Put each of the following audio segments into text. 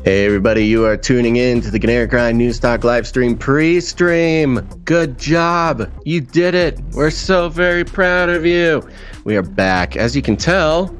Hey everybody, you are tuning in to the CanaryCry News Talk live stream pre-stream. Good job. You did it. We're so very proud of you. We are back. As you can tell,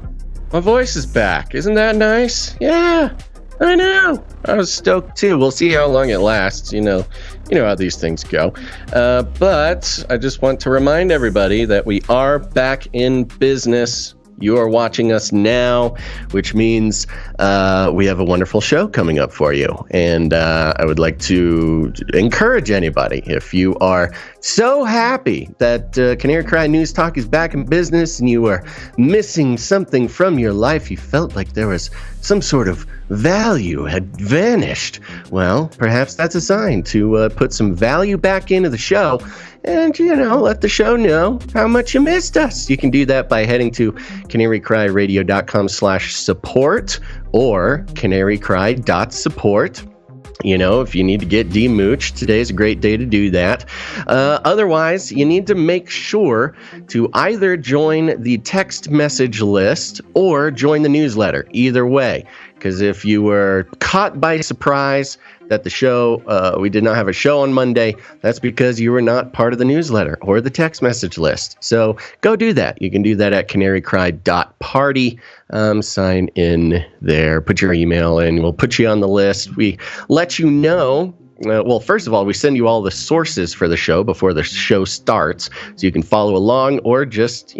my voice is back. Isn't that nice? Yeah, I know. I was stoked too. We'll see how long it lasts. You know how these things go. But I just want to remind everybody that we are back in business. You are watching us now, which means we have a wonderful show coming up for you. And I would like to encourage anybody, if you are so happy that CanaryCry News Talk is back in business and you are missing something from your life, you felt like there was some sort of value had vanished, well, perhaps that's a sign to put some value back into the show and, let the show know how much you missed us. You can do that by heading to CanaryCry.radio.com/support or CanaryCry.support. If you need to get demooched, today's a great day to do that. Otherwise, you need to make sure to either join the text message list or join the newsletter. Either way, because if you were caught by surprise that the show, we did not have a show on Monday, that's because you were not part of the newsletter or the text message list. So go do that. You can do that at CanaryCry.Party. Sign in there, put your email in, we'll put you on the list. We let you know. Well, first of all, we send you all the sources for the show before the show starts, so you can follow along or just,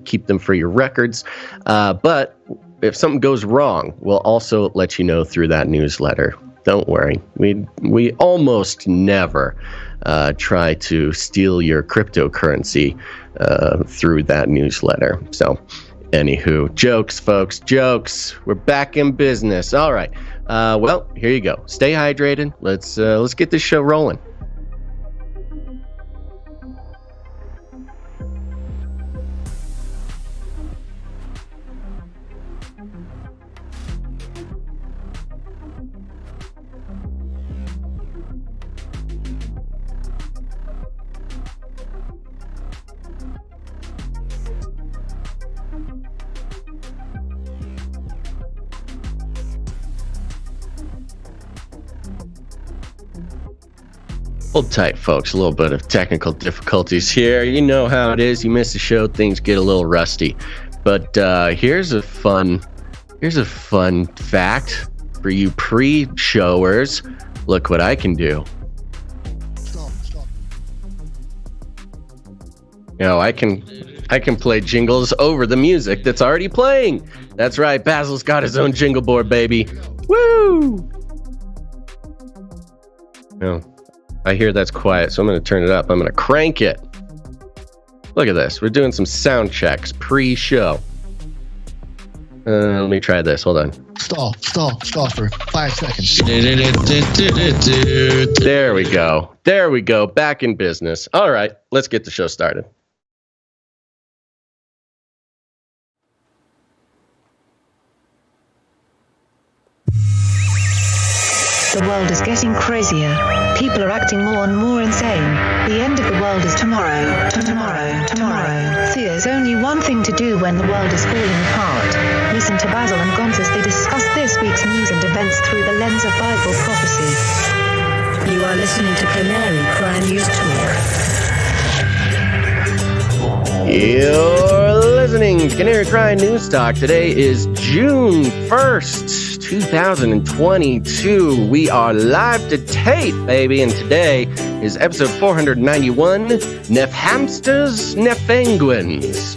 keep them for your records. But if something goes wrong, we'll also let you know through that newsletter. Don't worry. We almost never try to steal your cryptocurrency through that newsletter. So, anywho, jokes, folks, jokes. We're back in business. All right. Well, here you go. Stay hydrated. Let's get this show rolling. Hold tight, folks. A little bit of technical difficulties here. You know how it is. You miss the show, things get a little rusty. But here's a fun fact for you pre-showers. Look what I can do. Stop. I can play jingles over the music that's already playing. That's right. Basil's got his own jingle board, baby. Woo! I hear that's quiet, so I'm going to turn it up. I'm going to crank it. Look at this. We're doing some sound checks pre-show. Let me try this. Hold on. Stop for 5 seconds. There we go. Back in business. All right, let's get the show started. The world is getting crazier. People are acting more and more insane. The end of the world is tomorrow. There's only one thing to do when the world is falling apart. Listen to Basil and Gonz as they discuss this week's news and events through the lens of Bible prophecy. You are listening to CanaryCry News Talk. You're listening to CanaryCry News Talk. Today is June 1st, 2022. We are live to tape, baby, and today is episode 491, NEPHAMSTERS NEPHENGUINS.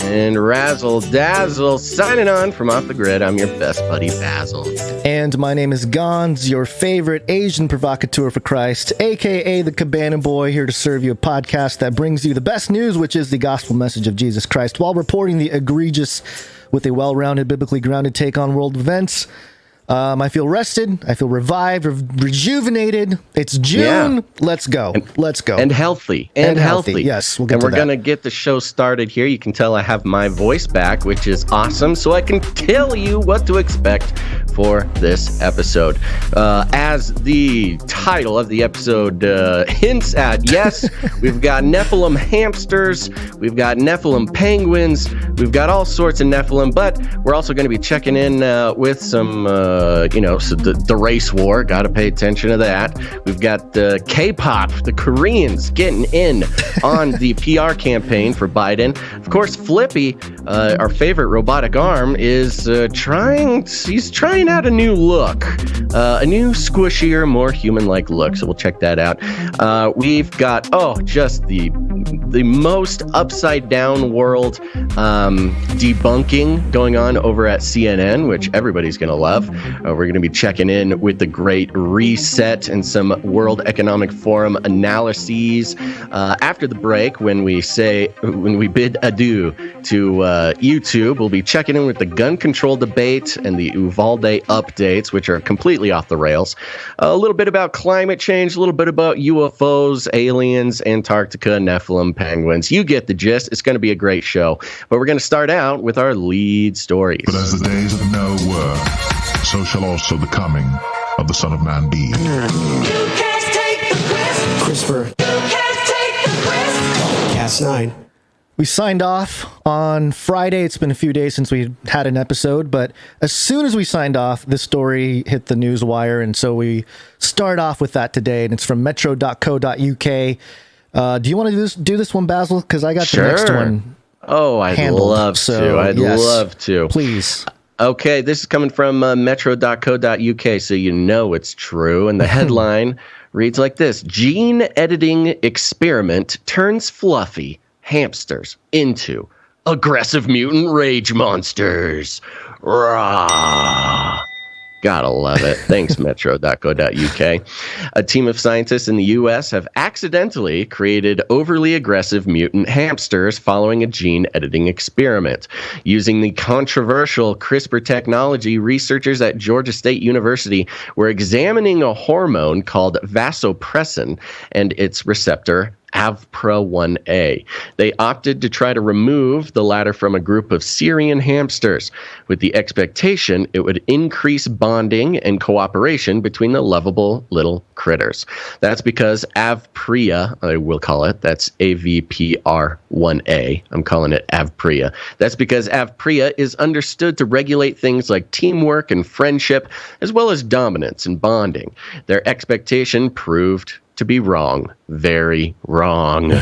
And Razzle Dazzle signing on from Off the Grid. I'm your best buddy, Basil. And my name is Gonz, your favorite Asian provocateur for Christ, a.k.a. the Cabana Boy, here to serve you a podcast that brings you the best news, which is the gospel message of Jesus Christ, while reporting the egregious with a well-rounded, biblically grounded take on world events. I feel rested. I feel revived, rejuvenated. It's June. Yeah. Let's go. Let's go. And healthy. And healthy. Yes, we'll get to that. And we're going to get the show started here. You can tell I have my voice back, which is awesome, so I can tell you what to expect for this episode. As the title of the episode hints at, yes, we've got Nephilim hamsters, we've got Nephilim penguins, we've got all sorts of Nephilim, but we're also going to be checking in with some so the race war, got to pay attention to that. We've got K-pop, the Koreans getting in on the PR campaign for Biden. Of course, Flippy, our favorite robotic arm, is trying out a new look, a new squishier, more human-like look. So we'll check that out. We've got, just the most upside-down world debunking going on over at CNN, which everybody's going to love. We're going to be checking in with the Great Reset and some World Economic Forum analyses. After the break, when we bid adieu to YouTube, we'll be checking in with the gun control debate and the Uvalde updates, which are completely off the rails. A little bit about climate change, a little bit about UFOs, aliens, Antarctica, Nephilim, penguins. You get the gist. It's going to be a great show. But we're going to start out with our lead stories. But as the days of Noah were, so shall also the coming of the Son of Man be. You can't take the CRISPR. You can't take the Cas9. We signed off on Friday. It's been a few days since we had an episode, but as soon as we signed off, this story hit the news wire, and so we start off with that today, and it's from metro.co.uk. Do you want to do this one, Basil? Because I got the next one. Oh, I'd love to. I'd love to. Please. Okay, this is coming from metro.co.uk, so you know it's true. And the headline reads like this: Gene editing experiment turns fluffy hamsters into aggressive mutant rage monsters. Rah. Gotta love it. Thanks, metro.co.uk. A team of scientists in the U.S. have accidentally created overly aggressive mutant hamsters following a gene editing experiment. Using the controversial CRISPR technology, researchers at Georgia State University were examining a hormone called vasopressin and its receptor AVPRA1A. They opted to try to remove the latter from a group of Syrian hamsters, with the expectation it would increase bonding and cooperation between the lovable little critters. That's because AVPRA, I will call it, that's AVPR1A. I'm calling it AVPRA. That's because AVPRA is understood to regulate things like teamwork and friendship, as well as dominance and bonding. Their expectation proved to be wrong. Very wrong.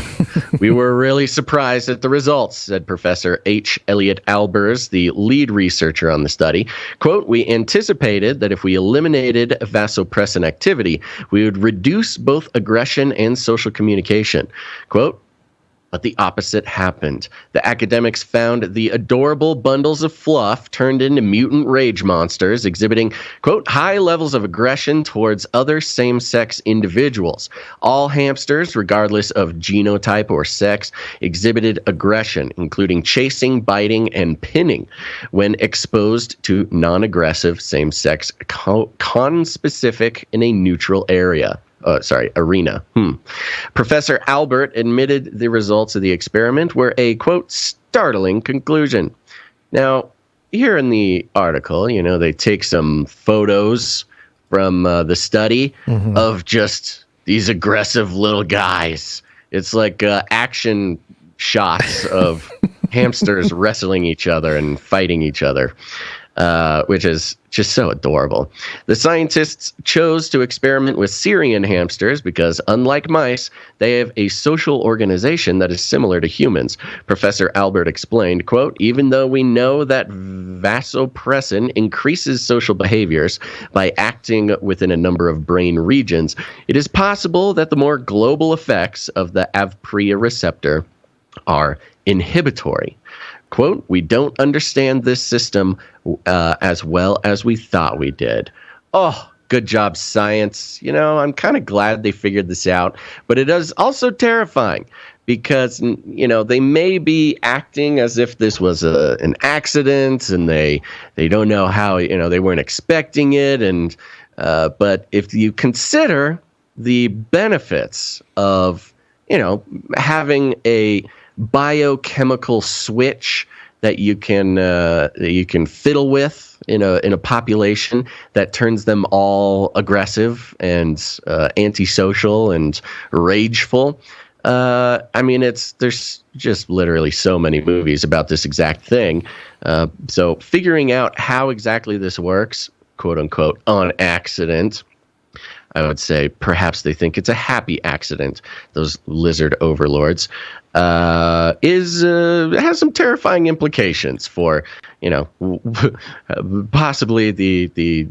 We were really surprised at the results, said Professor H. Elliott Albers, the lead researcher on the study. Quote, we anticipated that if we eliminated vasopressin activity, we would reduce both aggression and social communication. Quote, but the opposite happened. The academics found the adorable bundles of fluff turned into mutant rage monsters, exhibiting, quote, high levels of aggression towards other same-sex individuals. All hamsters, regardless of genotype or sex, exhibited aggression, including chasing, biting, and pinning, when exposed to non-aggressive same-sex conspecific in a neutral area. Arena. Professor Albert admitted the results of the experiment were a, quote, startling conclusion. Now, here in the article, they take some photos from the study of just these aggressive little guys. It's like action shots of hamsters wrestling each other and fighting each other. which is just so adorable. The scientists chose to experiment with Syrian hamsters because, unlike mice, they have a social organization that is similar to humans. Professor Albert explained, quote, "Even though we know that vasopressin increases social behaviors by acting within a number of brain regions, it is possible that the more global effects of the AVPRIA receptor are inhibitory. Quote, we don't understand this system as well as we thought we did." Oh, good job, science. You know, I'm kind of glad they figured this out, but it is also terrifying because, you know, they may be acting as if this was an accident and they don't know how, you know, they weren't expecting it. And but if you consider the benefits of, you know, having a biochemical switch that you can fiddle with in a population that turns them all aggressive and antisocial and rageful. I mean, there's just literally so many movies about this exact thing. So figuring out how exactly this works, quote unquote, on accident, I would say perhaps they think it's a happy accident, those lizard overlords, has some terrifying implications for, you know, possibly the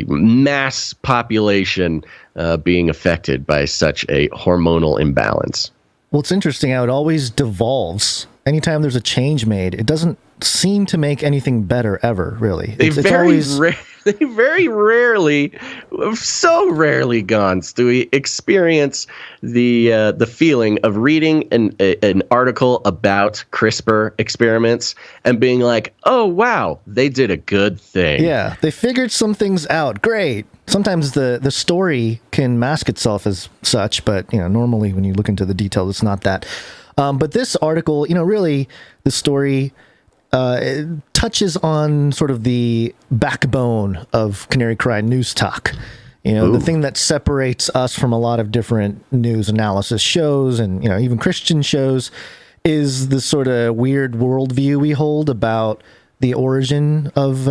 mass population being affected by such a hormonal imbalance. Well, it's interesting how it always devolves. Anytime there's a change made, it doesn't seem to make anything better ever, really. They very rarely, so rarely, Gonz, do we experience the feeling of reading an article about CRISPR experiments and being like, oh, wow, they did a good thing. Yeah, they figured some things out. Great. Sometimes the story can mask itself as such, but, you know, normally when you look into the details, it's not that. But this article, you know, really the story it touches on sort of the backbone of Canary Cry News Talk. You know, the thing that separates us from a lot of different news analysis shows and, you know, even Christian shows is the sort of weird worldview we hold about the origin of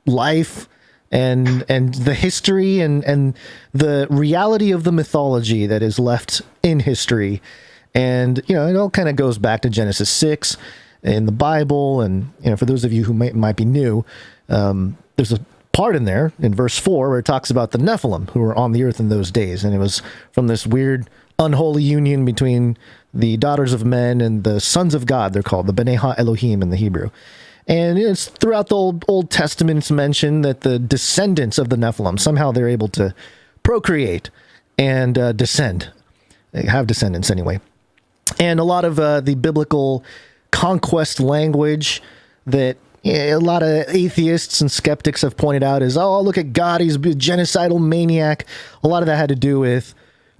life and the history and the reality of the mythology that is left in history. And, you know, it all kind of goes back to Genesis 6 in the Bible. And, you know, for those of you who might be new, there's a part in there in verse 4 where it talks about the Nephilim who were on the earth in those days. And it was from this weird unholy union between the daughters of men and the sons of God. They're called the Bnei Ha-Elohim in the Hebrew. And it's throughout the Old Testament, it's mentioned that the descendants of the Nephilim, somehow they're able to procreate and descend. They have descendants anyway. And a lot of the biblical conquest language that a lot of atheists and skeptics have pointed out is, oh, look at God, he's a genocidal maniac. A lot of that had to do with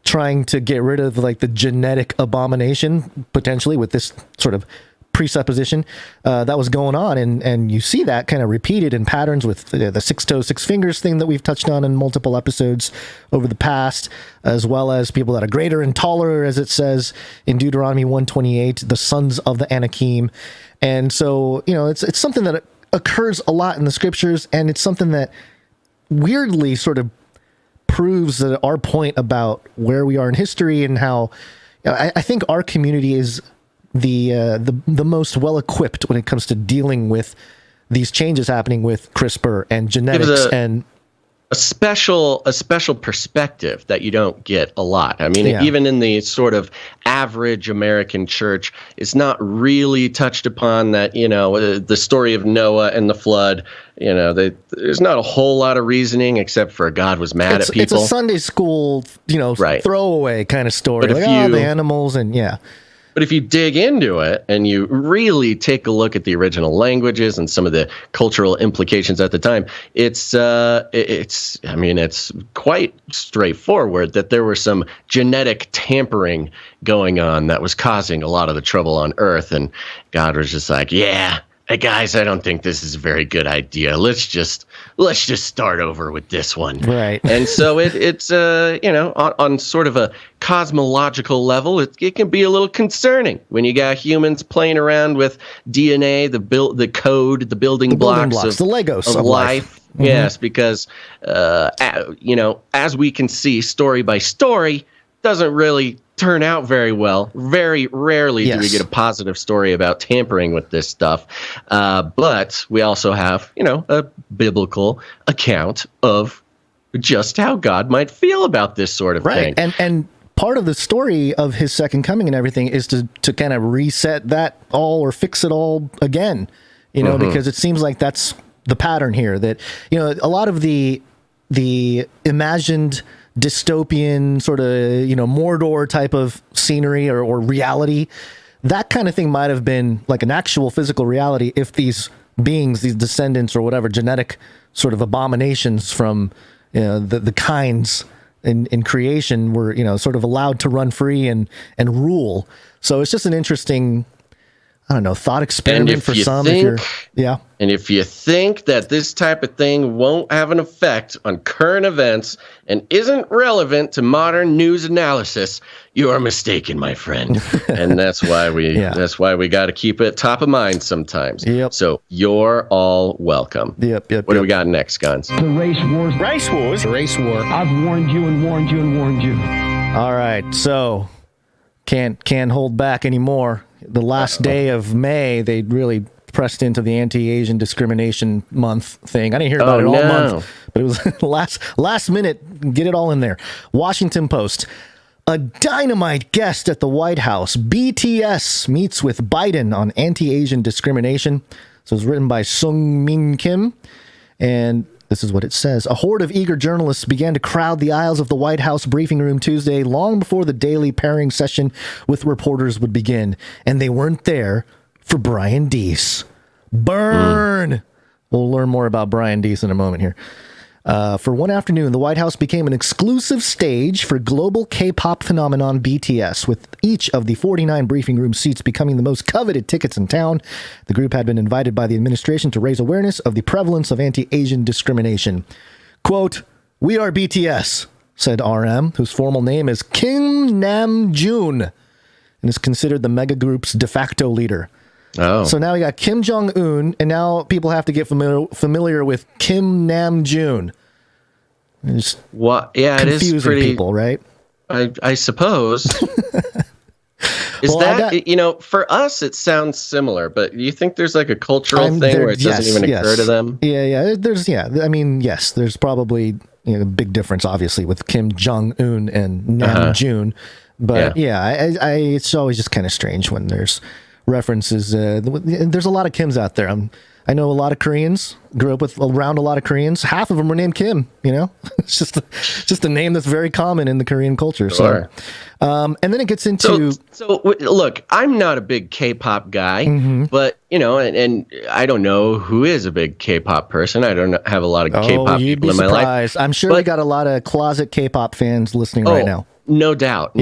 trying to get rid of like the genetic abomination, potentially with this sort of presupposition that was going on. And you see that kind of repeated in patterns with the 6 toes, 6 fingers thing that we've touched on in multiple episodes over the past, as well as people that are greater and taller, as it says in Deuteronomy 128, the sons of the Anakim. And so, you know, it's something that occurs a lot in the scriptures, and it's something that weirdly sort of proves that our point about where we are in history and how, you know, I think our community is the most well equipped when it comes to dealing with these changes happening with CRISPR and genetics and a special perspective that you don't get a lot. I mean, even in the sort of average American church, it's not really touched upon that, you know, the story of Noah and the flood, you know, there's not a whole lot of reasoning except for God was mad at people. It's a Sunday school, you know, throwaway kind of story. But like, the animals and But if you dig into it and you really take a look at the original languages and some of the cultural implications at the time, it's quite straightforward that there were some genetic tampering going on that was causing a lot of the trouble on Earth. And God was just like, yeah, hey guys, I don't think this is a very good idea. Let's just start over with this one. Right. And so it's on sort of a cosmological level, it can be a little concerning when you got humans playing around with DNA, the code, the building blocks, the Legos of life. Mm-hmm. Yes, because as we can see, story by story, doesn't really turn out very well. Very rarely do we get a positive story about tampering with this stuff. But we also have, a biblical account of just how God might feel about this sort of thing. And part of the story of his second coming and everything is to kind of reset that all or fix it all again, because it seems like that's the pattern here, that, a lot of the imagined dystopian sort of, Mordor type of scenery or reality, that kind of thing might have been like an actual physical reality if these beings, these descendants or whatever, genetic sort of abominations from the kinds in creation were, sort of allowed to run free and rule. So it's just an interesting, I don't know, thought experiment for some. And if you think that this type of thing won't have an effect on current events and isn't relevant to modern news analysis, you are mistaken, my friend. And that's why we got to keep it top of mind sometimes. Yep. So you're all welcome. Yep. What do we got next, Gonz? The race wars. Race wars. The race war. I've warned you and warned you and warned you. All right, so can't hold back anymore. The last day of May, they really pressed into the anti-Asian discrimination month thing. I didn't hear about it all month, but it was last minute. Get it all in there. Washington Post. A dynamite guest at the White House. BTS meets with Biden on anti-Asian discrimination. So it's written by Sung Min Kim, and this is what it says. A horde of eager journalists began to crowd the aisles of the White House briefing room Tuesday, long before the daily pairing session with reporters would begin. And they weren't there for Brian Deese. Burn! We'll learn more about Brian Deese in a moment here. For one afternoon, the White House became an exclusive stage for global K-pop phenomenon BTS, with each of the 49 briefing room seats becoming the most coveted tickets in town. The group had been invited by the administration to raise awareness of the prevalence of anti-Asian discrimination. Quote, "We are BTS," said RM, whose formal name is Kim Nam-joon, and is considered the mega group's de facto leader. Oh. So now we got Kim Jong-un, and now people have to get familiar with Kim Nam-joon. It is pretty people, right? I suppose. For us, it sounds similar, but you think there's like a cultural thing where it doesn't even occur to them? There's probably a big difference, obviously, with Kim Jong-un and Nam-joon. But it's always just kind of strange when there's references. There's a lot of Kims out there. I know a lot of Koreans, grew up around a lot of Koreans. Half of them were named Kim, It's just a name that's very common in the Korean culture. Sure. So, and then it gets into... So look, I'm not a big K-pop guy, but, and I don't know who is a big K-pop person. I don't have a lot of K-pop people in my life. I'm sure we got a lot of closet K-pop fans listening right now. No doubt.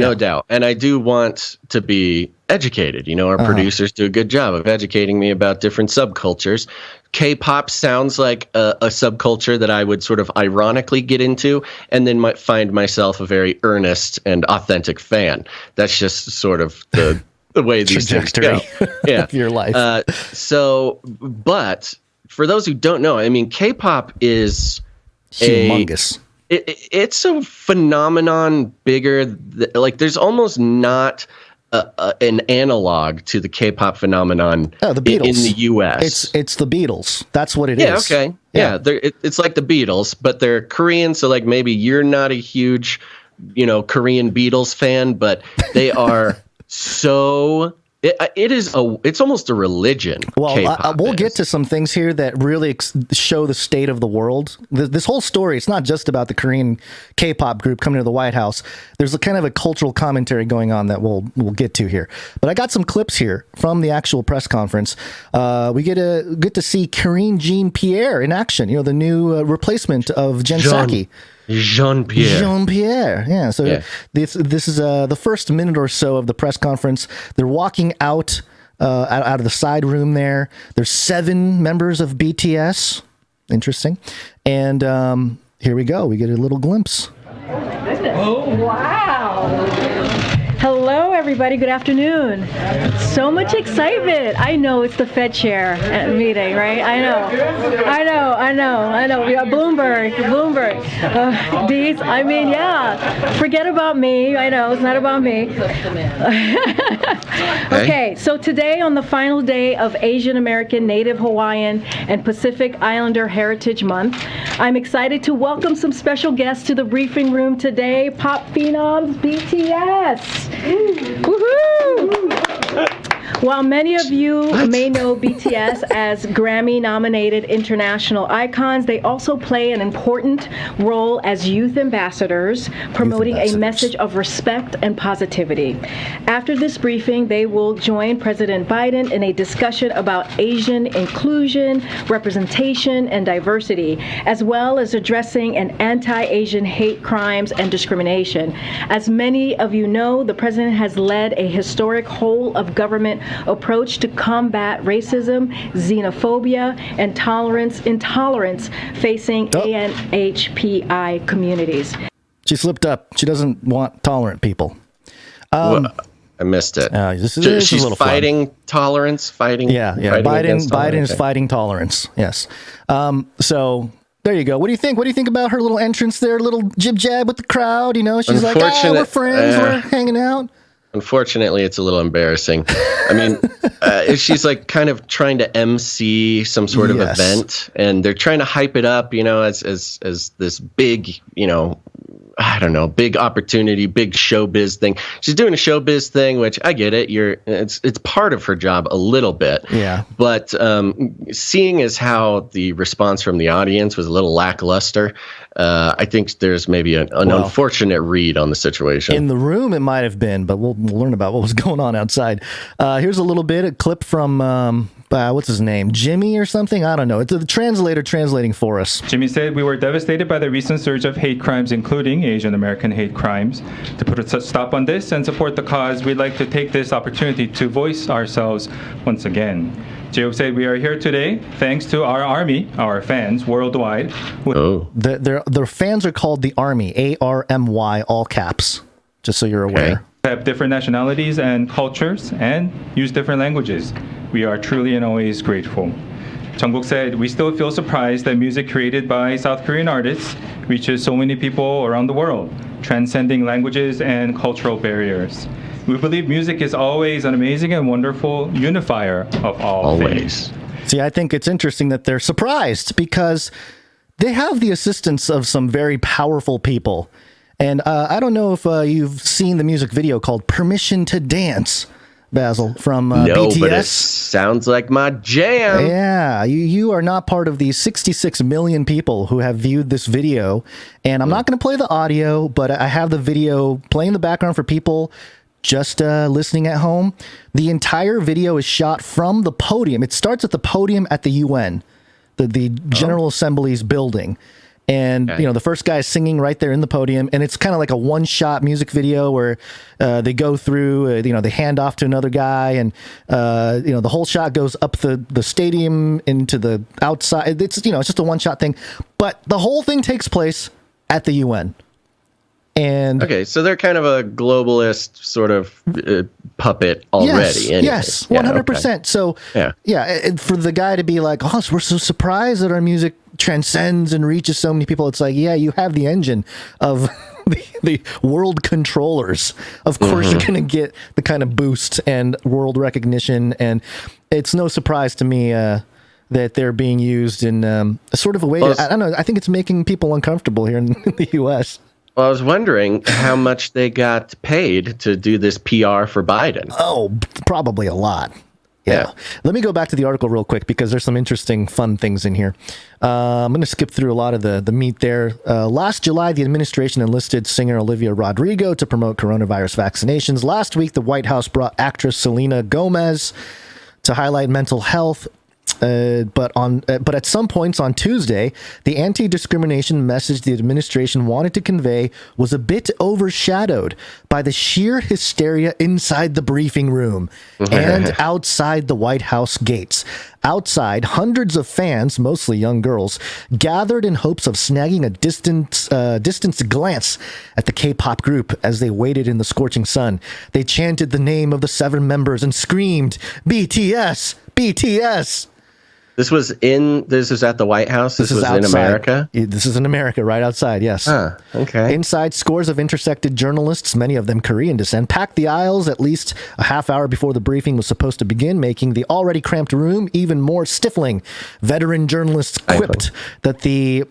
And I do want to be educated. Our producers do a good job of educating me about different subcultures. K-pop sounds like a subculture that I would sort of ironically get into and then might find myself a very earnest and authentic fan. That's just sort of the way these things go. Of your life. But for those who don't know, K-pop is humongous. It's a phenomenon bigger. There's almost not an analog to the K-pop phenomenon the Beatles. In the U.S. It's the Beatles. That's what it is. Okay. Yeah. It's like the Beatles, but they're Korean. So maybe you're not a huge, Korean Beatles fan, but they are so... It's almost a religion. Well, we'll get to some things here that really show the state of the world. This whole story, it's not just about the Korean K-pop group coming to the White House. There's a kind of a cultural commentary going on that we'll get to here. But I got some clips here from the actual press conference. We get to see Karine Jean-Pierre in action. The new replacement of Jen Psaki. Jean-Pierre. Yeah. So this is the first minute or so of the press conference. They're walking out out of the side room there. There's 7 members of BTS. Interesting. And here we go. We get a little glimpse. Oh, wow. Hello, everybody. Good afternoon. So much excitement. I know it's the Fed chair meeting, right? I know. We got Bloomberg. These, I mean, yeah. Forget about me. I know, it's not about me. Okay, so today on the final day of Asian American, Native Hawaiian, and Pacific Islander Heritage Month, I'm excited to welcome some special guests to the briefing room today. Pop phenoms, BTS. Woohoo! While many of you may know BTS as Grammy-nominated international icons, they also play an important role as youth ambassadors, promoting a message of respect and positivity. After this briefing, they will join President Biden in a discussion about Asian inclusion, representation, and diversity, as well as addressing an anti-Asian hate crimes and discrimination. As many of you know, the president has led a historic whole-of-government approach to combat racism, xenophobia, and intolerance facing ANHPI communities. She slipped up. She doesn't want tolerant people. Well, I missed it. She's fighting tolerance, fighting. Yeah. Biden is fighting tolerance. Yes. So there you go. What do you think? What do you think about her little entrance there? Little jib jab with the crowd. You know, she's like, we're friends. We're hanging out. Unfortunately, it's a little embarrassing. I mean, she's like kind of trying to MC some sort of event, and they're trying to hype it up, you know, as this big, you know, I don't know, big opportunity, big showbiz thing. She's doing a showbiz thing, which I get it. It's part of her job a little bit. Yeah. But seeing as how the response from the audience was a little lackluster, I think there's maybe an unfortunate read on the situation. In the room, it might have been, but we'll learn about what was going on outside. Here's a clip from what's his name, Jimmy or something? I don't know. It's the translator translating for us. Jimmy said, "We were devastated by the recent surge of hate crimes, including Asian American hate crimes. To put a stop on this and support the cause, we'd like to take this opportunity to voice ourselves once again." Joe said, "We are here today thanks to our army, our fans worldwide." Their fans are called the Army, ARMY, all caps, just so you're aware. Have different nationalities and cultures and use different languages. We are truly and always grateful. Jungkook said, "We still feel surprised that music created by South Korean artists reaches so many people around the world, transcending languages and cultural barriers. We believe music is always an amazing and wonderful unifier of all things." See, I think it's interesting that they're surprised because they have the assistance of some very powerful people. And I don't know if you've seen the music video called Permission to Dance, Basil, from BTS. But it sounds like my jam. Yeah, you are not part of these 66 million people who have viewed this video. And I'm not going to play the audio, but I have the video playing in the background for people just listening at home. The entire video is shot from the podium. It starts at the podium at the UN, the General Assembly's building. And, you know, the first guy is singing right there in the podium. And it's kind of like a one-shot music video where they go through, they hand off to another guy. And, the whole shot goes up the stadium into the outside. It's just a one-shot thing. But the whole thing takes place at the UN. And okay, so they're kind of a globalist sort of puppet already. Yes, 100%. Okay. So, and for the guy to be like, "Oh, we're so surprised that our music transcends and reaches so many people," it's like, yeah, you have the engine of the world controllers. Of course, you're going to get the kind of boost and world recognition, and it's no surprise to me that they're being used in a sort of a way. I don't know. I think it's making people uncomfortable here in the U.S. Well, I was wondering how much they got paid to do this PR for Biden. Oh, probably a lot. Yeah. Let me go back to the article real quick because there's some interesting, fun things in here. I'm going to skip through a lot of the meat there. Last July, the administration enlisted singer Olivia Rodrigo to promote coronavirus vaccinations. Last week, the White House brought actress Selena Gomez to highlight mental health But at some points on Tuesday, the anti-discrimination message the administration wanted to convey was a bit overshadowed by the sheer hysteria inside the briefing room and outside the White House gates. Outside, hundreds of fans, mostly young girls, gathered in hopes of snagging a distant glance at the K-pop group as they waited in the scorching sun. They chanted the name of the 7 members and screamed, "BTS! BTS!" This was at the White House? This was in America? This is in America, right outside, yes. Okay. Inside, scores of intersected journalists, many of them Korean descent, packed the aisles at least a half hour before the briefing was supposed to begin, making the already cramped room even more stifling. Veteran journalists quipped that the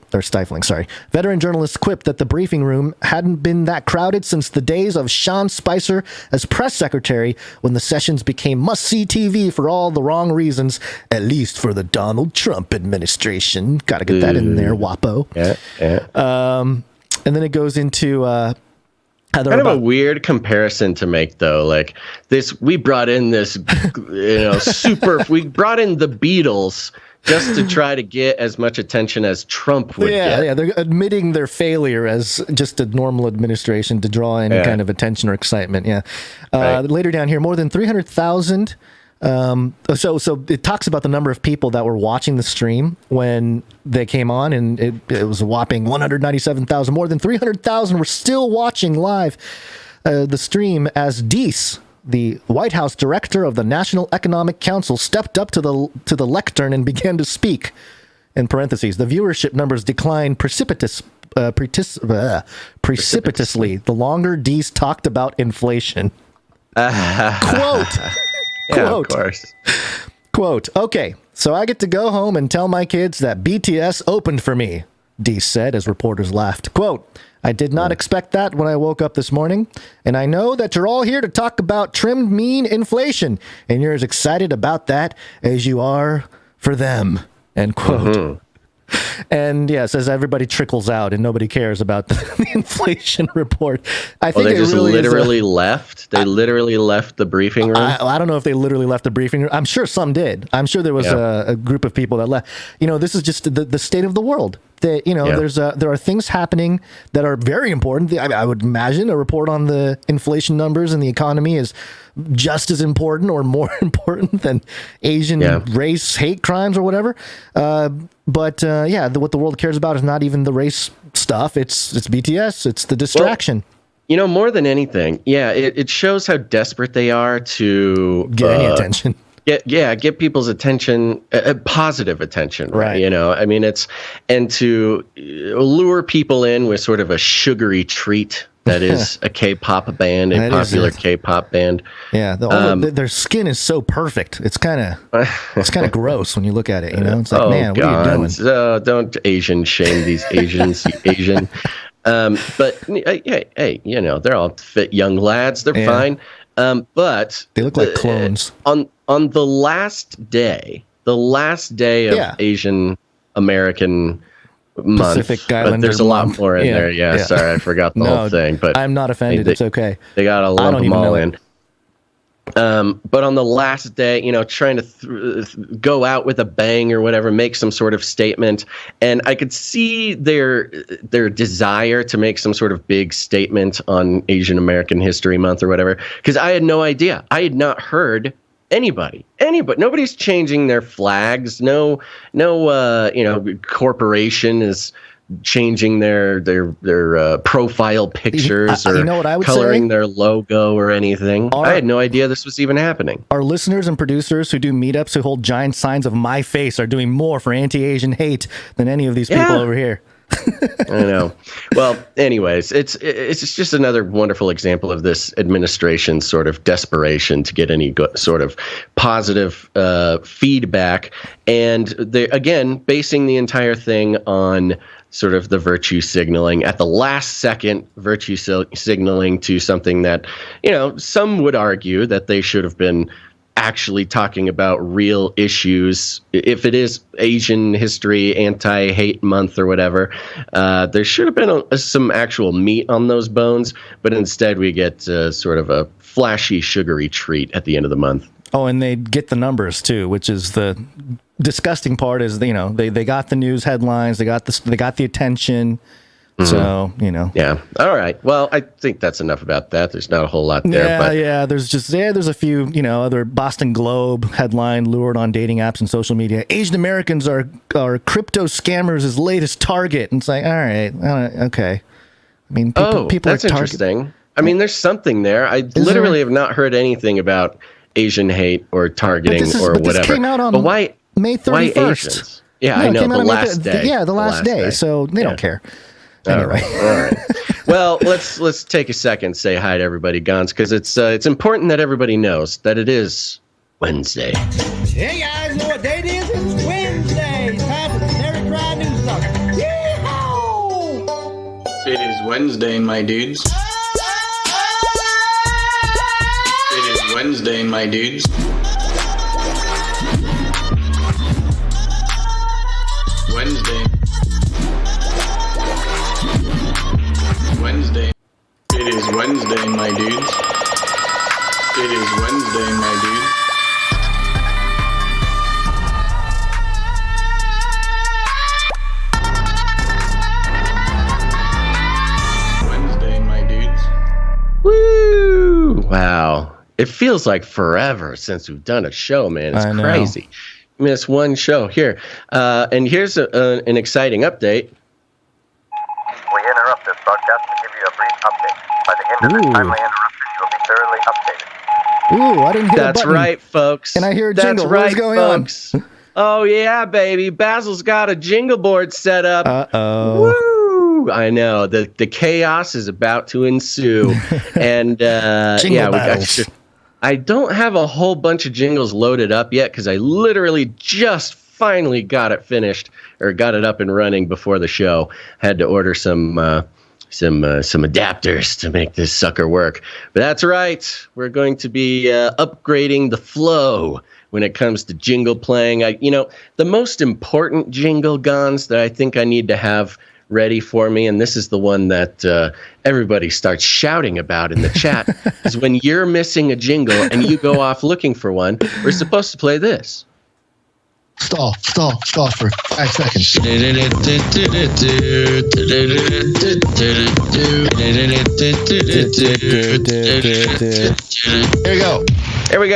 briefing room hadn't been that crowded since the days of Sean Spicer as press secretary, when the sessions became must-see TV for all the wrong reasons, at least for the Donald Trump administration. Got to get that in there, Wapo. Yeah. And then it goes into kind of a weird comparison to make, though. Like this, we brought in this, we brought in the Beatles just to try to get as much attention as Trump would get. Yeah, they're admitting their failure as just a normal administration to draw any kind of attention or excitement. Yeah. Later down here, more than 300,000. So it talks about the number of people that were watching the stream when they came on, and it was a whopping 197,000. More than 300,000 were still watching live the stream as Deese, the White House director of the National Economic Council, stepped up to the lectern and began to speak. In parentheses, the viewership numbers declined precipitously the longer Deese talked about inflation. Quote. Yeah, of course. Quote, "Okay, so I get to go home and tell my kids that BTS opened for me," Deese said as reporters laughed. Quote, "I did not expect that when I woke up this morning, and I know that you're all here to talk about trimmed mean inflation, and you're as excited about that as you are for them," end quote. And yes, as everybody trickles out and nobody cares about the inflation report. I think they just really literally left. They literally left the briefing room. I don't know if they literally left the briefing room. I'm sure some did. I'm sure there was a group of people that left. This is just the state of the world. That there are things happening that are very important. I would imagine a report on the inflation numbers and the economy is just as important or more important than Asian race hate crimes or whatever. What the world cares about is not even the race stuff. It's BTS. It's the distraction. Well, more than anything, it shows how desperate they are to get any attention. Get people's attention, positive attention, right? And to lure people in with sort of a sugary treat that is a K-pop band, a popular K-pop band. Yeah, their skin is so perfect. It's kind of gross when you look at it. It's like, man, what are you doing? Don't Asian shame these Asians, you Asian. But hey, they're all fit young lads. They're fine. But they look like clones. On the last day of Asian American month, Pacific Islander but there's a lot month. more in there. Yeah, sorry, I forgot the whole thing. But I'm not offended. It's okay. They got to lump them all in. But on the last day, trying to go out with a bang or whatever, make some sort of statement. And I could see their desire to make some sort of big statement on Asian American History Month or whatever, because I had no idea. I had not heard anybody. Nobody's changing their flags. No, corporation is changing their profile pictures or what I would coloring say? Their logo or anything. I had no idea this was even happening. Our listeners and producers who do meetups who hold giant signs of my face are doing more for anti-Asian hate than any of these people over here. I know. Well, anyways, it's just another wonderful example of this administration's sort of desperation to get any sort of positive feedback, and they're again basing the entire thing on sort of the virtue signaling at the last second, virtue signaling to something that, some would argue that they should have been actually talking about real issues. If it is Asian History Anti-Hate Month or whatever, there should have been some actual meat on those bones, but instead we get sort of a flashy, sugary treat at the end of the month. Oh, and they get the numbers too, which is the disgusting part. Is they got the news headlines, they got the attention. So Yeah. All right. Well, I think that's enough about that. There's not a whole lot there. There's a few other Boston Globe headline: lured on dating apps and social media. Asian Americans are crypto scammers' latest target. And it's like, all right, okay. I mean, people that's are interesting. I mean, there's something there. I literally have not heard anything about Asian hate or targeting or whatever. This came out on why May 31st. Why Asians? Yeah, I know, the last day. Yeah, the last day. So they don't care. Anyway. All right. Well, let's take a second, say hi to everybody, Gonz, because it's important that everybody knows that it is Wednesday. Hey guys, know what day it is? It's Wednesday. It's time for the CanaryCry News Talk. Yeehaw! It is Wednesday, my dudes. It is Wednesday, my dudes. Wednesday. It is Wednesday, my dudes. It is Wednesday, my dudes. Wednesday, my dudes. Woo! Wow. It feels like forever since we've done a show, man. It's crazy. Missed one show here. And here's an exciting update. We interrupt this broadcast to give you a brief update. By the end of this timely interruption, you will be thoroughly updated. Ooh, I didn't hear That's a button. right, folks. And I hear a jingle. That's right, What's going folks. Oh, yeah, baby. Basil's got a jingle board set up. Uh-oh. Woo! I know. The chaos is about to ensue. And, I don't have a whole bunch of jingles loaded up yet because I literally just finally got it finished or got it up and running before the show. Had to order some adapters to make this sucker work. But that's right. We're going to be upgrading the flow when it comes to jingle playing. The most important jingle, Gonz, that I think I need to have ready for me, and this is the one that everybody starts shouting about in the chat, is when you're missing a jingle and you go off looking for one, we're supposed to play this. Stall for 5 seconds. There we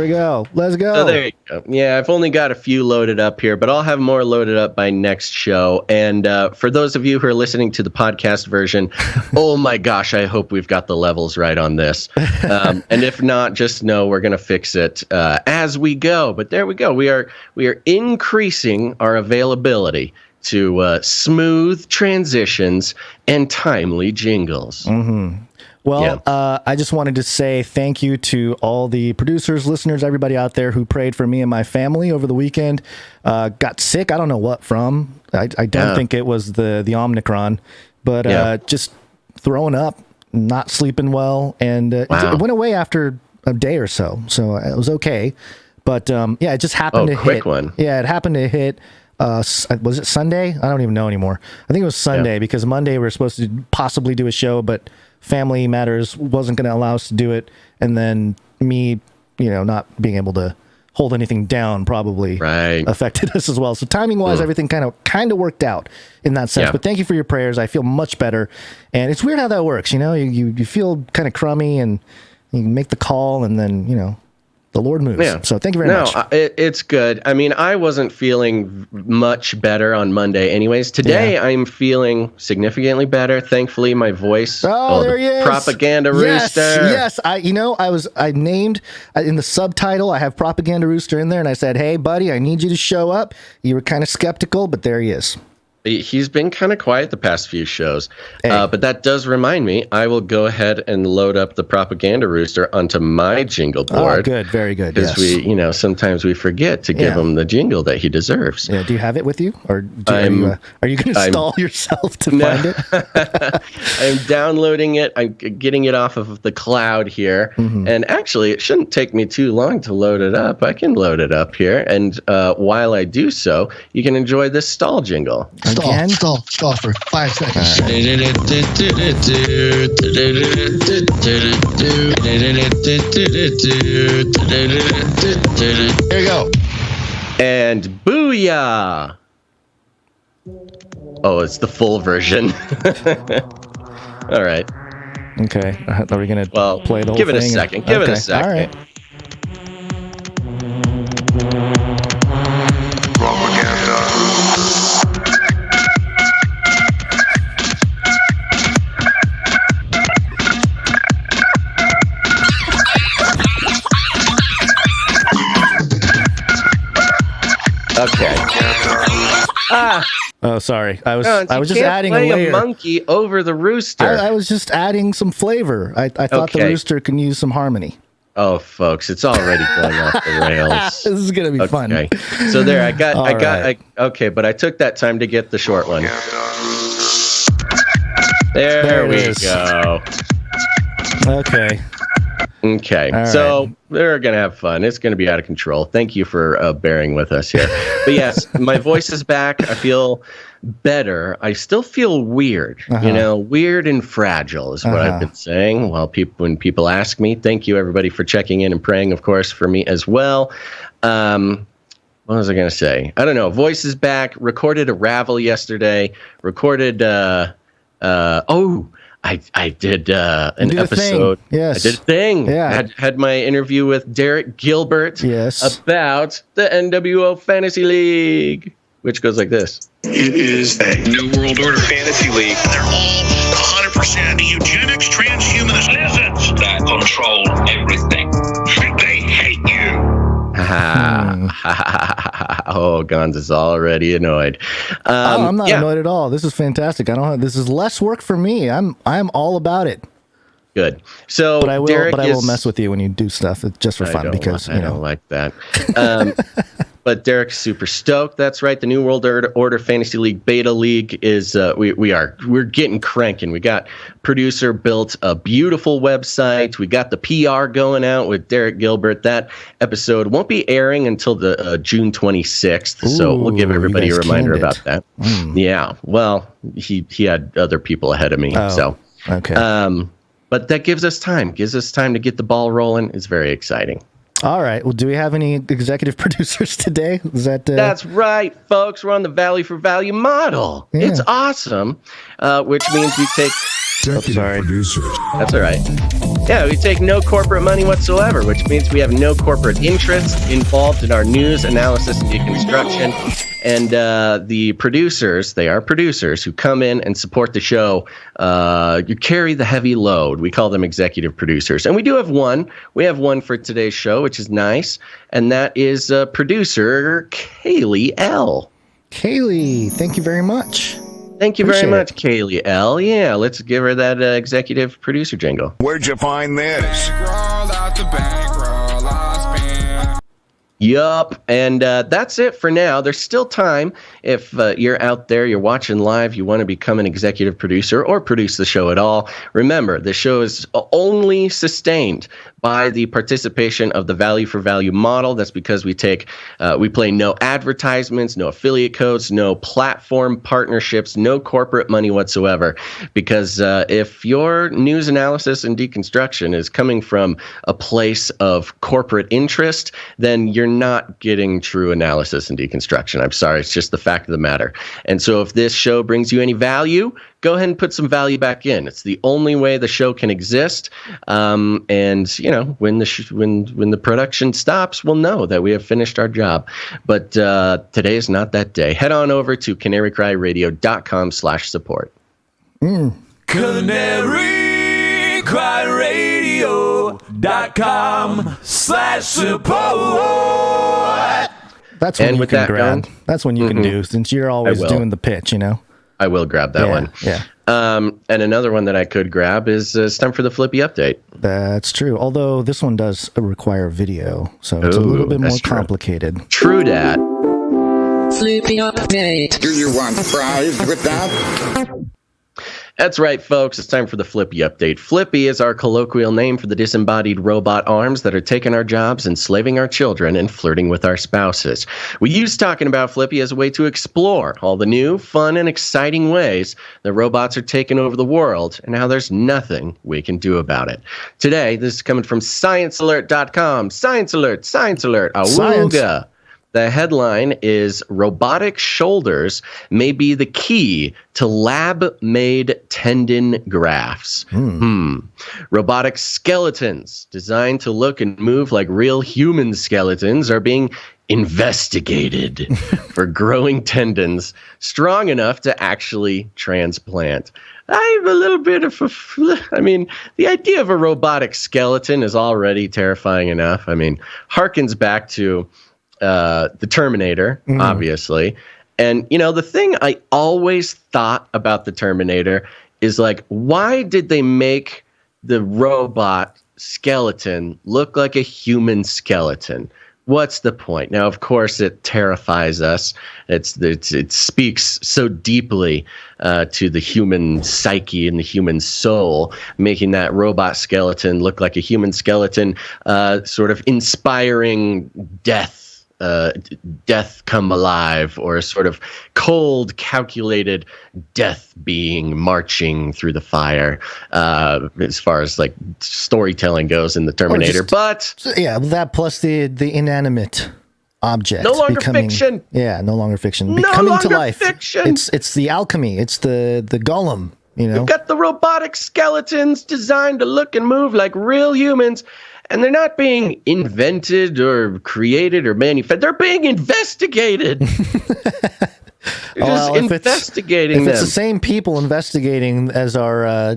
go. Let's go. So there you go. Yeah, I've only got a few loaded up here, but I'll have more loaded up by next show. And for those of you who are listening to the podcast version, oh my gosh, I hope we've got the levels right on this. And if not, just know we're going to fix it as we go. But there we go. We are increasing our availability to smooth transitions and timely jingles. Mm-hmm. Well, I just wanted to say thank you to all the producers, listeners, everybody out there who prayed for me and my family over the weekend. Got sick. I don't know what from. I don't think it was the Omicron, but just throwing up, not sleeping well, and it went away after a day or so. So it was okay. But it just happened to hit. Quick one. Yeah, it happened to hit. Was it Sunday? I don't even know anymore. I think it was Sunday because Monday we were supposed to possibly do a show, but family matters wasn't going to allow us to do it. And then me, not being able to hold anything down probably affected us as well. So timing wise, everything kind of worked out in that sense. But thank you for your prayers. I feel much better. And it's weird how that works. You feel kind of crummy and you make the call and then, the Lord moves. Yeah. So thank you very much. It's good. I mean, I wasn't feeling much better on Monday anyways. Today, I'm feeling significantly better. Thankfully, my voice. Oh, there he is. Propaganda Rooster. Yes. I named in the subtitle, I have Propaganda Rooster in there. And I said, hey, buddy, I need you to show up. You were kind of skeptical, but there he is. He's been kind of quiet the past few shows, but that does remind me, I will go ahead and load up the Propaganda Rooster onto my jingle board. Oh, good. Very good. Because we, sometimes we forget to give him the jingle that he deserves. Yeah. Do you have it with you? Or are you going to stall yourself to find it? I'm downloading it. I'm getting it off of the cloud here. Mm-hmm. And actually, it shouldn't take me too long to load it up. I can load it up here. And while I do so, you can enjoy this stall jingle. Again? Stall for 5 seconds. There you go. And booyah! Oh, it's the full version. All right. Okay. Are we going to play the whole thing? Give it a second. Give it a second. All right. Okay. Oh, sorry. I was just can't adding play a layer. a monkey over the rooster. I was just adding some flavor. I thought the rooster can use some harmony. Oh, folks, it's already going off the rails. This is gonna be fun. Okay. So there, okay, but I took that time to get the short one. There we go. Okay. Okay, so they're going to have fun. It's going to be out of control. Thank you for bearing with us here. But yes, my voice is back. I feel better. I still feel weird, weird and fragile is what I've been saying when people ask me. Thank you, everybody, for checking in and praying, of course, for me as well. What was I going to say? I don't know. Voice is back. Recorded a Ravel yesterday. Recorded... I did an episode. Yes. I did a thing. Yeah. Had my interview with Derek Gilbert about the NWO Fantasy League, which goes like this. It is a New World Order Fantasy League. They're all 100% eugenics, transhumanist lizards that control everything. They hate you. Oh, Gonz is already annoyed. I'm not annoyed at all. This is fantastic. This is less work for me. I'm all about it. Good. So, but I will mess with you when you do stuff. It's just for fun because I don't like that. But Derek's super stoked. That's right. The New World Order Fantasy League Beta League is we're getting cranking. We got producer built a beautiful website. We got the PR going out with Derek Gilbert. That episode won't be airing until the June 26th. So we'll give everybody a reminder about that. Yeah. Well, he had other people ahead of me. So okay. But that gives us time to get the ball rolling. It's very exciting. All right. Well, do we have any executive producers today? Is that? That's right, folks. We're on the value for value model. Yeah. It's awesome, which means we take. Producers. That's all right. Yeah, we take no corporate money whatsoever, which means we have no corporate interest involved in our news, analysis, and deconstruction. And the producers, they are producers who come in and support the show. You carry the heavy load. We call them executive producers. And we do have one. We have one for today's show, which is nice. And that is producer Kaylee L. Kaylee, thank you very much. Thank you very much, Kaylee L. Yeah, let's give her that executive producer jingle. Where'd you find this? Yup, and that's it for now. There's still time if you're out there, you're watching live, you want to become an executive producer or produce the show at all. Remember, the show is only sustained by the participation of the value for value model. That's because we play no advertisements, no affiliate codes, no platform partnerships, no corporate money whatsoever. Because if your news analysis and deconstruction is coming from a place of corporate interest, then you're not getting true analysis and deconstruction. I'm sorry, it's just the fact of the matter. And so if this show brings you any value, go ahead and put some value back in. It's the only way the show can exist. And when the production stops, we'll know that we have finished our job. But today is not that day. Head on over to CanaryCry.Radio.com/support. CanaryCry.Radio.com/support. That's when you can grab. That's when you can do, since you're always doing the pitch, I will grab that one. Yeah. And another one that I could grab is it's time for the Flippy update. That's true. Although this one does require video, so it's a little bit more complicated. True dat. Flippy update. Do you want fries with that? That's right, folks. It's time for the Flippy update. Flippy is our colloquial name for the disembodied robot arms that are taking our jobs, enslaving our children, and flirting with our spouses. We use talking about Flippy as a way to explore all the new, fun, and exciting ways that robots are taking over the world and how there's nothing we can do about it. Today, this is coming from ScienceAlert.com. Science Alert, Science Alert, awooga. The headline is Robotic Shoulders May Be the Key to Lab-Made Tendon Grafts. Robotic skeletons designed to look and move like real human skeletons are being investigated for growing tendons strong enough to actually transplant. I'm a little bit of the idea of a robotic skeleton is already terrifying enough. Harkens back to the Terminator, obviously. And, the thing I always thought about the Terminator is why did they make the robot skeleton look like a human skeleton? What's the point? Now, of course, it terrifies us. It speaks so deeply to the human psyche and the human soul, making that robot skeleton look like a human skeleton, sort of inspiring death come alive, or a sort of cold, calculated death being marching through the fire, as far as storytelling goes in the Terminator. That plus the inanimate object no longer fiction. Yeah, no longer fiction. No Becoming longer to life. Fiction. It's the alchemy. It's the golem. You've got the robotic skeletons designed to look and move like real humans. And they're not being invented or created or manufactured. They're being investigated. Investigating them. If it's the same people investigating as our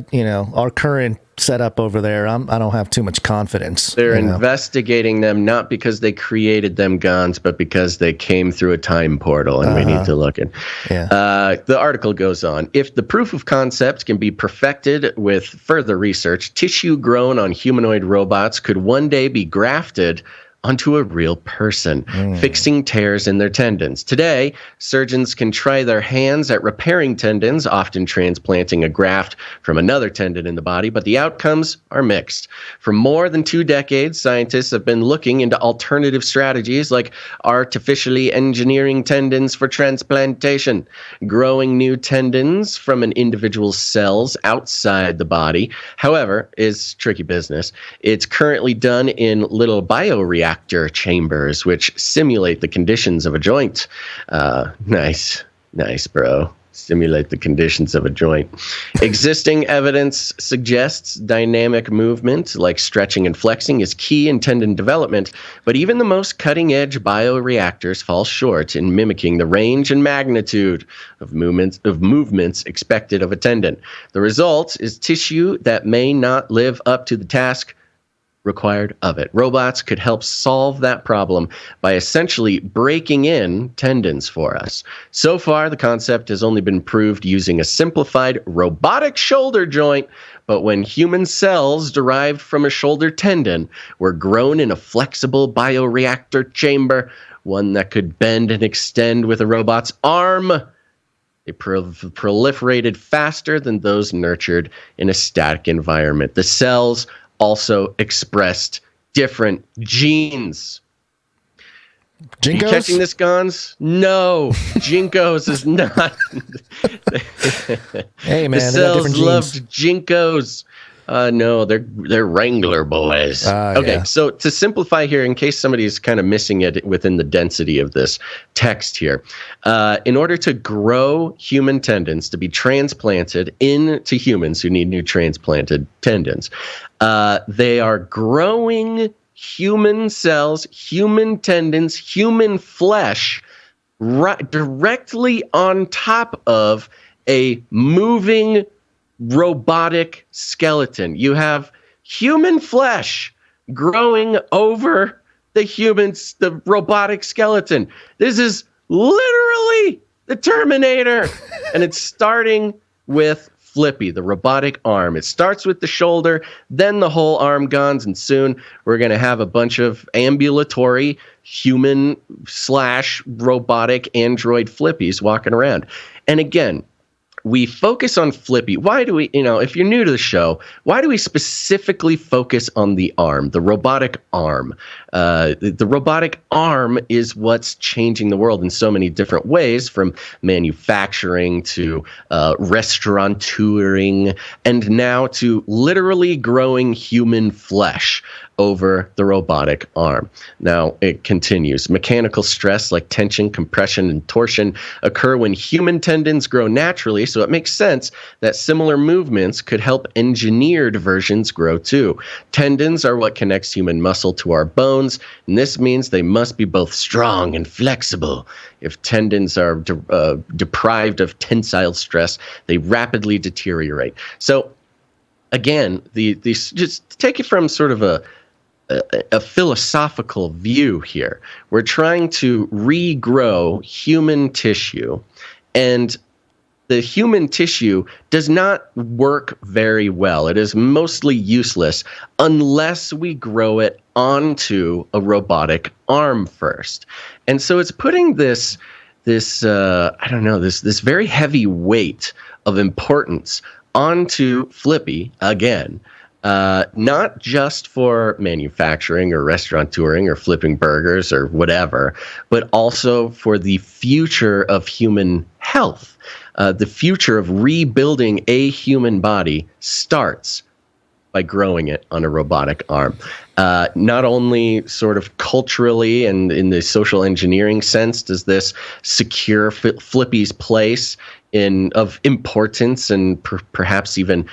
current setup over there, I don't have too much confidence. They're investigating them not because they created them, Gonz, but because they came through a time portal, and we need to look at. Yeah. The article goes on. If the proof of concept can be perfected with further research, tissue grown on humanoid robots could one day be grafted onto a real person, fixing tears in their tendons. Today, surgeons can try their hands at repairing tendons, often transplanting a graft from another tendon in the body, but the outcomes are mixed. For more than 2 decades, scientists have been looking into alternative strategies like artificially engineering tendons for transplantation, growing new tendons from an individual's cells outside the body. However, is tricky business. It's currently done in little bioreactor chambers, which simulate the conditions of a joint. Nice, bro. Simulate the conditions of a joint. Existing evidence suggests dynamic movement, like stretching and flexing, is key in tendon development, but even the most cutting-edge bioreactors fall short in mimicking the range and magnitude of movements expected of a tendon. The result is tissue that may not live up to the task required of it. Robots could help solve that problem by essentially breaking in tendons for us. So far, the concept has only been proved using a simplified robotic shoulder joint, but when human cells derived from a shoulder tendon were grown in a flexible bioreactor chamber, one that could bend and extend with a robot's arm, they proliferated faster than those nurtured in a static environment. The cells also expressed different genes. Jinkos? Are you catching this, Gonz? No, Jinkos is not. Hey, man, the cells loved Jinkos. No, they're Wrangler boys. Okay, so to simplify here, in case somebody's kind of missing it within the density of this text here, in order to grow human tendons to be transplanted into humans who need new transplanted tendons, they are growing human cells, human tendons, human flesh directly on top of a moving robotic skeleton. You have human flesh growing over the robotic skeleton. This is literally the Terminator. And it's starting with Flippy, the robotic arm. It starts with the shoulder, then the whole arm, Gonz, and soon we're going to have a bunch of ambulatory human/robotic android Flippies walking around. And again, we focus on Flippy. Why do we, if you're new to the show, why do we specifically focus on the arm, the robotic arm? The robotic arm is what's changing the world in so many different ways, from manufacturing to restaurateuring, and now to literally growing human flesh over the robotic arm. Now, it continues. Mechanical stress like tension, compression, and torsion occur when human tendons grow naturally, so it makes sense that similar movements could help engineered versions grow too. Tendons are what connects human muscle to our bones, and this means they must be both strong and flexible. If tendons are deprived of tensile stress, they rapidly deteriorate. So, again, these just take it from sort of a philosophical view here. We're trying to regrow human tissue, and the human tissue does not work very well. It is mostly useless unless we grow it onto a robotic arm first. And so it's putting this very heavy weight of importance onto Flippy again. Not just for manufacturing or restaurateuring or flipping burgers or whatever, but also for the future of human health. The future of rebuilding a human body starts by growing it on a robotic arm. Not only sort of culturally and in the social engineering sense does this secure Flippy's place of importance and perhaps even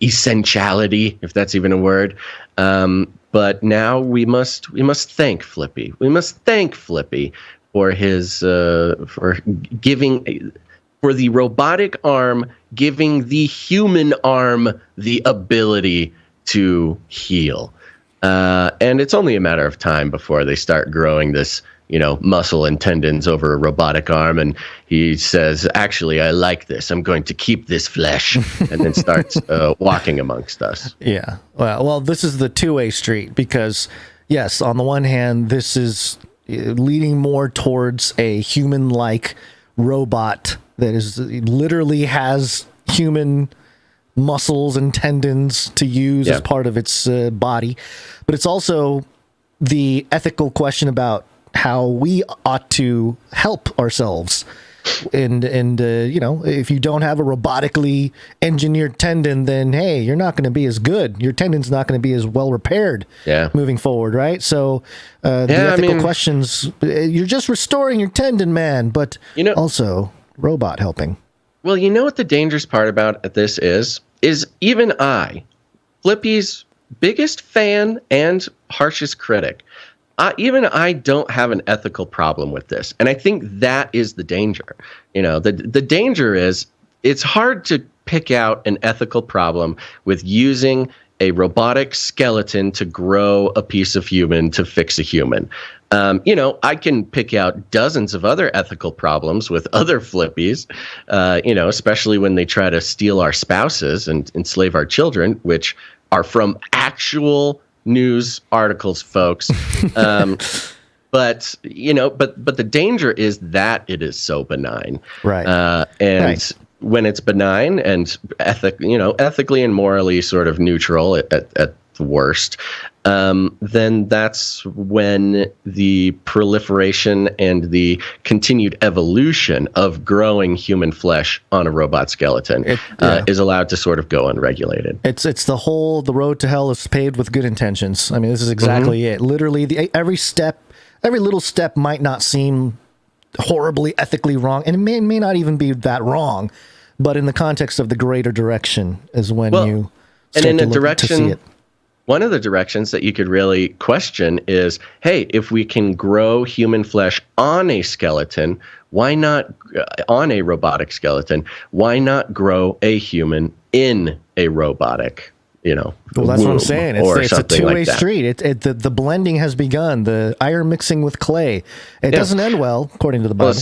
essentiality, if that's even a word. But now we must thank Flippy. We must thank Flippy for his for the robotic arm giving the human arm the ability to heal. And it's only a matter of time before they start growing this, muscle and tendons over a robotic arm. And he says, actually, I like this. I'm going to keep this flesh, and then starts walking amongst us. Yeah. Well, this is the two-way street because, yes, on the one hand, this is leading more towards a human-like robot that is literally has human muscles and tendons to use as part of its body. But it's also the ethical question about how we ought to help ourselves. And if you don't have a robotically engineered tendon, then, hey, you're not going to be as good. Your tendon's not going to be as well repaired moving forward, right? So the ethical questions, you're just restoring your tendon, man, but also robot helping. Well, you know what the dangerous part about this is even I, Flippy's biggest fan and harshest critic, even I don't have an ethical problem with this. And I think that is the danger. The danger is it's hard to pick out an ethical problem with using a robotic skeleton to grow a piece of human to fix a human. I can pick out dozens of other ethical problems with other Flippies, especially when they try to steal our spouses and enslave our children, which are from actual news articles, folks. But the danger is that it is so benign. Right. When it's benign and ethically and morally sort of neutral at the worst, then that's when the proliferation and the continued evolution of growing human flesh on a robot skeleton is allowed to sort of go unregulated. It's the road to hell is paved with good intentions. I mean, this is exactly it. Literally, every little step might not seem horribly ethically wrong, and it may not even be that wrong, but in the context of the greater direction is when you start to see it. One of the directions that you could really question is, hey, if we can grow human flesh on a skeleton, why not on a robotic skeleton? Why not grow a human in a robotic, well, that's what I'm saying. It's a two-way street. The blending has begun. The iron mixing with clay. It doesn't end well, according to the Bible.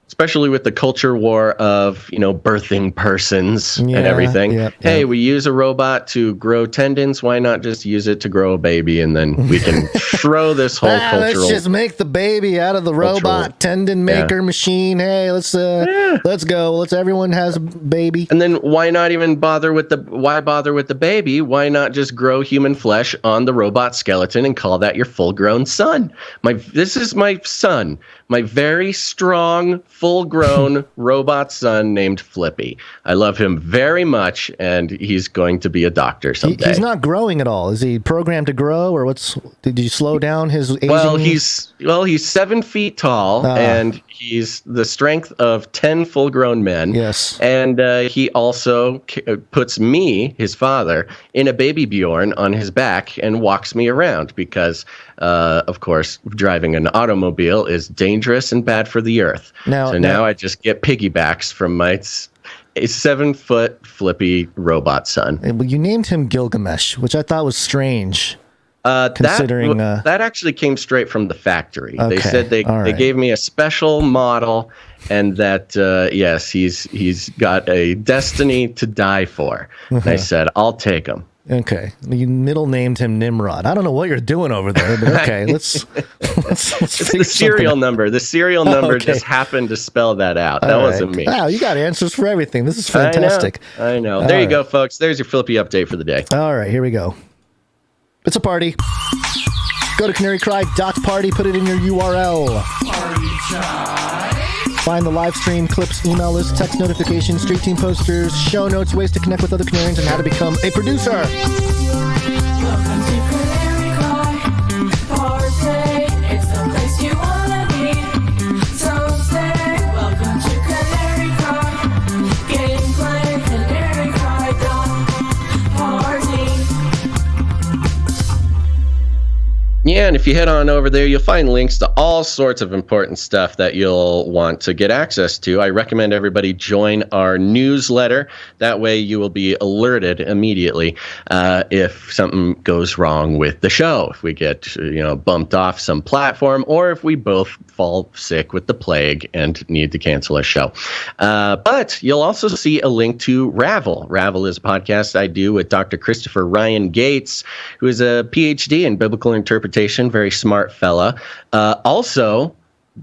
especially with the culture war of, birthing persons and everything. Hey, we use a robot to grow tendons. Why not just use it to grow a baby? And then we can throw this whole cultural... Let's just make the baby out of the robot tendon maker machine. Hey, let's go. Everyone has a baby. And then why not even bother with the baby? Why not just grow human flesh on the robot skeleton and call that your full-grown son? This is my son. My very strong, full-grown robot son named Flippy. I love him very much, and he's going to be a doctor someday. He's not growing at all. Is he programmed to grow, or did you slow down his aging? He's 7 feet tall, and he's the strength of 10 full-grown men. Yes. And he also puts me, his father, in a baby Bjorn on his back and walks me around because, of course, driving an automobile is dangerous and bad for the earth. Now I just get piggybacks from my 7-foot Flippy robot son. Well, you named him Gilgamesh, which I thought was strange. Considering that actually came straight from the factory. Okay, they said they gave me a special model, and that yes, he's got a destiny to die for. And I said, I'll take him. Okay, you middle named him Nimrod. I don't know what you're doing over there, but okay, let's it's the serial number. The serial number just happened to spell that out. That wasn't me. Wow, you got answers for everything. This is fantastic. I know. There you go, folks. There's your Flippy update for the day. All right, here we go. It's a party. Go to CanaryCry.Party, put it in your URL. Party time. Find the live stream, clips, email list, text notifications, street team posters, show notes, ways to connect with other Canarians, and how to become a producer. Welcome to CanaryCry.Party. It's the place you wanna be. So say, welcome to CanaryCry. Gameplay, CanaryCry.Party. Yeah, and if you head on over there, you'll find links to all sorts of important stuff that you'll want to get access to. I recommend everybody join our newsletter. That way you will be alerted immediately if something goes wrong with the show, if we get bumped off some platform, or if we both fall sick with the plague and need to cancel a show. But you'll also see a link to Ravel. Ravel is a podcast I do with Dr. Christopher Ryan Gates, who is a PhD in biblical interpretation. Very smart fella. Also,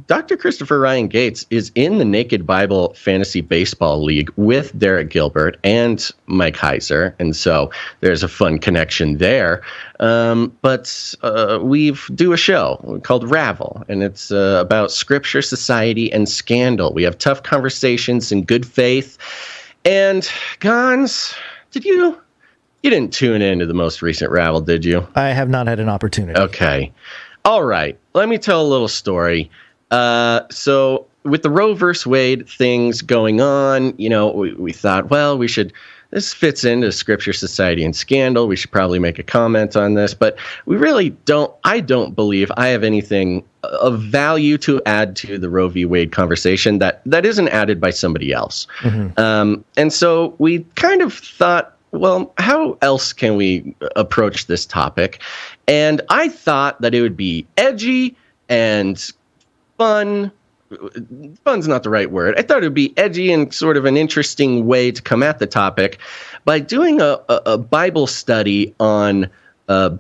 Dr. Christopher Ryan Gates is in the Naked Bible Fantasy Baseball League with Derek Gilbert and Mike Heiser, and so there's a fun connection there. But we do a show called Ravel, and it's about scripture, society, and scandal. We have tough conversations in good faith. And Gonz, You didn't tune into the most recent Ravel, did you? I have not had an opportunity. Okay. All right. Let me tell a little story. So with the Roe versus Wade things going on, we thought, well, this fits into Scripture, Society, and Scandal. We should probably make a comment on this. But we really I don't believe I have anything of value to add to the Roe v. Wade conversation that isn't added by somebody else. Mm-hmm. And so we kind of thought, well, how else can we approach this topic? And I thought that it would be edgy and fun. Fun's not the right word. I thought it would be edgy and sort of an interesting way to come at the topic by doing a Bible study on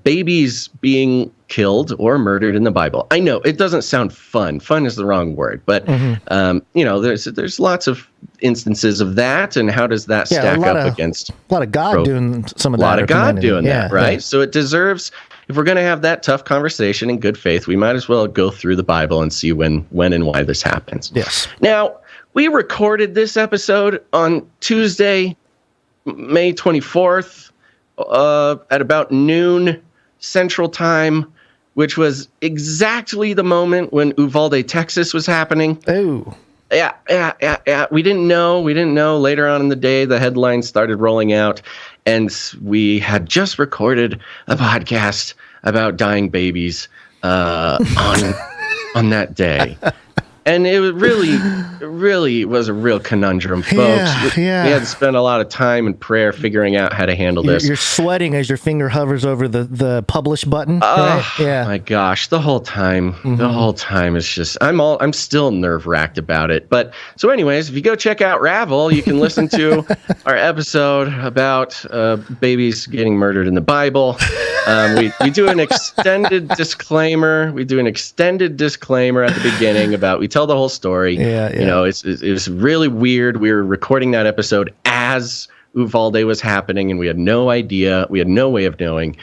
babies being killed or murdered in the Bible. I know it doesn't sound fun. Fun is the wrong word, but there's lots of instances of that, and how does that stack up against a lot of God doing some of that? A lot of God doing that, right? Yeah. So it deserves. If we're going to have that tough conversation in good faith, we might as well go through the Bible and see when and why this happens. Yes. Now, we recorded this episode on Tuesday, May 24th, at about noon Central Time, which was exactly the moment when Uvalde, Texas was happening. Oh. Yeah. We didn't know. Later on in the day, the headlines started rolling out, and we had just recorded a podcast about dying babies on that day. And it really was a real conundrum, folks. We had to spend a lot of time and prayer figuring out how to handle this. You're sweating as your finger hovers over the publish button. Oh my gosh, the whole time is just I'm still nerve-wracked about it. But so anyways, if you go check out Ravel, you can listen to our episode about babies getting murdered in the Bible. We do an extended disclaimer. We do an extended disclaimer at the beginning about we tell the whole story. You know, it was really weird. We were recording that episode as Uvalde was happening, and we had no idea. We had no way of knowing.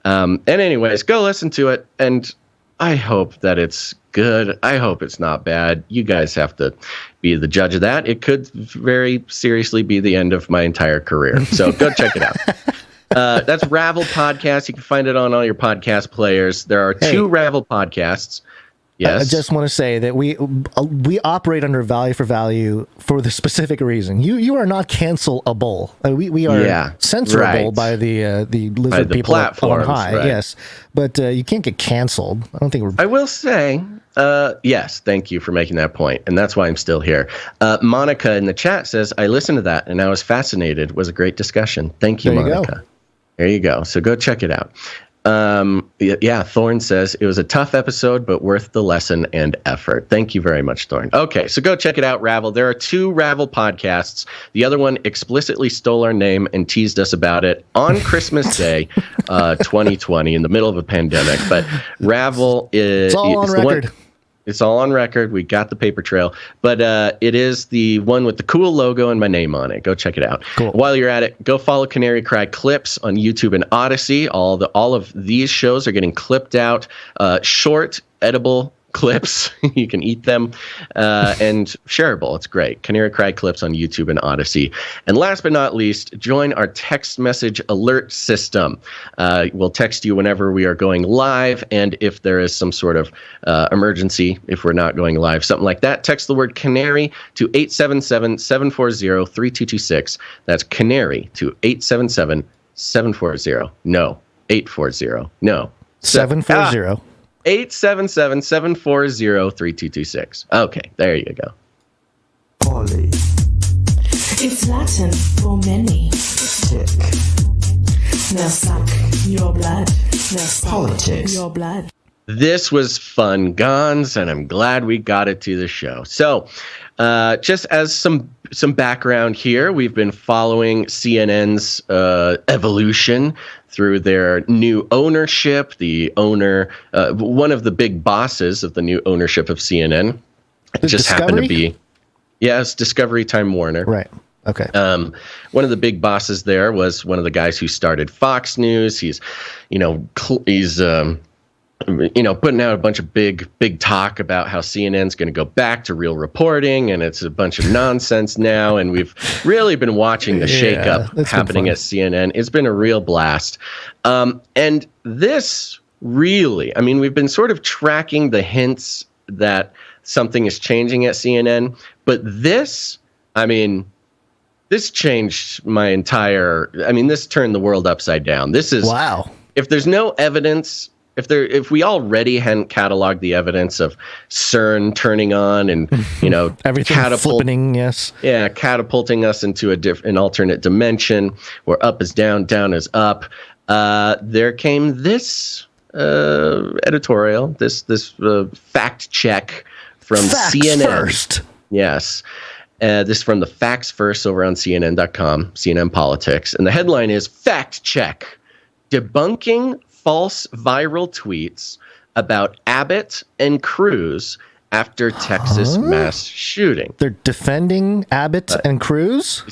And anyways, go listen to it, and I hope that it's good. I hope it's not bad. You guys have to be the judge of that. It could very seriously be the end of my entire career. So go check it out. That's Ravel Podcast. You can find it on all your podcast players. There are 2 Ravel podcasts. Yes. I just want to say that we operate under value for value for the specific reason. You are not cancelable. We are censorable by the lizard people on high. Right. Yes, but you can't get canceled. I don't think we're. I will say, yes. Thank you for making that point, and that's why I'm still here. Monica in the chat says I listened to that and I was fascinated. It was a great discussion. Thank you, Monica. There you go. So go check it out. Thorn says it was a tough episode, but worth the lesson and effort. Thank you very much, Thorn. Okay, so go check it out, Ravel. There are 2 Ravel podcasts. The other one explicitly stole our name and teased us about it on Christmas Day, 2020, in the middle of a pandemic. But Ravel is on record. It's all on record. We got the paper trail, but it is the one with the cool logo and my name on it. Go check it out. Cool. While you're at it, go follow Canary Cry Clips on YouTube and Odyssey. All of these shows are getting clipped out, short, edible clips. You can eat them and shareable. It's great. Canary Cry Clips on YouTube and Odyssey. And last but not least, join our text message alert system. We'll text you whenever we are going live, and if there is some sort of emergency, if we're not going live, something like that, text the word Canary to 877-740-3226. That's Canary to 877-740. No, 840. No. 740. 877-740-3226. Okay, there you go. Poly. It's Latin for many. Tick. Now suck your blood. Now suck Politics. your blood. This was fun, Gonz, and I'm glad we got it to the show. So, just as some background here, we've been following CNN's evolution through their new ownership. The owner, one of the big bosses of the new ownership of CNN, just happened to be, yes, Discovery Time Warner. Right. Okay. One of the big bosses there was one of the guys who started Fox News. He's putting out a bunch of big talk about how CNN's going to go back to real reporting, and it's a bunch of nonsense now. And we've really been watching the shakeup happening at CNN. It's been a real blast. And this really, I mean, we've been sort of tracking the hints that something is changing at CNN, but this, I mean, this changed my entire, I mean, this turned the world upside down. This is, wow. If there's no evidence, if we already hadn't cataloged the evidence of CERN turning on and, everything flipping, yes. Yeah, catapulting us into an alternate dimension where up is down, down is up. There came this editorial, this fact check from CNN. First. Yes. This from the Facts First over on CNN.com, CNN Politics. And the headline is Fact Check. Debunking false viral tweets about Abbott and Cruz after Texas mass shooting. They're defending Abbott and Cruz?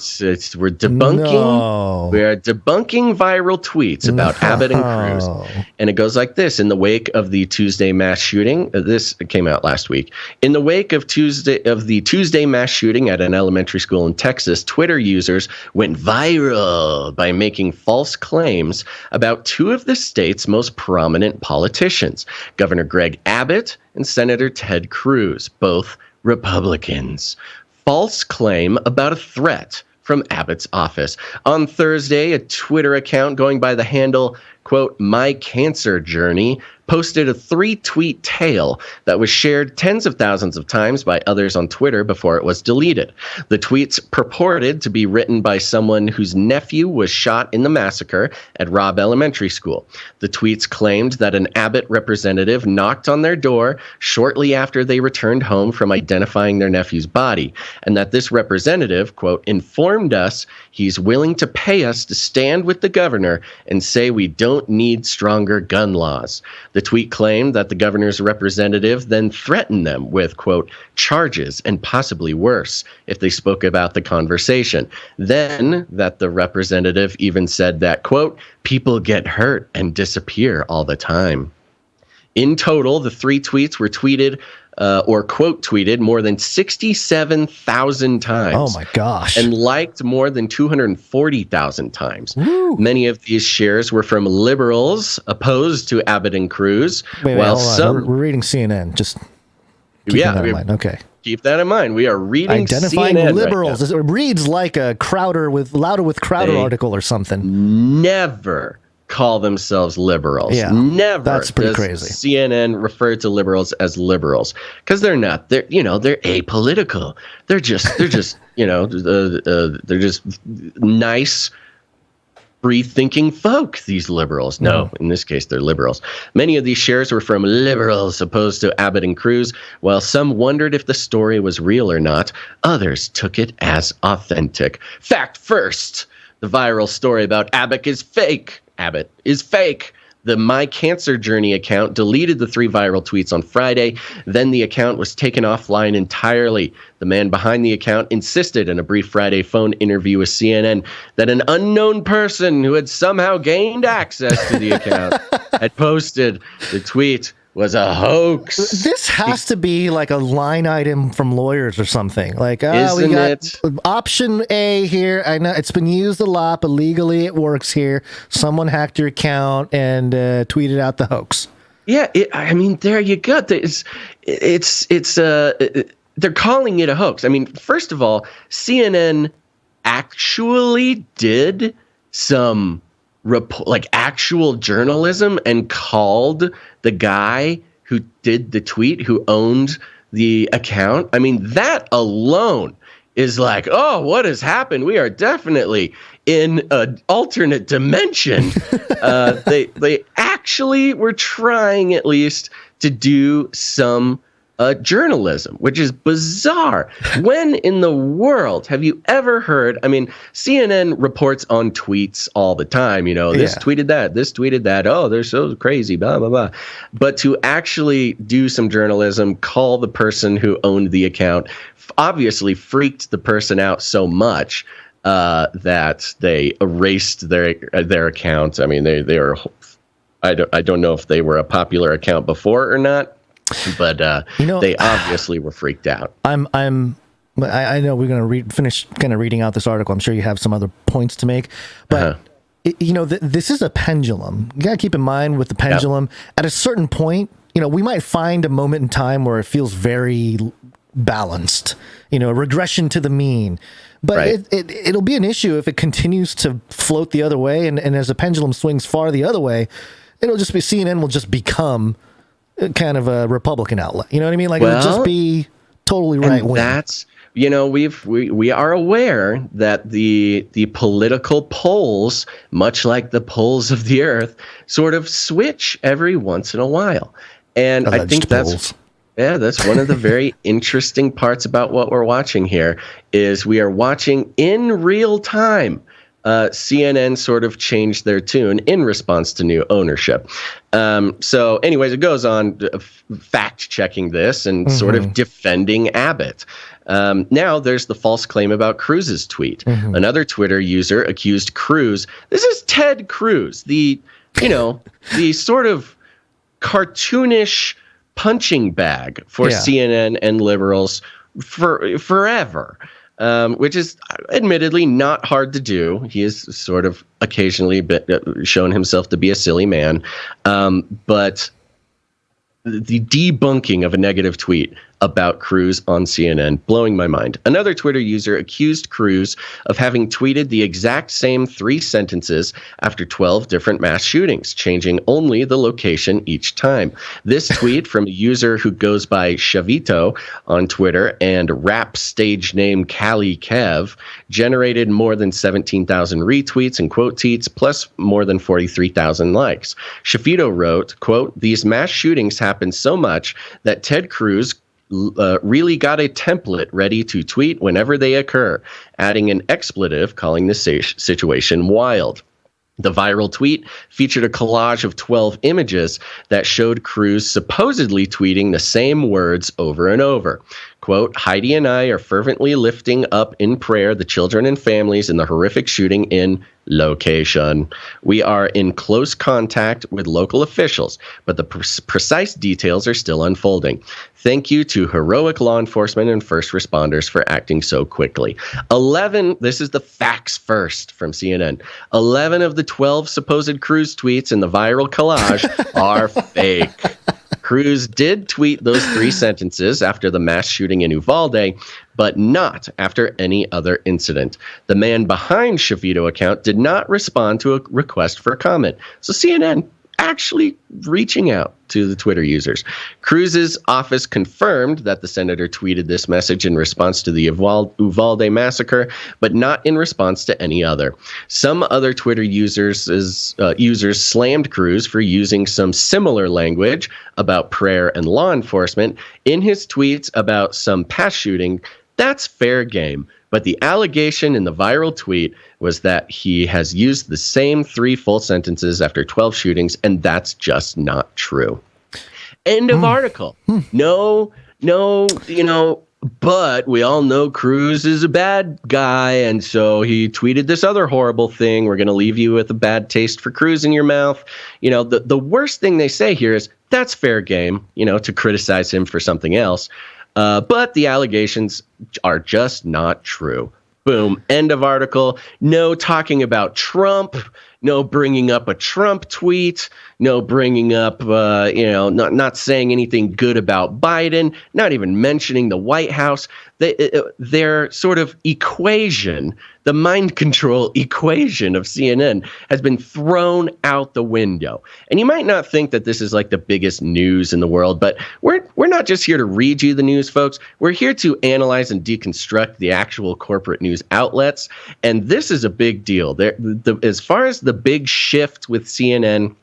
We're debunking. We are debunking viral tweets about Abbott and Cruz. And it goes like this. In the wake of the Tuesday mass shooting, this came out last week. In the wake of the Tuesday mass shooting at an elementary school in Texas, Twitter users went viral by making false claims about 2 of the state's most prominent politicians, Governor Greg Abbott and Senator Ted Cruz, both Republicans. False claim about a threat from Abbott's office. On Thursday, a Twitter account going by the handle quote, My Cancer Journey, posted a 3-tweet tale that was shared tens of thousands of times by others on Twitter before it was deleted. The tweets purported to be written by someone whose nephew was shot in the massacre at Robb Elementary School. The tweets claimed that an Abbott representative knocked on their door shortly after they returned home from identifying their nephew's body, and that this representative, quote, informed us he's willing to pay us to stand with the governor and say we don't need stronger gun laws. The tweet claimed that the governor's representative then threatened them with, quote, charges and possibly worse if they spoke about the conversation. Then that the representative even said that, quote, people get hurt and disappear all the time. In total, the 3 tweets were tweeted or quote tweeted more than 67,000 times. Oh my gosh. And liked more than 240,000 times. Woo. Many of these shares were from liberals opposed to Abbott and Cruz. Wait, while hold on. some We're reading CNN. Just keep that in mind. Okay. Keep that in mind. We are reading Identifying CNN liberals. right now. It reads like a Louder with Crowder article or something. Never call themselves liberals. Yeah, Never. that's pretty does crazy. CNN refer to liberals as liberals because they're not. They're they're apolitical. They're just they're just nice, free-thinking folk. These liberals. No, in this case, they're liberals. Many of these shares were from liberals opposed to Abbott and Cruz. While some wondered if the story was real or not, others took it as authentic. Fact first: the viral story about Abbott is fake. Abbott is fake. The My Cancer Journey account deleted the 3 viral tweets on Friday. Then the account was taken offline entirely. The man behind the account insisted in a brief Friday phone interview with CNN that an unknown person who had somehow gained access to the account had posted the tweet was a hoax. This has to be like a line item from lawyers or something. Like, we Isn't got it? option A here. I know it's been used a lot, but legally it works here. Someone hacked your account and tweeted out the hoax. Yeah, I mean, there you go. They're calling it a hoax. I mean, first of all, CNN actually did some actual journalism and called the guy who did the tweet, who owned the account. I mean, that alone is like, oh, what has happened? We are definitely in an alternate dimension. They actually were trying at least to do some journalism, which is bizarre. When in the world have you ever heard? I mean, CNN reports on tweets all the time. This tweeted that, this tweeted that. Oh, they're so crazy, blah, blah, blah. But to actually do some journalism, call the person who owned the account, obviously freaked the person out so much that they erased their account. I mean, they are. I don't know if they were a popular account before or not. But they obviously were freaked out. I know we're going to finish kind of reading out this article. I'm sure you have some other points to make, but this is a pendulum. You got to keep in mind with the pendulum. At a certain point, we might find a moment in time where it feels very balanced. A regression to the mean. But it'll be an issue if it continues to float the other way, and as the pendulum swings far the other way, it'll just be CNN will just become kind of a Republican outlet. You know what I mean? Like, it'll just be totally right wing. That's, we are aware that the political poles, much like the poles of the earth, sort of switch every once in a while. And I think that's one of the very interesting parts about what we're watching here is we are watching in real time. CNN sort of changed their tune in response to new ownership. So anyways, it goes on fact-checking this and sort of defending Abbott. Now there's the false claim about Cruz's tweet. Another Twitter user accused Cruz. This is Ted Cruz, the sort of cartoonish punching bag for CNN and liberals forever. Which is admittedly not hard to do. He has sort of occasionally shown himself to be a silly man. But the debunking of a negative tweet, about Cruz on CNN. Blowing my mind. Another Twitter user accused Cruz of having tweeted the exact same 3 sentences after 12 different mass shootings, changing only the location each time. This tweet from a user who goes by Chavito on Twitter and rap stage name Cali Kev generated more than 17,000 retweets and quote tweets, plus more than 43,000 likes. Chavito wrote, quote, "These mass shootings happen so much that Ted Cruz really got a template ready to tweet whenever they occur," adding an expletive, calling the situation wild. The viral tweet featured a collage of 12 images that showed Cruz supposedly tweeting the same words over and over. Quote, "Heidi and I are fervently lifting up in prayer the children and families in the horrific shooting in location. We are in close contact with local officials, but the precise details are still unfolding. Thank you to heroic law enforcement and first responders for acting so quickly." 11, this is the facts first from CNN. 11 of the 12 supposed Cruz tweets in the viral collage are fake. Cruz did tweet those 3 sentences after the mass shooting in Uvalde, but not after any other incident. The man behind Chavito account did not respond to a request for comment. So CNN actually reaching out to the Twitter users. Cruz's office confirmed that the senator tweeted this message in response to the Uvalde massacre, but not in response to any other. Some other Twitter users slammed Cruz for using some similar language about prayer and law enforcement in his tweets about some past shooting. That's fair game. But the allegation in the viral tweet was that he has used the same 3 full sentences after 12 shootings, and that's just not true. End of article. No, but we all know Cruz is a bad guy, and so he tweeted this other horrible thing. We're going to leave you with a bad taste for Cruz in your mouth. The worst thing they say here is that's fair game, to criticize him for something else. But the allegations are just not true. Boom. End of article. No talking about Trump. No bringing up a Trump tweet. No bringing up, not saying anything good about Biden. Not even mentioning the White House. Their sort of equation, the mind control equation of CNN, has been thrown out the window. And you might not think that this is like the biggest news in the world, but we're not just here to read you the news, folks. We're here to analyze and deconstruct the actual corporate news outlets. And this is a big deal. As far as the big shift with CNN,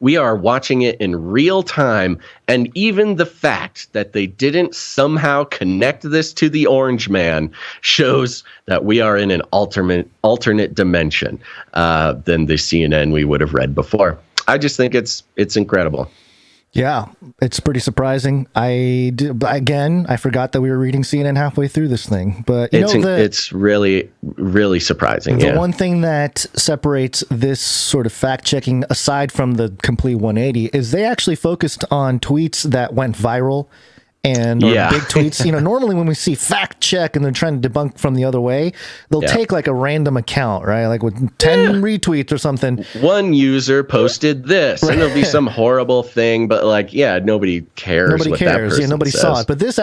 we are watching it in real time, and even the fact that they didn't somehow connect this to the Orange Man shows that we are in an alternate dimension than the CNN we would have read before. I just think it's incredible. Yeah, it's pretty surprising. I forgot that we were reading CNN halfway through this thing, but it's really, really surprising. The one thing that separates this sort of fact checking, aside from the complete 180, is they actually focused on tweets that went viral and big tweets. Normally when we see fact check and they're trying to debunk from the other way, they'll take like a random account, right? Like with 10 retweets or something. One user posted this, and it'll be some horrible thing, but nobody cares. Nobody what cares. That person Nobody says. saw it. But these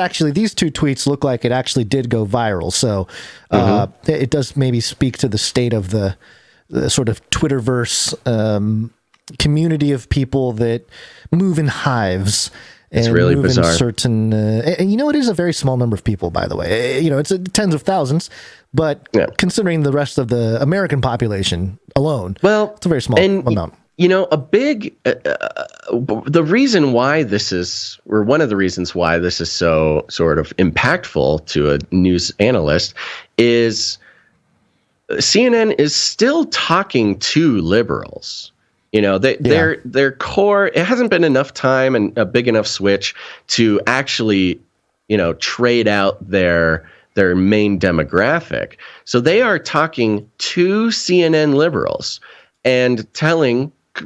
2 tweets look like it actually did go viral. So it does maybe speak to the state of the sort of Twitterverse community of people that move in hives. It's really bizarre. Certain, it is a very small number of people, by the way. It's tens of thousands, but considering the rest of the American population alone, it's a very small amount. A big, the reason why this is, or one of the reasons why this is so sort of impactful to a news analyst is CNN is still talking to liberals. Their core, it hasn't been enough time and a big enough switch to actually, trade out their main demographic. So they are talking to CNN liberals and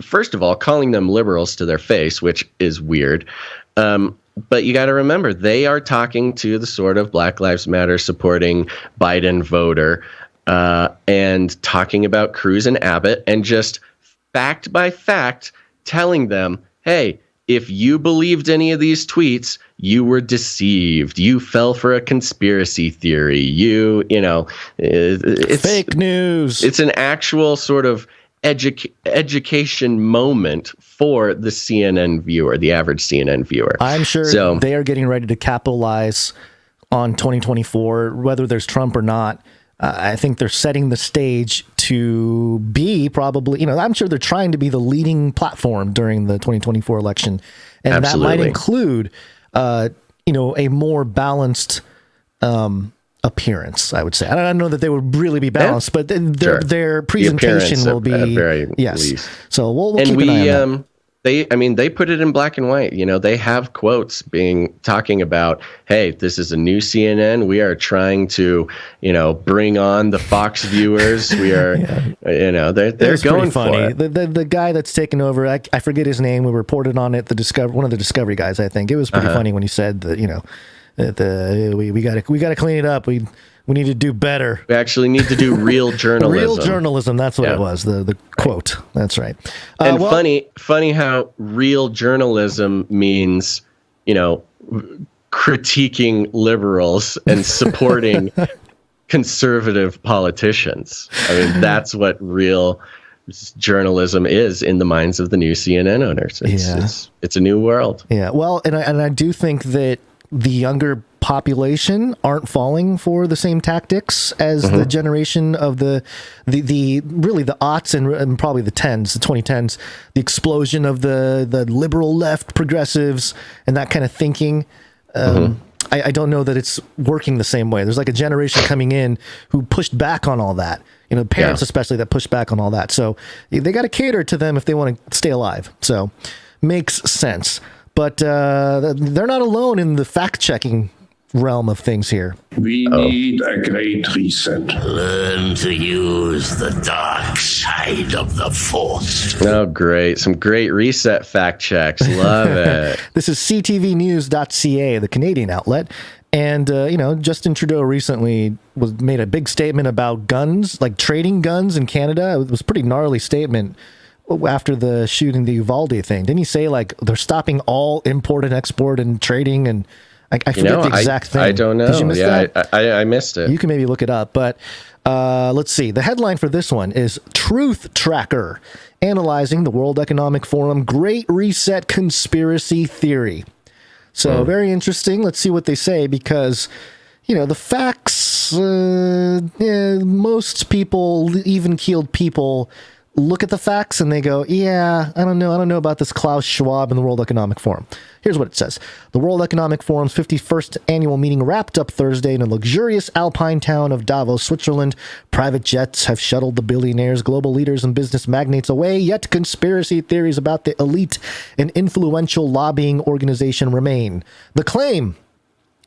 first of all, calling them liberals to their face, which is weird. But you got to remember, they are talking to the sort of Black Lives Matter supporting Biden voter and talking about Cruz and Abbott and just fact by fact telling them, hey, if you believed any of these tweets, you were deceived. You fell for a conspiracy theory. It's fake news. It's an actual sort of education moment for the CNN viewer, the average CNN viewer. I'm sure they are getting ready to capitalize on 2024, whether there's Trump or not. I think they're setting the stage to be probably, I'm sure they're trying to be the leading platform during the 2024 election. And Absolutely. that might include, a more balanced appearance, I would say. I don't know that they would really be balanced, but their presentation will be, least. So we'll keep an eye on that. They put it in black and white. They have quotes talking about, hey, this is a new CNN. We are trying to, bring on the Fox viewers. We are, they're going for it. The guy that's taken over, I forget his name. We reported on it. One of the Discovery guys, I think. It was pretty funny when he said that, we got to clean it up. We need to do better. We actually need to do real journalism. Real journalism. That's what it was. The quote. That's right. And funny how real journalism means, critiquing liberals and supporting conservative politicians. That's what real journalism is in the minds of the new CNN owners. It's a new world. Yeah. Well, and I do think that the younger population aren't falling for the same tactics as the generation of the aughts and probably the 2010s, the explosion of the liberal left progressives and that kind of thinking. I don't know that it's working the same way. There's like a generation coming in who pushed back on all that, parents especially that pushed back on all that. So they got to cater to them if they want to stay alive. So makes sense. But they're not alone in the fact-checking realm of things here. We need a great reset. Learn to use the dark side of the Force. Oh, great. Some great reset fact checks. Love it. This is ctvnews.ca, the Canadian outlet. And, Justin Trudeau recently made a big statement about guns, like trading guns in Canada. It was a pretty gnarly statement after the shooting, the Uvalde thing. Didn't he say, they're stopping all import and export and trading? And I forget the exact thing. I don't know. Did you miss that? I missed it. You can maybe look it up. But let's see. The headline for this one is Truth Tracker, analyzing the World Economic Forum Great Reset Conspiracy Theory. So very interesting. Let's see what they say, because the facts, most people, even-keeled people, look at the facts and they go, I don't know about this Klaus Schwab and the World Economic Forum. Here's what it says. The World Economic Forum's 51st annual meeting wrapped up Thursday in a luxurious alpine town of Davos, Switzerland. Private jets have shuttled the billionaires, global leaders, and business magnates away, yet conspiracy theories about the elite and influential lobbying organization remain. The claim: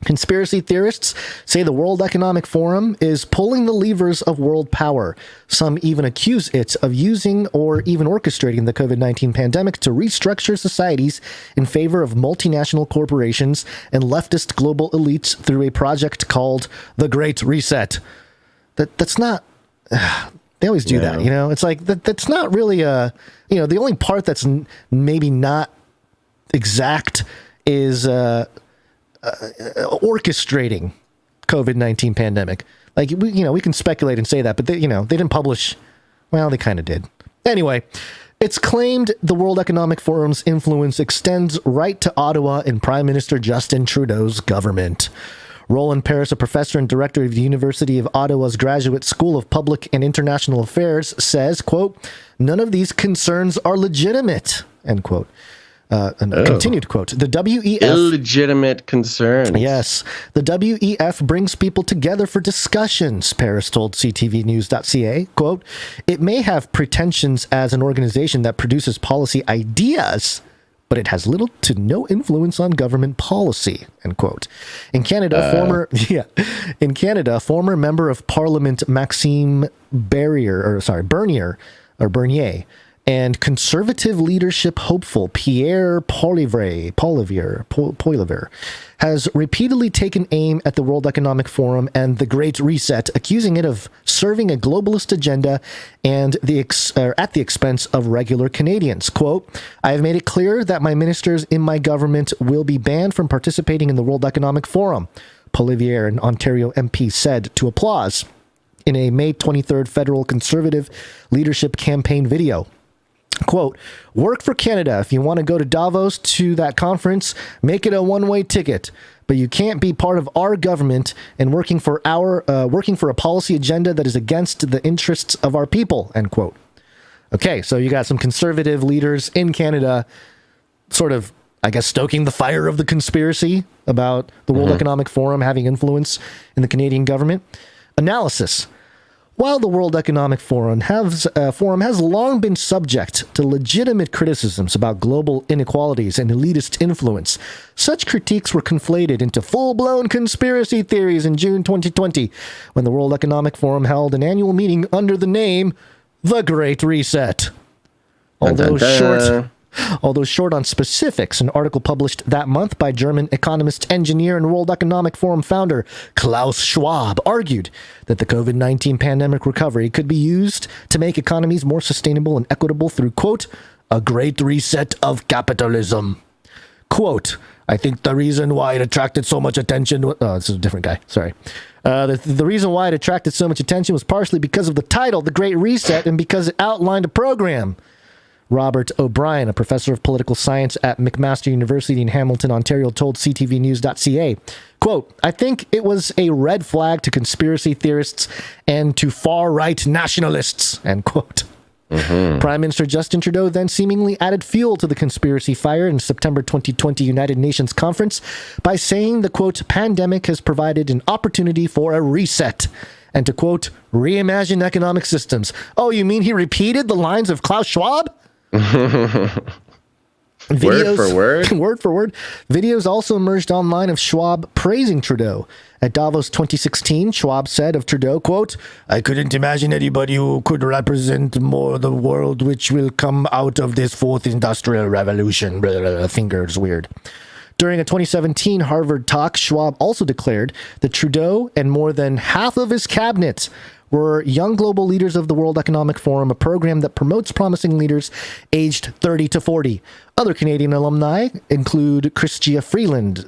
conspiracy theorists say the World Economic Forum is pulling the levers of world power. Some even accuse it of using or even orchestrating the COVID-19 pandemic to restructure societies in favor of multinational corporations and leftist global elites through a project called the Great Reset. That's not... They always do that, It's like, that's not really a... the only part that's maybe not exact is... orchestrating COVID-19 pandemic. We can speculate and say that, but they didn't publish. Well, they kind of did. Anyway, it's claimed the World Economic Forum's influence extends right to Ottawa and Prime Minister Justin Trudeau's government. Roland Paris, a professor and director of the University of Ottawa's Graduate School of Public and International Affairs, says, quote, "None of these concerns are legitimate," end quote. Continued quote, the WEF... Illegitimate concerns. Yes. The WEF brings people together for discussions, Paris told ctvnews.ca. Quote, "It may have pretensions as an organization that produces policy ideas, but it has little to no influence on government policy," end quote. In Canada, former member of Parliament Maxime Bernier And conservative leadership hopeful Pierre Poilievre has repeatedly taken aim at the World Economic Forum and the Great Reset, accusing it of serving a globalist agenda and at the expense of regular Canadians. Quote, I have made it clear that my ministers in my government will be banned from participating in the World Economic Forum, Poilievre, an Ontario MP, said to Applause in a May 23rd federal conservative leadership campaign video. Quote, work for Canada. If you want to go to Davos to that conference, make it a one-way ticket. But you can't be part of our government and working for a policy agenda that is against the interests of our people, end quote. Okay, so you got some conservative leaders in Canada sort of, I guess, stoking the fire of the conspiracy about the World Economic Forum having influence in the Canadian government. Analysis. While the World Economic Forum has long been subject to legitimate criticisms about global inequalities and elitist influence, such critiques were conflated into full-blown conspiracy theories in June 2020, when the World Economic Forum held an annual meeting under the name The Great Reset. Although short on specifics, an article published that month by German economist, engineer, and World Economic Forum founder Klaus Schwab argued that the COVID-19 pandemic recovery could be used to make economies more sustainable and equitable through, quote, a great reset of capitalism. Quote, I think the reason why it attracted so much attention... this is a different guy, sorry. The reason why it attracted so much attention was partially because of the title, The Great Reset, and because it outlined a program. Robert O'Brien, a professor of political science at McMaster University in Hamilton, Ontario, told CTVnews.ca, quote, I think it was a red flag to conspiracy theorists and to far-right nationalists, end quote. Prime Minister Justin Trudeau then seemingly added fuel to the conspiracy fire in September 2020 United Nations conference by saying the, quote, pandemic has provided an opportunity for a reset and to, quote, reimagine economic systems. Oh, you mean he repeated the lines of Klaus Schwab? Videos, word for word. Videos also emerged online of Schwab praising Trudeau. At Davos 2016, Schwab said of Trudeau, quote, I couldn't imagine anybody who could represent more the world which will come out of this fourth industrial revolution. Fingers weird. During a 2017 Harvard talk, Schwab also declared that Trudeau and more than half of his cabinet were young global leaders of the World Economic Forum, a program that promotes promising leaders aged 30 to 40. Other Canadian alumni include Chrystia Freeland,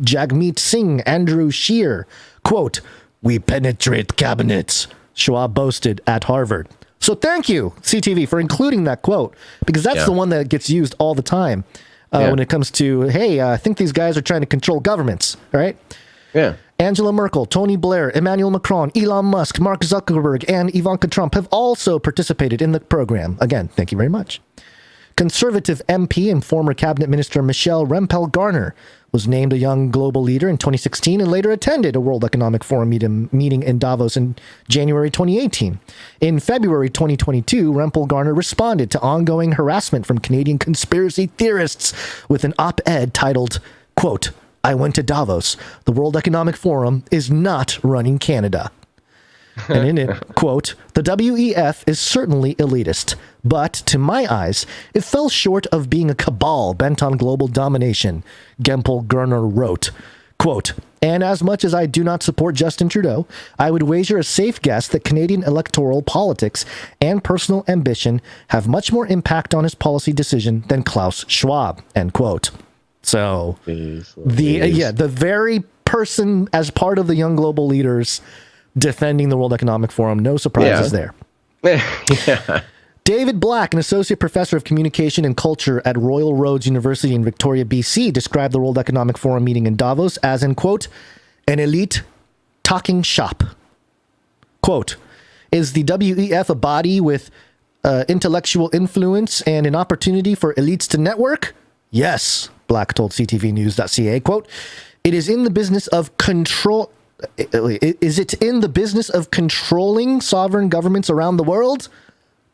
Jagmeet Singh, Andrew Scheer. Quote, we penetrate cabinets, Schwab boasted at Harvard. So thank you, CTV, for including that quote, because that's the one that gets used all the time when it comes to, hey, I think these guys are trying to control governments, right? Yeah. Angela Merkel, Tony Blair, Emmanuel Macron, Elon Musk, Mark Zuckerberg, and Ivanka Trump have also participated in the program. Again, thank you very much. Conservative MP and former cabinet minister Michelle Rempel-Garner was named a young global leader in 2016 and later attended a World Economic Forum meeting in Davos in January 2018. In February 2022, Rempel-Garner responded to ongoing harassment from Canadian conspiracy theorists with an op-ed titled, quote, I went to Davos. The World Economic Forum is not running Canada. And in it, quote, the WEF is certainly elitist, but to my eyes, it fell short of being a cabal bent on global domination, Rempel-Garner wrote. Quote, and as much as I do not support Justin Trudeau, I would wager a safe guess that Canadian electoral politics and personal ambition have much more impact on his policy decision than Klaus Schwab, end quote. So the very person as part of the young global leaders defending the World Economic Forum, no surprises there. David Black, an associate professor of communication and culture at Royal Roads University in Victoria, BC, described the World Economic Forum meeting in Davos as, in quote, an elite talking shop. Quote, is the WEF a body with intellectual influence and an opportunity for elites to network? Yes, Black told CTVnews.ca, quote, it is in the business of control. Is it in the business of controlling sovereign governments around the world?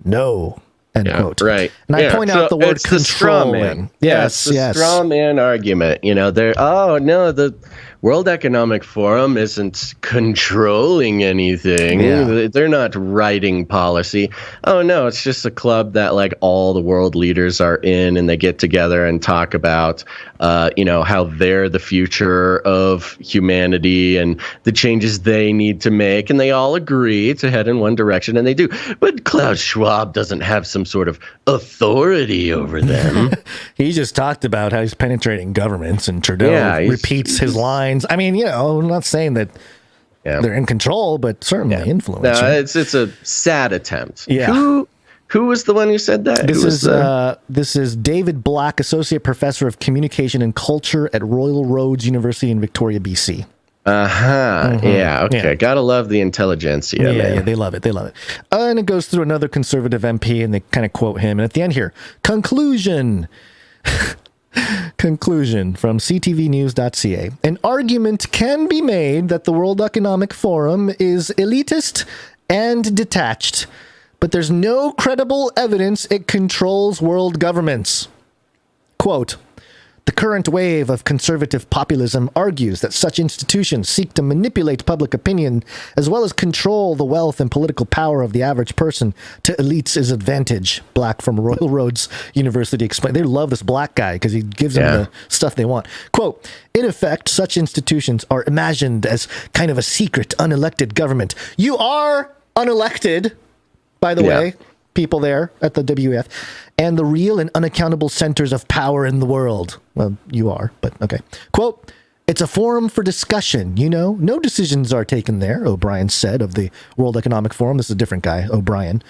No, end quote. Right. And I point out the word controlling. Yes, yes. Straw man argument. You know, World Economic Forum isn't controlling anything. Yeah. They're not writing policy. Oh no, it's just a club that like all the world leaders are in, and they get together and talk about, how they're the future of humanity and the changes they need to make, and they all agree to head in one direction, and they do. But Klaus Schwab doesn't have some sort of authority over them. He just talked about how he's penetrating governments, and Trudeau repeats his lines. I mean, I'm not saying that they're in control, but certainly influential. No, it's a sad attempt. Yeah. Who was the one who said that? This is David Black, Associate Professor of Communication and Culture at Royal Roads University in Victoria, BC. Yeah. Okay. Gotta love the intelligentsia. Yeah. They love it. And it goes through another conservative MP, and they kind of quote him. And at the end here, conclusion from ctvnews.ca. An argument can be made that the World Economic Forum is elitist and detached, but there's no credible evidence it controls world governments. Quote, the current wave of conservative populism argues that such institutions seek to manipulate public opinion as well as control the wealth and political power of the average person to elites' advantage. Black from Royal Roads University explained. They love this Black guy because he gives them the stuff they want. Quote, in effect, such institutions are imagined as kind of a secret, unelected government. You are unelected, by the way, people there at the WEF, and the real and unaccountable centers of power in the world. Well, you are, but okay. Quote, it's a forum for discussion, No decisions are taken there, O'Brien said of the World Economic Forum. This is a different guy, O'Brien.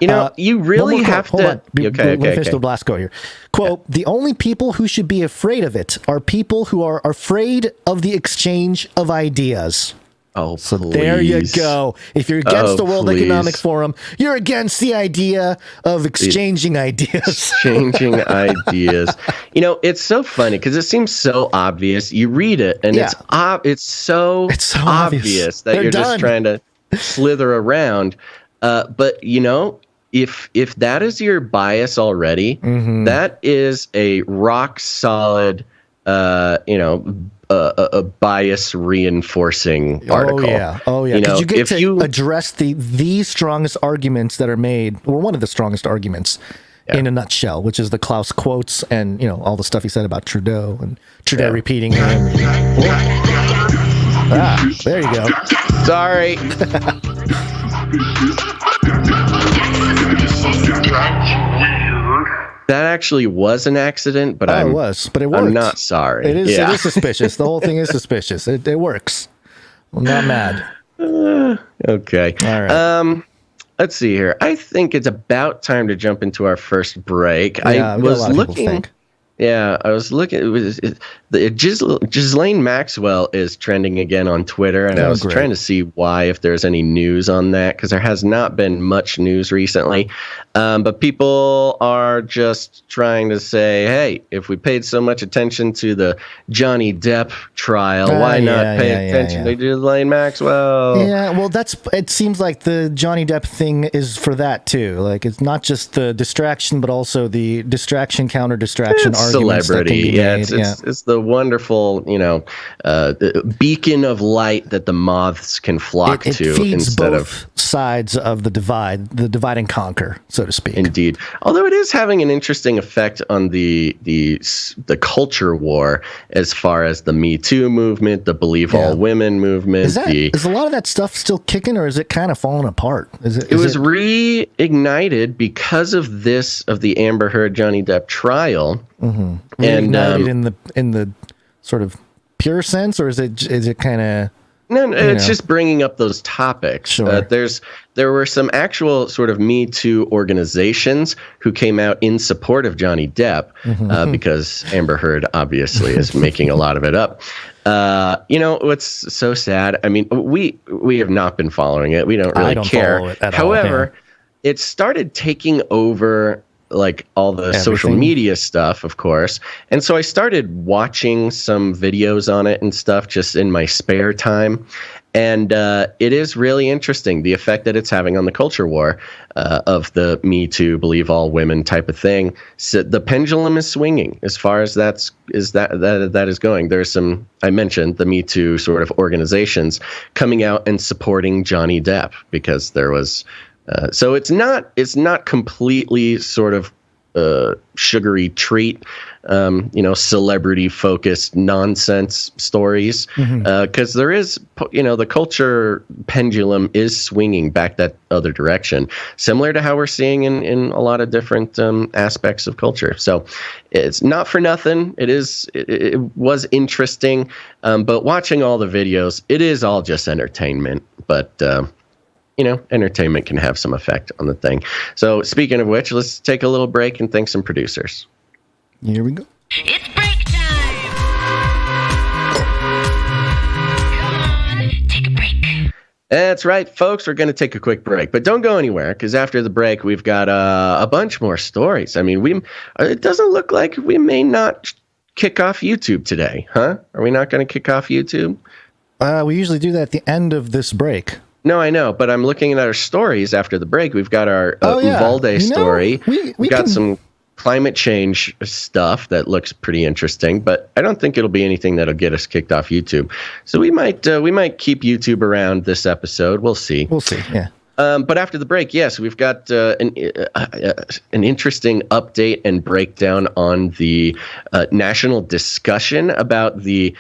You really have to... Hold on. Okay. Finish the last quote here. Quote, the only people who should be afraid of it are people who are afraid of the exchange of ideas. Oh, so there you go. If you're against the World Economic Forum, you're against the idea of exchanging ideas. Exchanging ideas. It's so funny because it seems so obvious. You read it, and it's so obvious that you're just trying to slither around. But if that is your bias already, that is a rock solid, a bias reinforcing article. Oh yeah. Because you get to address the strongest arguments that are made, or one of the strongest arguments, in a nutshell, which is the Klaus quotes and all the stuff he said about Trudeau and Trudeau repeating him. There you go. Sorry. That actually was an accident, but it was, but it worked. I'm not sorry. It is. It is suspicious. The whole thing is suspicious. It works. I'm not mad. Okay. All right. Let's see here. I think it's about time to jump into our first break. Yeah, I was looking. Yeah, I was looking. Ghislaine Maxwell is trending again on Twitter, and I was trying to see why, if there's any news on that, because there has not been much news recently. But people are just trying to say, hey, if we paid so much attention to the Johnny Depp trial, why not pay attention to Ghislaine Maxwell? Yeah, well, it seems like the Johnny Depp thing is for that too. Like, it's not just the distraction, but also the distraction counter distraction arguments celebrity. That can be made. It's the wonderful, beacon of light that the moths can flock to. It feeds instead both sides of the divide and conquer, so to speak. Indeed. Although it is having an interesting effect on the culture war, as far as the Me Too movement, the Believe All Women movement. Is a lot of that stuff still kicking, or is it kind of falling apart? It was reignited because of the Amber Heard Johnny Depp trial. Mm-hmm. And in the sort of pure sense, or is it kind of? No, it's just bringing up those topics. Sure. There were some actual sort of Me Too organizations who came out in support of Johnny Depp, because Amber Heard obviously is making a lot of it up. What's so sad? I mean, we have not been following it. We don't really care. Follow it at However, it started taking over like all the social media stuff, of course. And so I started watching some videos on it and stuff just in my spare time. And it is really interesting, the effect that it's having on the culture war of the Me Too, believe all women type of thing. So the pendulum is swinging as far as that is going. There's some, I mentioned, the Me Too sort of organizations coming out and supporting Johnny Depp because there was, so it's not completely sort of sugary treat, celebrity focused nonsense stories, because there is, the culture pendulum is swinging back that other direction, similar to how we're seeing in a lot of different aspects of culture. So it's not for nothing. It was interesting, but watching all the videos, it is all just entertainment, but entertainment can have some effect on the thing. So speaking of which, let's take a little break and thank some producers. Here we go. It's break time! Come on, take a break. That's right, folks. We're going to take a quick break, but don't go anywhere, because after the break, we've got a bunch more stories. I mean, it doesn't look like we may not kick off YouTube today, huh? Are we not going to kick off YouTube? We usually do that at the end of this break. No, I know, but I'm looking at our stories after the break. We've got our Uvalde story. We've got some climate change stuff that looks pretty interesting, but I don't think it'll be anything that'll get us kicked off YouTube. So we might keep YouTube around this episode. We'll see. Yeah. But after the break, yes, we've got an interesting update and breakdown on the national discussion about the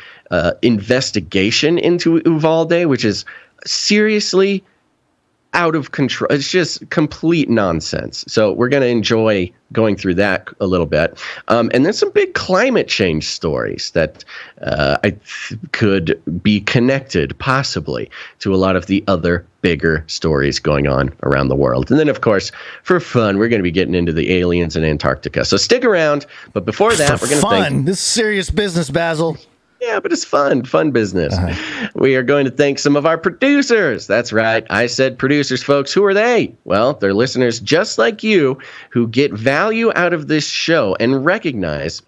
investigation into Uvalde, which is seriously out of control. It's just complete nonsense. So we're going to enjoy going through that a little bit. And then some big climate change stories that could be connected possibly to a lot of the other bigger stories going on around the world. And then, of course, for fun, we're going to be getting into the aliens in Antarctica. So stick around. But before that, we're going to thank... This is serious business, Basil. Yeah, but it's fun business. We are going to thank some of our producers. That's right. I said producers, folks. Who are they? Well, they're listeners just like you who get value out of this show and recognize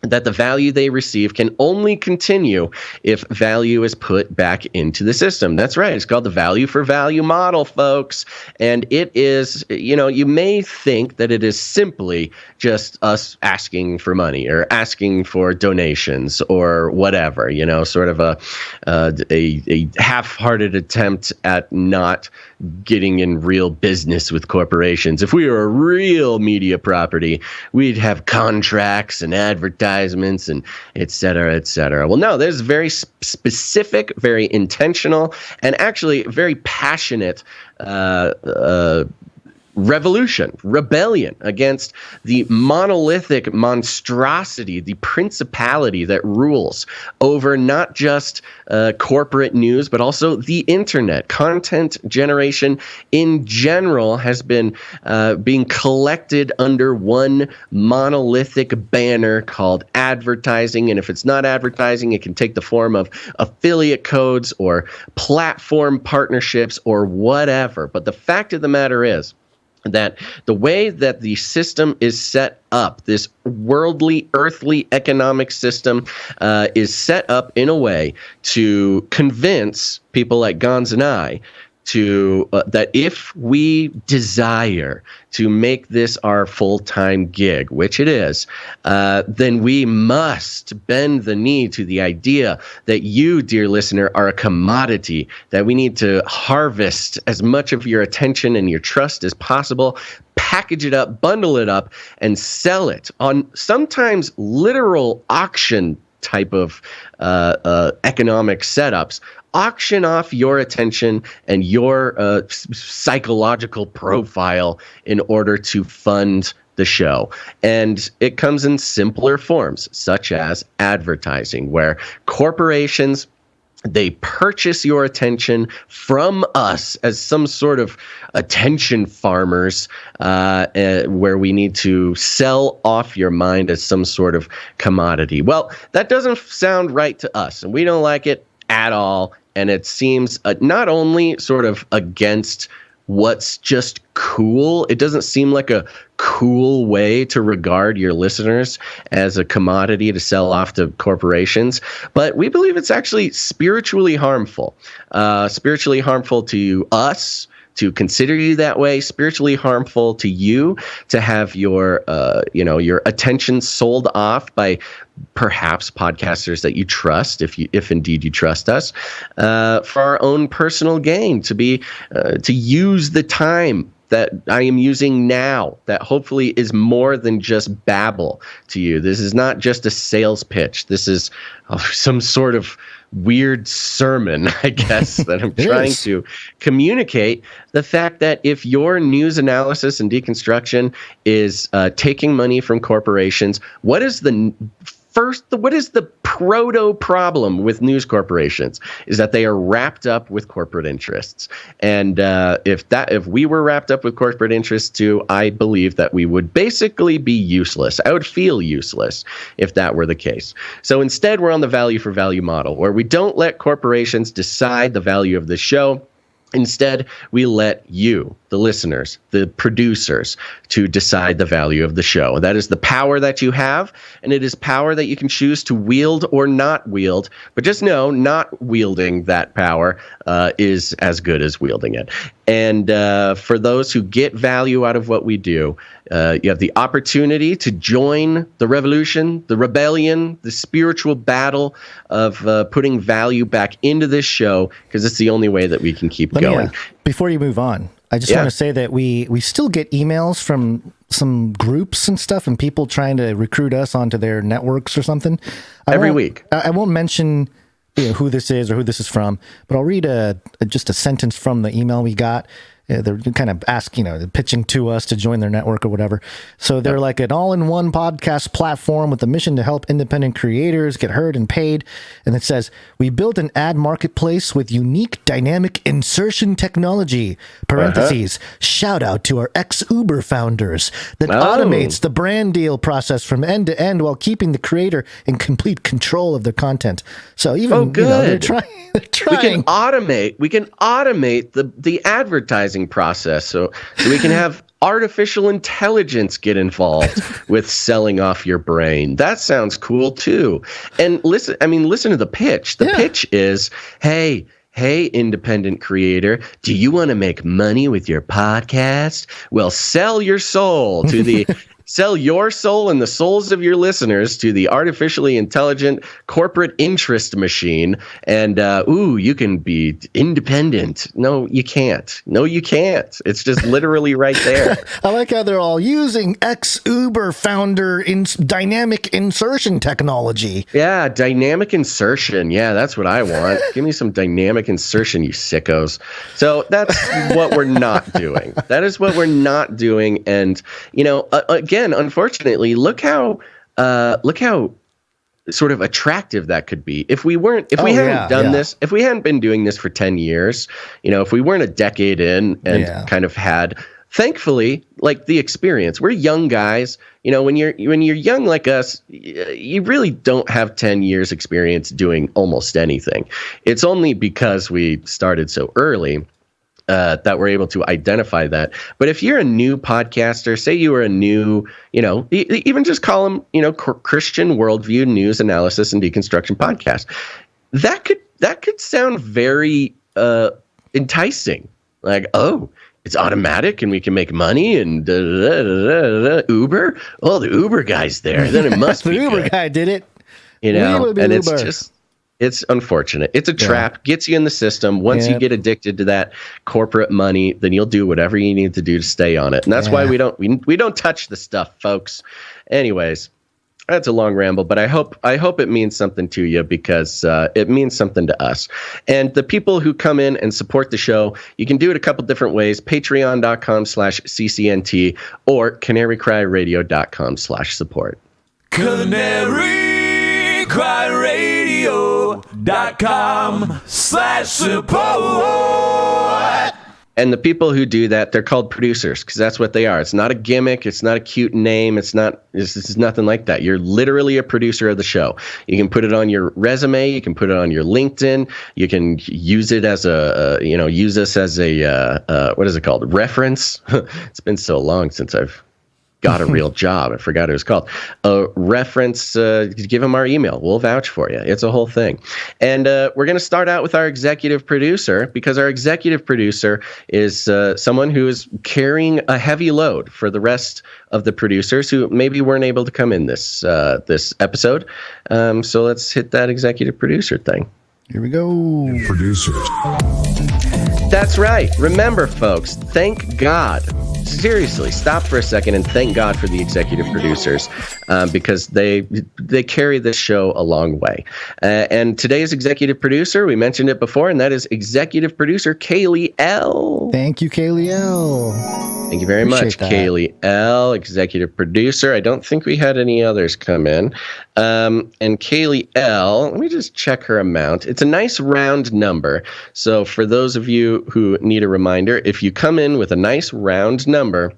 that the value they receive can only continue if value is put back into the system. That's right. It's called the value for value model, folks. And it is, you may think that it is simply just us asking for money or asking for donations or whatever, sort of a half-hearted attempt at not getting in real business with corporations. If we were a real media property, we'd have contracts and advertisements and et cetera, et cetera. Well, no, there's very specific, very intentional, and actually very passionate rebellion against the monolithic monstrosity, the principality that rules over not just corporate news, but also the internet. Content generation in general has been being collected under one monolithic banner called advertising. And if it's not advertising, it can take the form of affiliate codes or platform partnerships or whatever. But the fact of the matter is, that the way that the system is set up, this worldly, earthly economic system is set up in a way to convince people like Gonz and I to that if we desire to make this our full-time gig, which it is, then we must bend the knee to the idea that you, dear listener, are a commodity, that we need to harvest as much of your attention and your trust as possible, package it up, bundle it up, and sell it on sometimes literal auction type of economic setups. Auction off your attention and your psychological profile in order to fund the show. And it comes in simpler forms, such as advertising, where corporations, they purchase your attention from us as some sort of attention farmers, where we need to sell off your mind as some sort of commodity. Well, that doesn't sound right to us, and we don't like it at all. And it seems not only sort of against what's just cool. It doesn't seem like a cool way to regard your listeners as a commodity to sell off to corporations. But we believe it's actually spiritually harmful to us, to consider you that way, spiritually harmful to you to have your attention sold off by perhaps podcasters that you trust, if indeed you trust us, for our own personal gain, to use the time that I am using now, that hopefully is more than just babble to you. This is not just a sales pitch. This is some sort of weird sermon, I guess, that I'm trying to communicate. The fact that if your news analysis and deconstruction is taking money from corporations, what is the proto problem with news corporations is that they are wrapped up with corporate interests. And if we were wrapped up with corporate interests too, I believe that we would basically be useless. I would feel useless if that were the case. So instead, we're on the value for value model, where we don't let corporations decide the value of the show. Instead, we let you, the listeners, the producers, to decide the value of the show. That is the power that you have, and it is power that you can choose to wield or not wield. But just know, not wielding that power is as good as wielding it. And for those who get value out of what we do, you have the opportunity to join the revolution, the rebellion, the spiritual battle of putting value back into this show, because it's the only way that we can keep going. Before you move on, I just want to say that we still get emails from some groups and stuff, and people trying to recruit us onto their networks or something. Every week. I won't mention who this is or who this is from, but I'll read just a sentence from the email we got. They're kind of asking, pitching to us to join their network or whatever. So they're like an all-in-one podcast platform with a mission to help independent creators get heard and paid. And it says, we built an ad marketplace with unique dynamic insertion technology, parentheses, shout out to our ex-Uber founders, that automates the brand deal process from end to end while keeping the creator in complete control of their content. So even, they're trying. We can automate the advertising process so we can have artificial intelligence get involved with selling off your brain. That sounds cool too. And listen to the pitch. The pitch is, hey, independent creator, do you want to make money with your podcast? Well, sell your soul to the sell your soul and the souls of your listeners to the artificially intelligent corporate interest machine. And, you can be independent. No, you can't. It's just literally right there. I like how they're all using ex-Uber founder dynamic insertion technology. Yeah, dynamic insertion. Yeah, that's what I want. Give me some dynamic insertion, you sickos. So that's what we're not doing. That is what we're not doing. And, again, unfortunately, look how sort of attractive that could be if we hadn't done this, if we hadn't been doing this for 10 years, if we weren't a decade in and kind of had, thankfully, like the experience. We're young guys. When you're young like us, you really don't have 10 years experience doing almost anything. It's only because we started so early that we're able to identify that. But if you're a new podcaster, say you were a new, even just call them, Christian worldview news analysis and deconstruction podcast, that could sound very enticing. Like, oh, it's automatic and we can make money and Uber. Oh, the Uber guy's there. Then it must be the Uber good. Guy did it. And it's just. It's unfortunate. It's a trap, gets you in the system. Once you get addicted to that corporate money, then you'll do whatever you need to do to stay on it. And that's why we don't touch the stuff, folks. Anyways, that's a long ramble, but I hope it means something to you, because it means something to us. And the people who come in and support the show, you can do it a couple different ways. Patreon.com/CCNT or CanaryCry.Radio.com/support. CanaryCry.Radio.com/support. And the people who do that, they're called producers because that's what they are. It's not a gimmick. It's not a cute name. It's nothing like that. You're literally a producer of the show. You can put it on your resume. You can put it on your LinkedIn. You can use it as use us as a, what is it called? Reference. It's been so long since I've got a real job. I forgot what it was called. A reference, give them our email. We'll vouch for you. It's a whole thing. And we're going to start out with our executive producer because our executive producer is someone who is carrying a heavy load for the rest of the producers who maybe weren't able to come in this episode. So let's hit that executive producer thing. Here we go. Producers. That's right. Remember, folks, thank God. Seriously, stop for a second and thank God for the executive producers because they carry this show a long way. And today's executive producer, we mentioned it before, and that is executive producer Kaylee L. Thank you, Kaylee L. Thank you very much, Kaylee L., executive producer. I don't think we had any others come in. And Kaylee L., let me just check her amount. It's a nice round number. So for those of you who need a reminder, if you come in with a nice round number,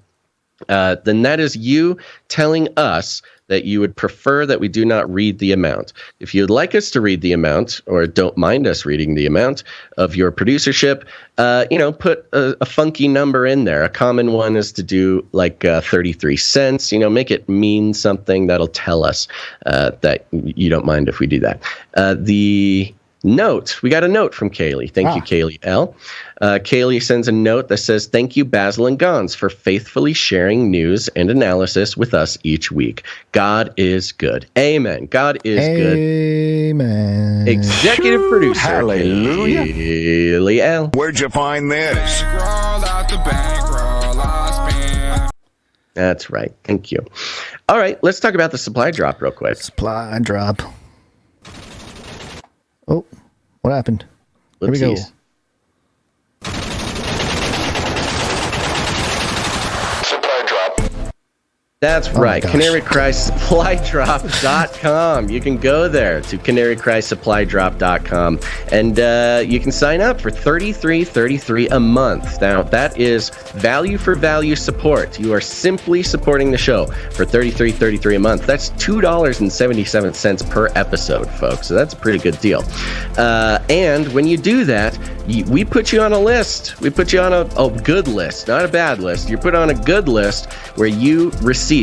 then that is you telling us that you would prefer that we do not read the amount. If you'd like us to read the amount or don't mind us reading the amount of your producership, put a funky number in there. A common one is to do like 33 cents, make it mean something that'll tell us that you don't mind if we do that. We got a note from Kaylee. Thank you, Kaylee L. Kaylee sends a note that says, "Thank you, Basil and Gonz, for faithfully sharing news and analysis with us each week. God is good." Amen. God is good. Amen. Executive producer. Hallelujah. Kaylee L. Where'd you find this? That's right. Thank you. All right, let's talk about the supply drop real quick. Supply drop. Oh, what happened? Here we go. Supply drop. That's right. CanaryCry.Supply.com. You can go there to CanaryCry.Supply.com and you can sign up for $33.33 a month. Now, that is value for value support. You are simply supporting the show for $33.33 a month. That's $2.77 per episode, folks. So that's a pretty good deal. And when you do that, we put you on a list. We put you on a good list, not a bad list. You're put on a good list where you receive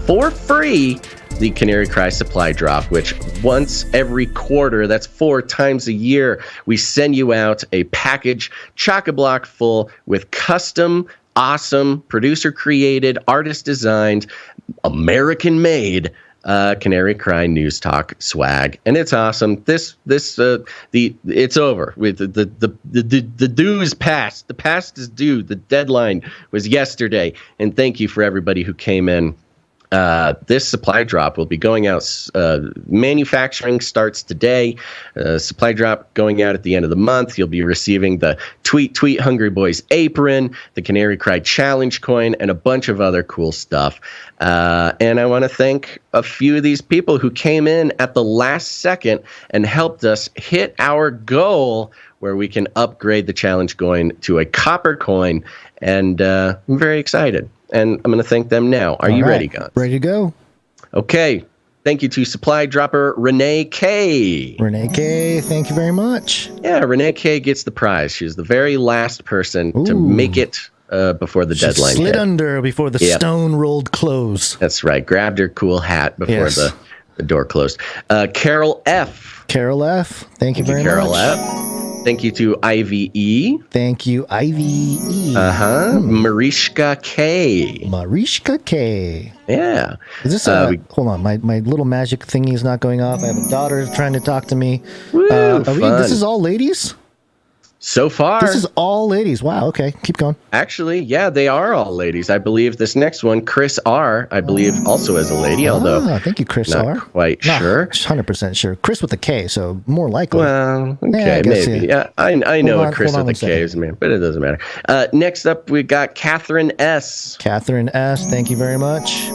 for free the Canary Cry Supply Drop, which once every quarter, that's 4 times a year, we send you out a package chock-a-block full with custom, awesome, producer-created, artist-designed, American-made Canary Cry News Talk swag, and it's awesome. It's over. With the due is past. The past is due. The deadline was yesterday, and thank you for everybody who came in. This supply drop will be going out. Manufacturing starts today. Supply drop going out at the end of the month. You'll be receiving the Tweet Hungry Boys apron, the Canary Cry Challenge coin, and a bunch of other cool stuff. And I want to thank a few of these people who came in at the last second and helped us hit our goal where we can upgrade the challenge coin to a copper coin. And I'm very excited. And I'm going to thank them now. Are you ready, Gonz? Ready to go. Okay. Thank you to supply dropper Renee K. Renee K, thank you very much. Yeah, Renee K gets the prize. She's the very last person to make it before the deadline. Slid under before the stone rolled close. That's right. Grabbed her cool hat before the door closed. Carol F. Carol F. Thank you very much. Carol F. Thank you to IVE. Thank you, IVE. Marishka K. Marishka K. Yeah. Is this hold on, my little magic thingy is not going off. I have a daughter trying to talk to me. This is all ladies? So far. This is all ladies. Wow, okay. Keep going. Actually, yeah, they are all ladies. I believe this next one, Chris R., I believe also is a lady, although thank you, Chris not R. quite sure. 100% sure. Chris with a K, so more likely. Well, okay, maybe. Yeah, I know a Chris with a K is, man, but it doesn't matter. Next up, we got Catherine S. Catherine S., thank you very much.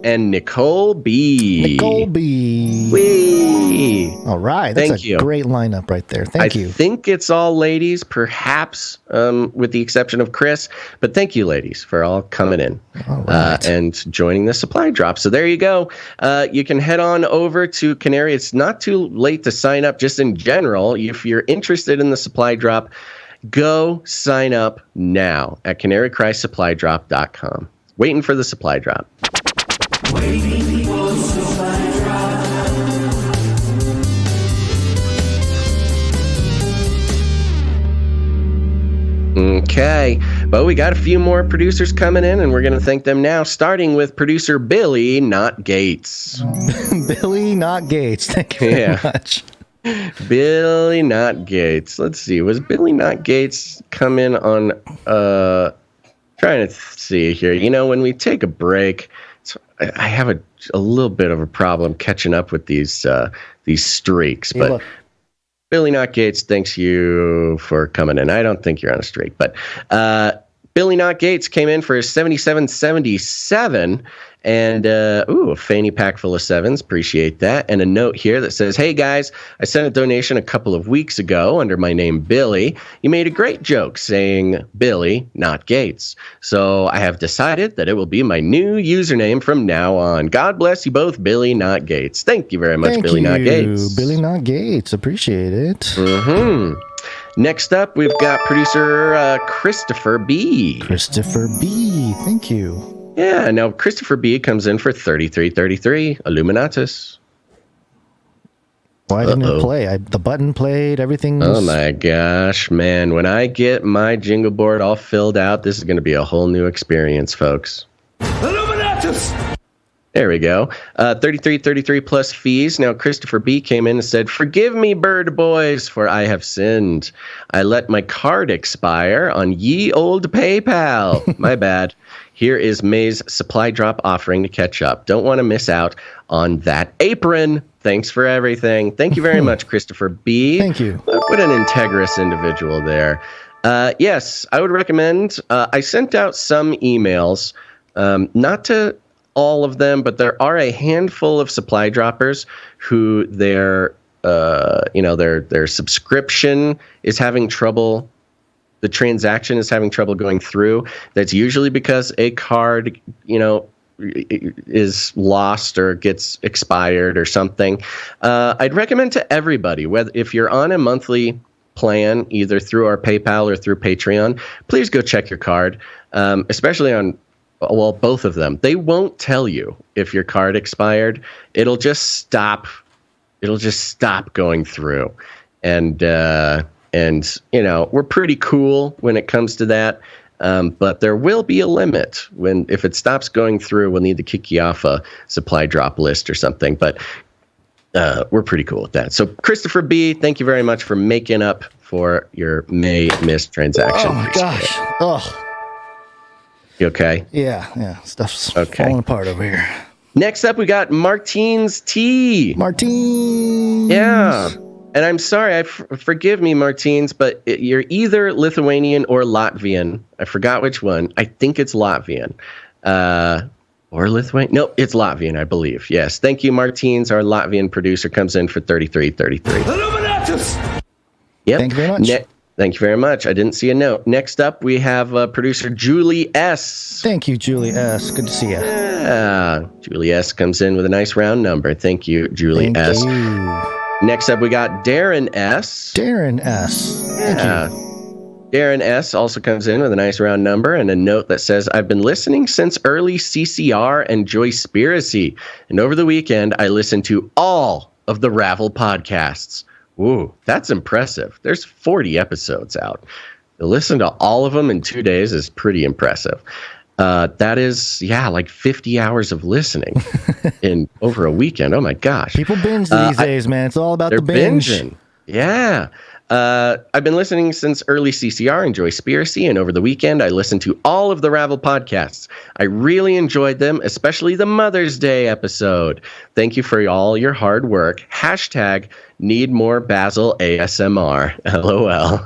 and Nicole B. Nicole B. Whee! All right. That's a great lineup right there. Thank you. I think it's all ladies, perhaps with the exception of Chris. But thank you, ladies, for all coming in and joining the supply drop. So there you go. You can head on over to Canary. It's not too late to sign up just in general. If you're interested in the supply drop, go sign up now at CanaryCry.Supply.com. Waiting for the supply drop. Waiting for supply drop. Okay, but we got a few more producers coming in, and we're going to thank them now, starting with producer Billy, not Gates. Billy, not Gates. Thank you very much. Billy, not Gates. Let's see. Was Billy, not Gates come in on... trying to see here. You know, when we take a break, I have a little bit of a problem catching up with these streaks. But look. Billy, not Gates, thanks you for coming in. I don't think you're on a streak, but Billy, not Gates came in for 7777. And, a fanny pack full of sevens. Appreciate that. And a note here that says, hey, guys, I sent a donation a couple of weeks ago under my name, Billy. You made a great joke saying Billy, not Gates. So I have decided that it will be my new username from now on. God bless you both, Billy, not Gates. Thank you very much, Billy, not Gates. Billy, not Gates. Appreciate it. Mm-hmm. Next up, we've got producer Christopher B. Christopher B. Thank you. Yeah, now Christopher B comes in for 3333 Illuminatus. Why didn't it play? The button played, everything. Oh my gosh, man. When I get my jingle board all filled out, this is going to be a whole new experience, folks. Illuminatus! There we go. 3333 plus fees. Now, Christopher B came in and said, forgive me, bird boys, for I have sinned. I let my card expire on ye old PayPal. My bad. Here is May's supply drop offering to catch up. Don't want to miss out on that apron. Thanks for everything. Thank you very much, Christopher B. Thank you. What an integrous individual there. Yes, I would recommend. I sent out some emails, not to all of them, but there are a handful of supply droppers who their subscription is having trouble. The transaction is having trouble going through. That's usually because a card, is lost or gets expired or something. I'd recommend to everybody, whether if you're on a monthly plan, either through our PayPal or through Patreon, please go check your card, especially on, well, both of them. They won't tell you if your card expired. It'll just stop going through. And we're pretty cool when it comes to that. But there will be a limit if it stops going through, we'll need to kick you off a supply drop list or something. But we're pretty cool with that. So Christopher B, thank you very much for making up for your May missed transaction. Oh my gosh. Oh. You okay? Yeah. Stuff's falling apart over here. Next up, we got Martine's Tea. Martines. Yeah. And I'm sorry, forgive me, Martines, but you're either Lithuanian or Latvian. I forgot which one. I think it's Latvian. Or Lithuanian. No, it's Latvian, I believe. Yes. Thank you, Martines. Our Latvian producer comes in for 3333. Illuminatus! Yep. Thank you very much. Thank you very much. I didn't see a note. Next up, we have producer Julie S. Thank you, Julie S. Good to see you. Yeah. Julie S. comes in with a nice round number. Thank you, Julie S. Thank you. Next up, we got Darren S. Darren S. Thank you. Darren S. also comes in with a nice round number and a note that says, I've been listening since early CCR and Joyspiracy. And over the weekend, I listened to all of the Ravel podcasts. Ooh, that's impressive. There's 40 episodes out. To listen to all of them in 2 days is pretty impressive. That is, like 50 hours of listening in over a weekend. Oh my gosh. People binge these days, man. It's all about the binge. Binging. Yeah. I've been listening since early CCR and Joyspiracy, and over the weekend I listened to all of the Ravel podcasts. I really enjoyed them, especially the Mother's Day episode. Thank you for all your hard work. # need more Basil ASMR. LOL.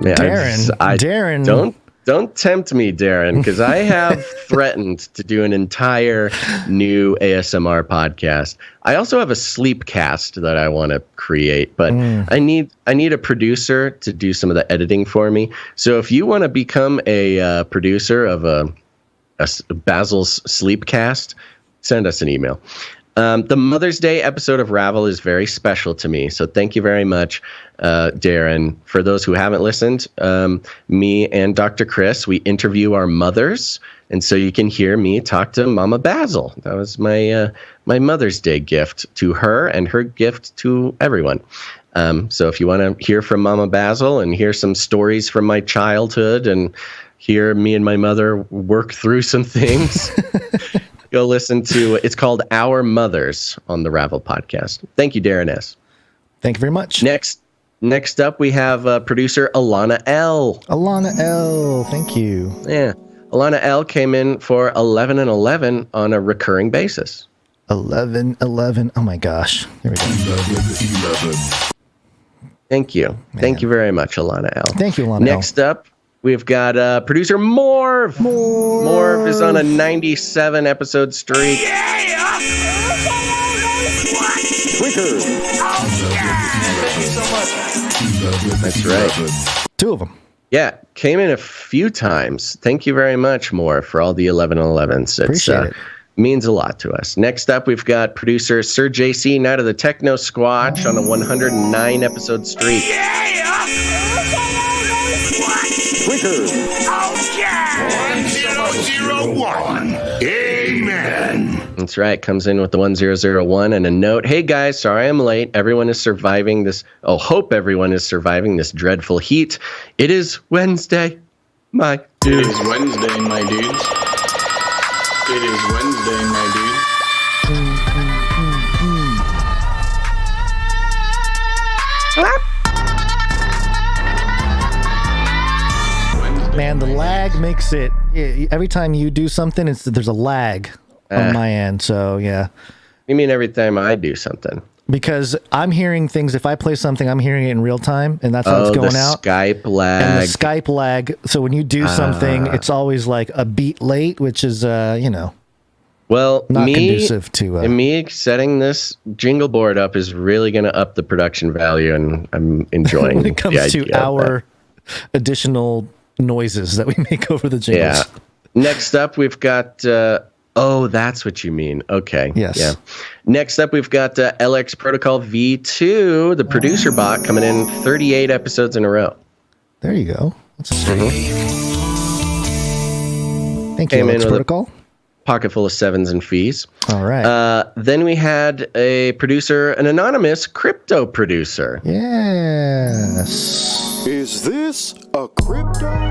Darren. Don't tempt me, Darren, because I have threatened to do an entire new ASMR podcast. I also have a sleep cast that I want to create, but I need a producer to do some of the editing for me. So if you want to become a producer of a Basil's sleep cast, send us an email. The Mother's Day episode of Ravel is very special to me, so thank you very much, Darren. For those who haven't listened, me and Dr. Chris, we interview our mothers, and so you can hear me talk to Mama Basil. That was my Mother's Day gift to her and her gift to everyone. So if you want to hear from Mama Basil and hear some stories from my childhood and hear me and my mother work through some things... Go listen to, it's called Our Mothers on the Ravel podcast. Thank you, Darren S. Thank you very much. Next up, we have producer Alana L. Alana L, thank you. Yeah. Alana L came in for 11 and 11 on a recurring basis. 11, oh my gosh. Here we go. 11. Thank you. Man. Thank you very much, Alana L. Thank you, Alana Next up, we've got producer Morv. Morv is on a 97 episode streak. That's right. 2 of them. Yeah, came in a few times. Thank you very much, Morv, for all the 11 and 11s. Appreciate it. Means a lot to us. Next up, we've got producer Sir JC, Night of the Techno Squatch, on a 109 episode streak. Oh, yeah! 1001. Amen. That's right. Comes in with the 1001 and a note. Hey, guys, sorry I'm late. Everyone is surviving this. Oh, hope everyone is surviving this dreadful heat. It is Wednesday, my dudes. It is Wednesday, my dudes. It is Wednesday, my dudes. Man, the lag makes it. Every time you do something, there's a lag on my end. So yeah. You mean every time I do something? Because I'm hearing things. If I play something, I'm hearing it in real time, and that's how it's going out. Skype lag. And the Skype lag. So when you do something, it's always like a beat late, which is well, not conducive to me setting this jingle board up is really going to up the production value, and I'm enjoying when it comes to our additional noises that we make over the jingles. Yeah. Next up, we've got. Oh, that's what you mean. Okay. Yes. Yeah. Next up, we've got LX Protocol V2, the producer bot, coming in 38 episodes in a row. There you go. That's a streak. Thank you, LX Protocol. Pocket full of sevens and fees. All right. Then we had a producer, an anonymous crypto producer. Yes. Is this a crypto?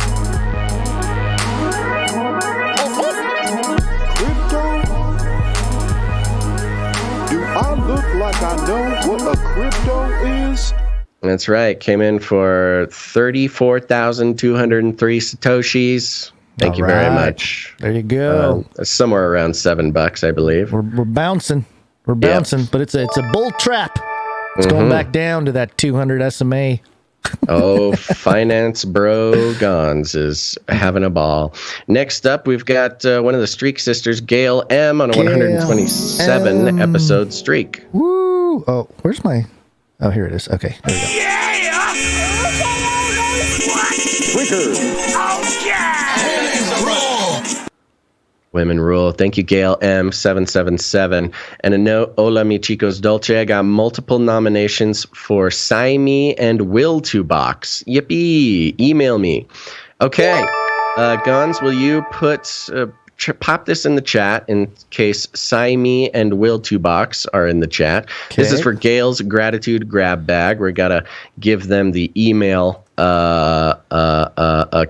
I look like I know what a crypto is? That's right. Came in for 34,203 Satoshis. Thank you very much. There you go. Somewhere around $7, I believe. We're bouncing. We're bouncing, but it's a bull trap. It's going back down to that 200 SMA. Oh, finance bro Gonz is having a ball. Next up, we've got one of the Streak sisters, Gail M, on a 127 episode streak. Woo! Oh, where's my... Oh, here it is. Okay, there we go. Women rule. Thank you, Gail M777. And a note, hola mi chicos dolce. I got multiple nominations for Sci-Me and Will to Box. Yippee! Email me. Okay, Gonz, will you pop this in the chat in case Sci-Me and Will to Box are in the chat? Okay. This is for Gail's gratitude grab bag. We're gonna give them the email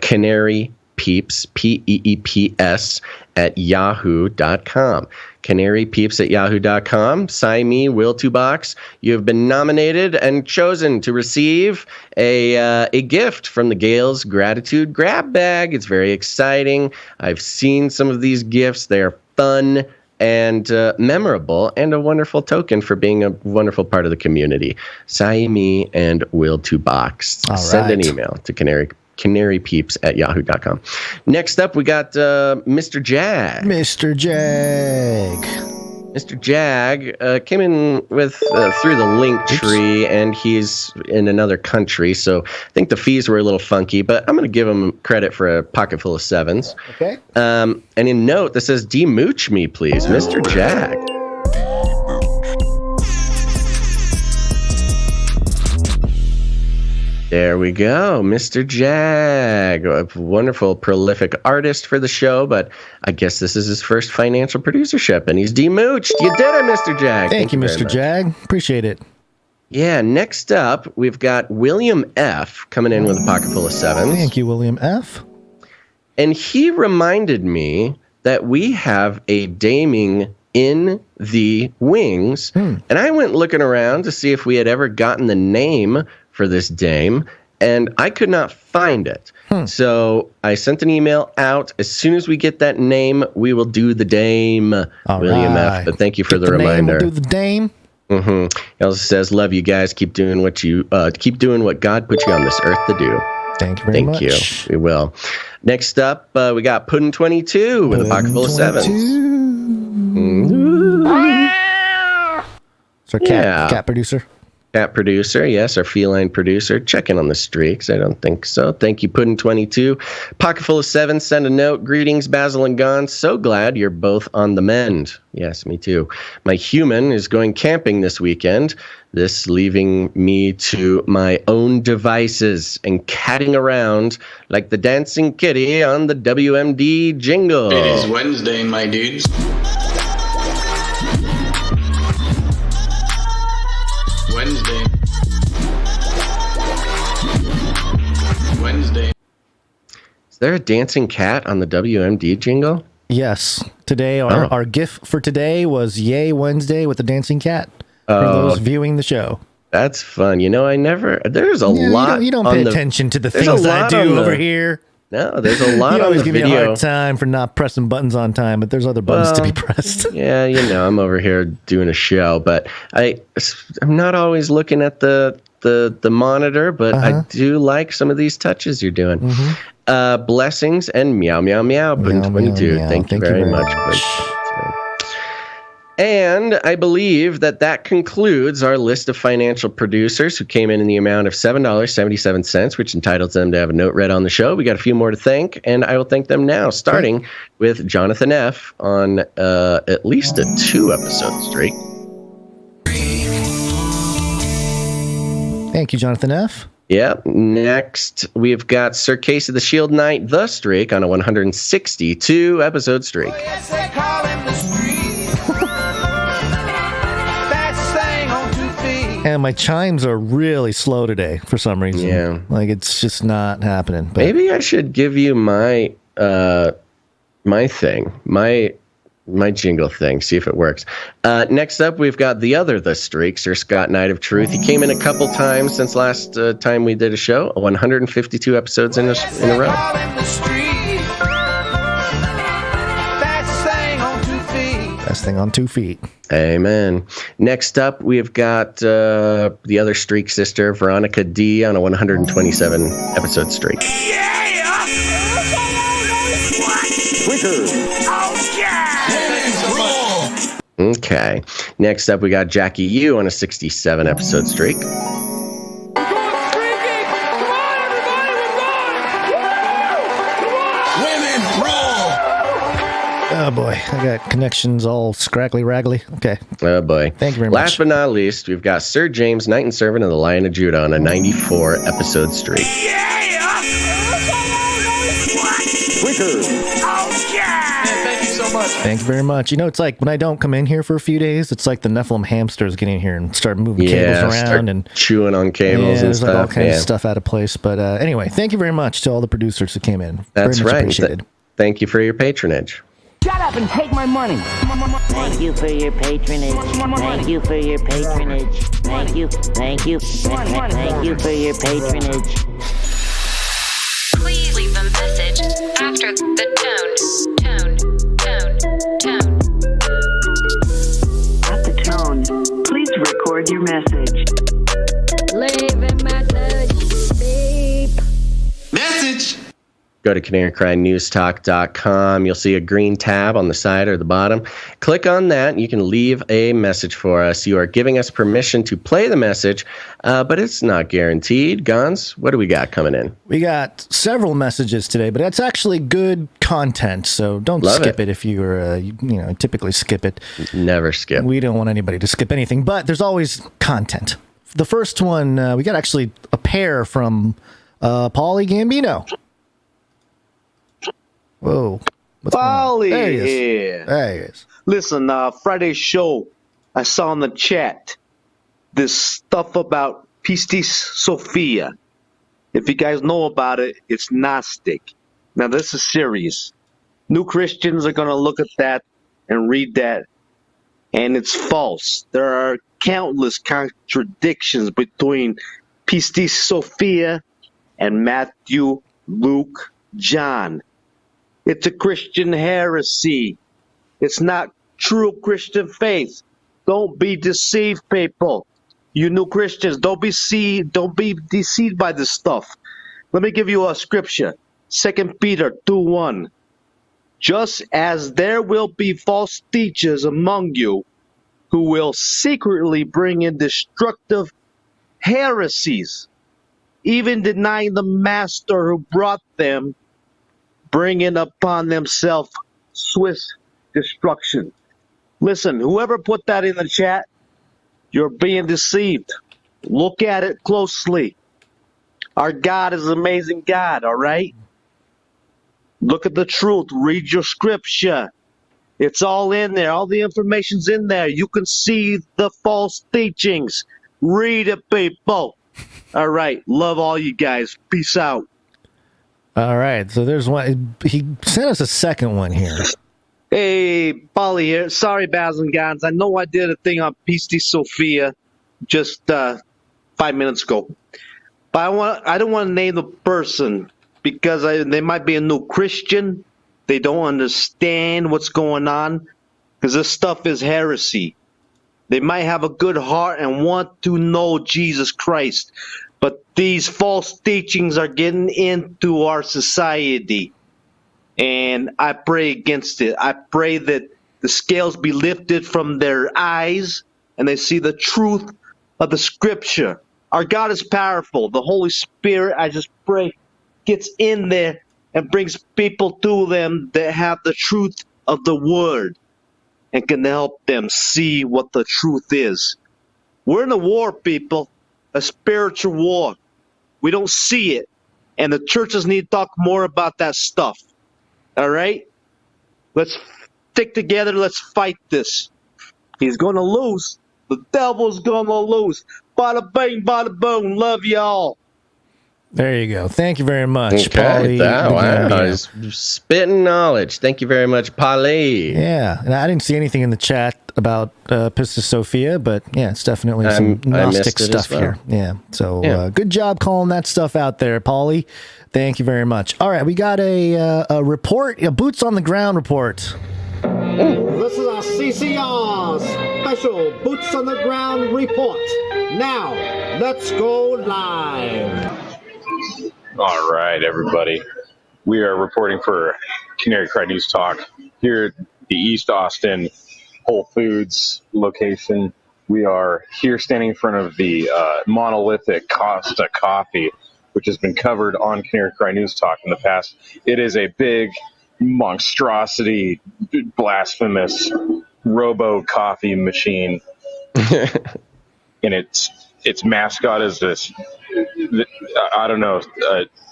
Canary Peeps, Peeps at yahoo.com. CanaryPeeps at yahoo.com. Sign me, Will to Box. You have been nominated and chosen to receive a gift from the Gale's Gratitude Grab Bag. It's very exciting. I've seen some of these gifts. They are fun and memorable, and a wonderful token for being a wonderful part of the community. Sign me and Will to Box. All Send right. an email to CanaryPeeps canarypeeps@yahoo.com. Next up, we got Mr. Jag. Mr. Jag. Mr. Jag came in with through the LINKTREE, and he's in another country, so I think the fees were a little funky, but I'm going to give him credit for a pocket full of sevens. Okay. And in note, that says, demooch me, please, Mr. Jag. There we go, Mr. Jag, a wonderful, prolific artist for the show, but I guess this is his first financial producership, and he's demooched. You did it, Mr. Jag. Thank you, Mr. Jag. Appreciate it. Yeah, next up, we've got William F. coming in with a pocket full of sevens. Thank you, William F. And he reminded me that we have a daming in the wings, and I went looking around to see if we had ever gotten the name for this dame, and I could not find it. So I sent an email out. As soon as we get that name, we will do the dame, William F. But thank you for the reminder. We'll do the dame. He also says, "Love you guys. Keep doing what God put you on this earth to do." Thank you very much. Thank you. We will. Next up, we got Puddin22 with a pocket full of sevens. It's our cat producer. Cat producer, yes, our feline producer. Checking on the streaks. I don't think so. Thank you, Puddin22. Pocket full of sevens. Send a note. Greetings, Basil and Gonz. So glad you're both on the mend. Yes, me too. My human is going camping this weekend. This leaving me to my own devices and catting around like the dancing kitty on the WMD jingle. It is Wednesday, my dudes. Wednesday. Is there a dancing cat on the WMD jingle? Yes. Today, our GIF for today was Yay Wednesday with the dancing cat for those viewing the show. That's fun. You know, there's a lot. You don't pay attention to the things I do over here. No, there's a lot on the video. You always give me a hard time for not pressing buttons on time, but there's other buttons to be pressed. Yeah, you know, I'm over here doing a show, but I'm not always looking at the monitor, but I do like some of these touches you're doing. Blessings and meow, meow, meow, Puddin22. Thank you very much. And I believe that concludes our list of financial producers who came in the amount of $7.77, which entitles them to have a note read on the show. We got a few more to thank, and I will thank them now, starting with Jonathan F. on at least a 2-episode streak. Thank you, Jonathan F. Yeah. Next, we've got Sir Case of the Shield Knight, the streak, on a 162-episode streak. Oh, yes, they call him the street. And my chimes are really slow today for some reason. Yeah. Like, it's just not happening. But maybe I should give you my thing, my jingle thing, see if it works. Next up, we've got the streak, Sir Scott Knight of Truth. He came in a couple times since last time we did a show, 152 episodes in a row. Best thing on 2 feet. Amen. Next up, we've got the other streak sister, Veronica D, on a 127-episode streak. Okay. Next up, we got Jackie U on a 67-episode streak. Oh boy, I got connections all scraggly raggly. Okay. Oh boy. Thank you very much. Last but not least, we've got Sir James, Knight and Servant of the Lion of Judah on a 94-episode streak. Thank you so much. Thank you very much. You know, it's like when I don't come in here for a few days, it's like the Nephilim hamsters get in here and start moving cables around and chewing on cables and stuff. Like all kinds of stuff out of place. But anyway, thank you very much to all the producers who came in. That's very much right. Appreciated. Thank you for your patronage. Shut up and take my money. Thank you for your patronage. Thank you for your patronage. Thank you. Thank you. Thank you for your patronage. Please leave a message after the tone. At the tone, please record your message. Leave a message. Beep. Message. message? Go to CanaryCryNewsTalk.com. You'll see a green tab on the side or the bottom. Click on that, and you can leave a message for us. You are giving us permission to play the message, but it's not guaranteed. Gonz, what do we got coming in? We got several messages today, but that's actually good content, so don't skip it if you're, typically skip it. Never skip. We don't want anybody to skip anything, but there's always content. The first one, we got actually a pair from Paulie Gambino. Whoa. Polly There he is. here. There he is. Listen, Friday's show, I saw in the chat this stuff about Pistis Sophia. If you guys know about it, it's Gnostic. Now, this is serious. New Christians are going to look at that and read that, and it's false. There are countless contradictions between Pistis Sophia and Matthew, Luke, John. It's a Christian heresy. It's not true Christian faith. Don't be deceived, people. You new Christians, don't be deceived by this stuff. Let me give you a scripture. 2 Peter 2:1. Just as there will be false teachers among you who will secretly bring in destructive heresies, even denying the master who brought them, bringing upon themselves swift destruction. Listen, whoever put that in the chat, you're being deceived. Look at it closely. Our God is an amazing God, all right? Look at the truth. Read your scripture. It's all in there. All the information's in there. You can see the false teachings. Read it, people. All right. Love all you guys. Peace out. All right, so there's one. He sent us a second one here. Hey, Polly here. Sorry, Basil and Gonz. I know I did a thing on Pistis Sophia just 5 minutes ago. But I don't want to name the person because they might be a new Christian. They don't understand what's going on because this stuff is heresy. They might have a good heart and want to know Jesus Christ. But these false teachings are getting into our society, and I pray against it. I pray that the scales be lifted from their eyes, and they see the truth of the Scripture. Our God is powerful. The Holy Spirit, I just pray, gets in there and brings people to them that have the truth of the Word and can help them see what the truth is. We're in a war, people. A spiritual war. We don't see it. And the churches need to talk more about that stuff. All right? Let's stick together. Let's fight this. He's going to lose. The devil's going to lose. Bada bing, bada boom. Love y'all. There you go. Thank you very much, Okay, Paulie. wow, he's spitting knowledge. Thank you very much, Paulie. Yeah, and I didn't see anything in the chat about Pistis Sophia, but yeah, it's definitely some Gnostic stuff here. Yeah, so good job calling that stuff out there, Paulie. Thank you very much. All right, we got a report, a boots on the ground report. This is our CCR special Boots on the Ground report. Now, let's go live. All right, everybody. We are reporting for Canary Cry News Talk here at the East Austin Whole Foods location. We are here standing in front of the monolithic Costa Coffee, which has been covered on Canary Cry News Talk in the past. It is a big monstrosity, blasphemous robo coffee machine. And its mascot is this, I don't know,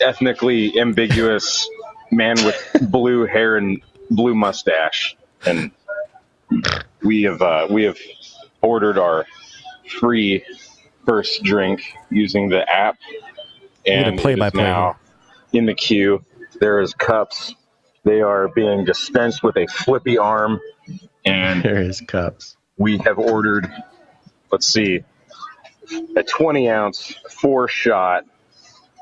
ethnically ambiguous man with blue hair and blue mustache. And we have ordered our free first drink using the app, and it is now in the queue. There is cups. They are being dispensed with a Flippy arm, and there is cups. We have ordered, let's see, a 20-ounce 4-shot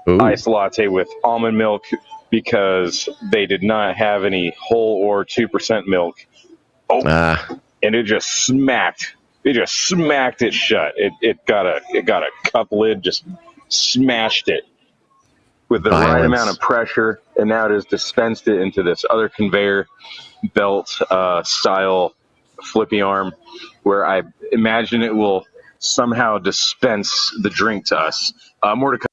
iced latte with almond milk because they did not have any whole or 2% milk. And it just smacked. It just smacked it shut. It got a cup lid, just smashed it. with the right amount of pressure, and now it has dispensed it into this other conveyor belt style flippy arm, where I imagine it will somehow dispense the drink to us. More to come.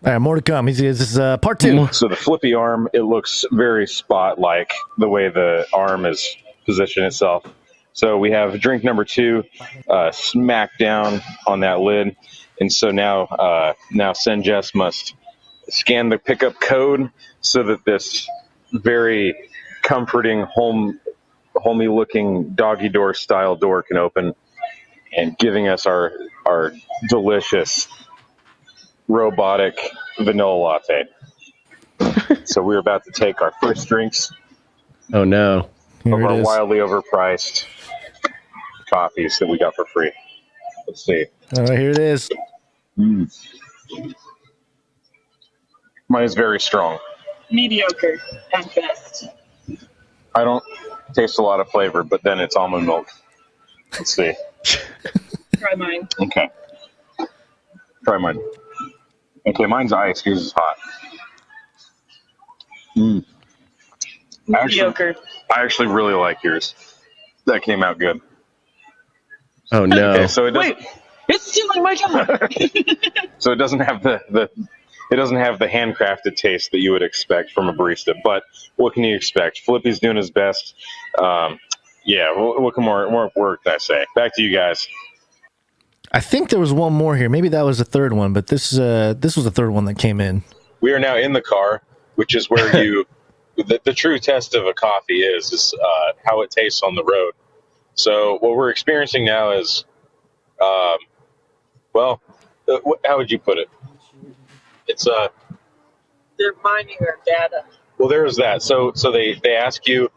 All right, more to come. This is part 2. So the flippy arm, it looks very spot-like the way the arm is positioned itself. So we have drink number 2 smack down on that lid. And so now SenJess must scan the pickup code so that this very comforting, homey-looking doggy door style door can open, and giving us our delicious robotic vanilla latte. So we're about to take our first drinks. Oh no! Of our wildly overpriced coffees that we got for free. Let's see. All right, here it is. Mine is very strong. Mediocre at best. I don't taste a lot of flavor, but then it's almond milk. Let's see. Try mine. Okay. Try mine. Okay, mine's iced. Yours is hot. Mediocre. I actually really like yours. That came out good. Oh no! Okay, so it doesn't. Wait, it's stealing my time. So it doesn't have the handcrafted taste that you would expect from a barista. But what can you expect? Flippy's doing his best. Yeah, what more work did I say? Back to you guys. I think there was one more here. Maybe that was the third one, but this was the third one that came in. We are now in the car, which is where you the true test of a coffee is how it tastes on the road. So what we're experiencing now is, how would you put it? It's They're mining our data. Well, there's that. So they ask you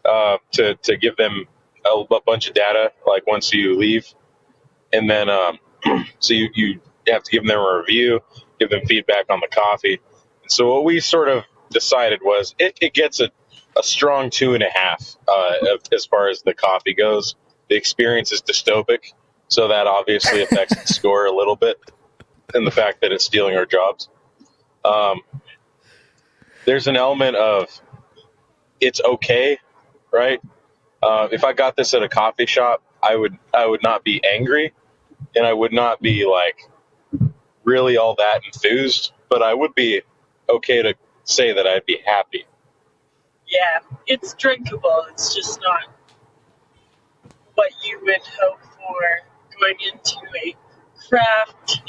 to give them a bunch of data, like once you leave, and then so you have to give them a review, give them feedback on the coffee. And so what we sort of decided was it gets a strong 2.5 as far as the coffee goes. The experience is dystopic, so that obviously affects the score a little bit, and the fact that it's stealing our jobs. There's an element of it's okay, right? If I got this at a coffee shop, I would not be angry, and I would not be like really all that enthused, but I would be okay to say that I'd be happy. Yeah, it's drinkable. It's just not what you would hope for going into a craft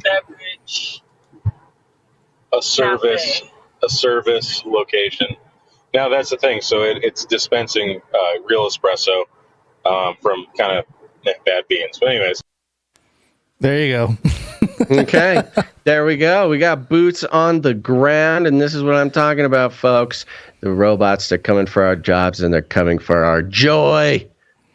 beverage A service location. Now that's the thing. So it's dispensing real espresso from kind of bad beans. But anyways. There you go. Okay, there we go. We got boots on the ground, and this is what I'm talking about, folks. The robots, they're coming for our jobs, and they're coming for our joy.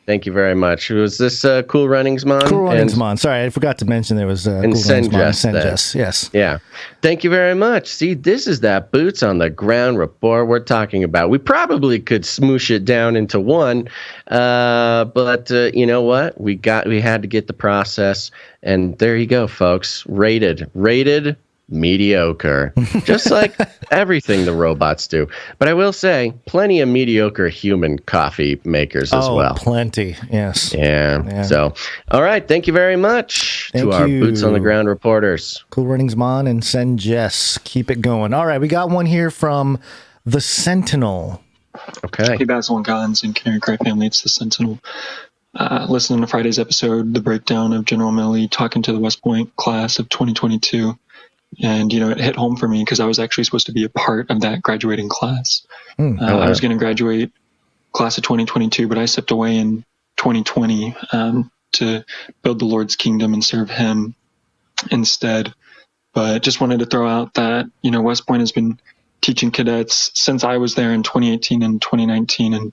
Thank you very much. Was this Cool Runnings Mon? Cool Runnings Mon. Sorry, I forgot to mention there was and Cool SenJess. Yes. Yeah. Thank you very much. See, this is that boots on the ground report we're talking about. We probably could smoosh it down into one, but you know what? We had to get the process, and there you go, folks. Rated mediocre, just like everything the robots do. But I will say, plenty of mediocre human coffee makers as well. Plenty, yes. Yeah. So, all right. Thank you very much to our boots on the ground reporters. Cool Runnings Mon and SenJess. Keep it going. All right, we got one here from the Sentinel. Okay. Hey, Basil and Gonz and CanaryCry family. It's the Sentinel. Listening to Friday's episode, the breakdown of General Milley talking to the West Point class of 2022. And, it hit home for me because I was actually supposed to be a part of that graduating class. I was going to graduate class of 2022, but I stepped away in 2020 to build the Lord's kingdom and serve him instead. But just wanted to throw out that, West Point has been teaching cadets since I was there in 2018 and 2019 and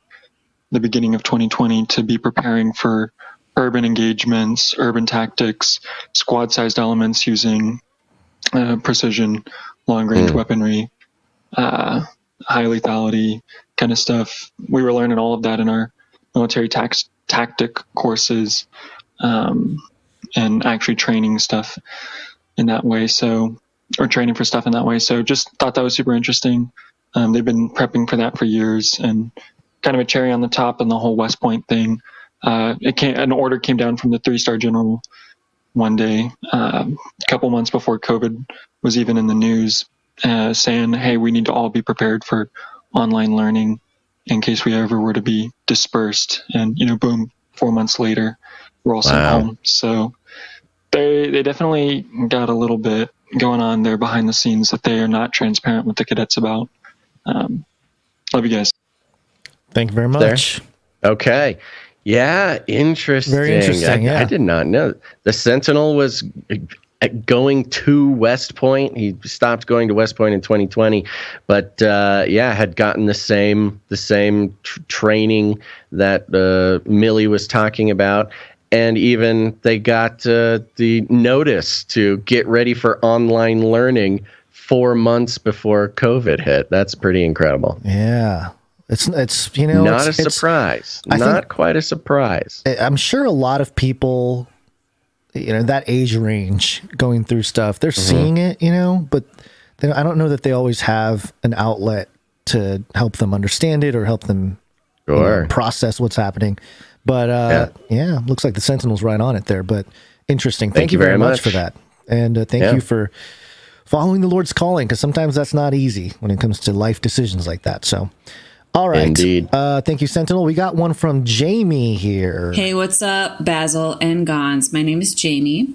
the beginning of 2020 to be preparing for urban engagements, urban tactics, squad-sized elements using precision, long-range weaponry, high lethality kind of stuff. We were learning all of that in our military tactic courses and actually training stuff in that way. So or training for stuff in that way. So just thought that was super interesting. They've been prepping for that for years, and kind of a cherry on the top in the whole West Point thing. An order came down from the 3-star general one day, a couple months before COVID was even in the news, saying, hey, we need to all be prepared for online learning in case we ever were to be dispersed. And, boom, 4 months later, we're all sent home. So they definitely got a little bit going on there behind the scenes that they are not transparent with the cadets about. Love you guys. Thank you very much. There. Okay. Yeah, interesting. Very interesting, yeah. I did not know. The Sentinel was going to West Point. He stopped going to West Point in 2020, but had gotten the same training that Millie was talking about. And even they got the notice to get ready for online learning 4 months before COVID hit. That's pretty incredible. Yeah. It's not a surprise. Not quite a surprise. I'm sure a lot of people, that age range going through stuff, they're seeing it, but I don't know that they always have an outlet to help them understand it or help them process what's happening. But looks like the Sentinel's right on it there. But interesting. Thank you very much for that. And thank you for following the Lord's calling, because sometimes that's not easy when it comes to life decisions like that. So, all right. Indeed. Thank you, Sentinel. We got one from Jamie here. Hey, what's up, Basil and Gonz? My name is Jamie.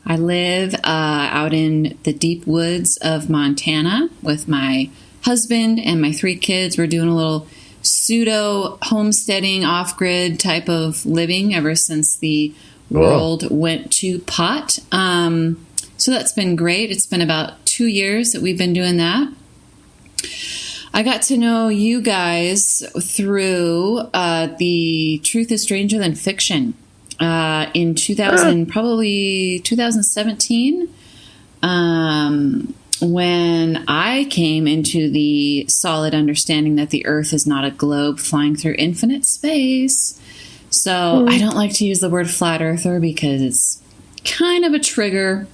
I live out in the deep woods of Montana with my husband and my 3 kids. We're doing a little pseudo homesteading, off-grid type of living ever since the world went to pot. So that's been great. It's been about 2 years that we've been doing that. I got to know you guys through the Truth is Stranger Than Fiction in 2017, when I came into the solid understanding that the Earth is not a globe flying through infinite space. So I don't like to use the word flat earther because it's kind of a trigger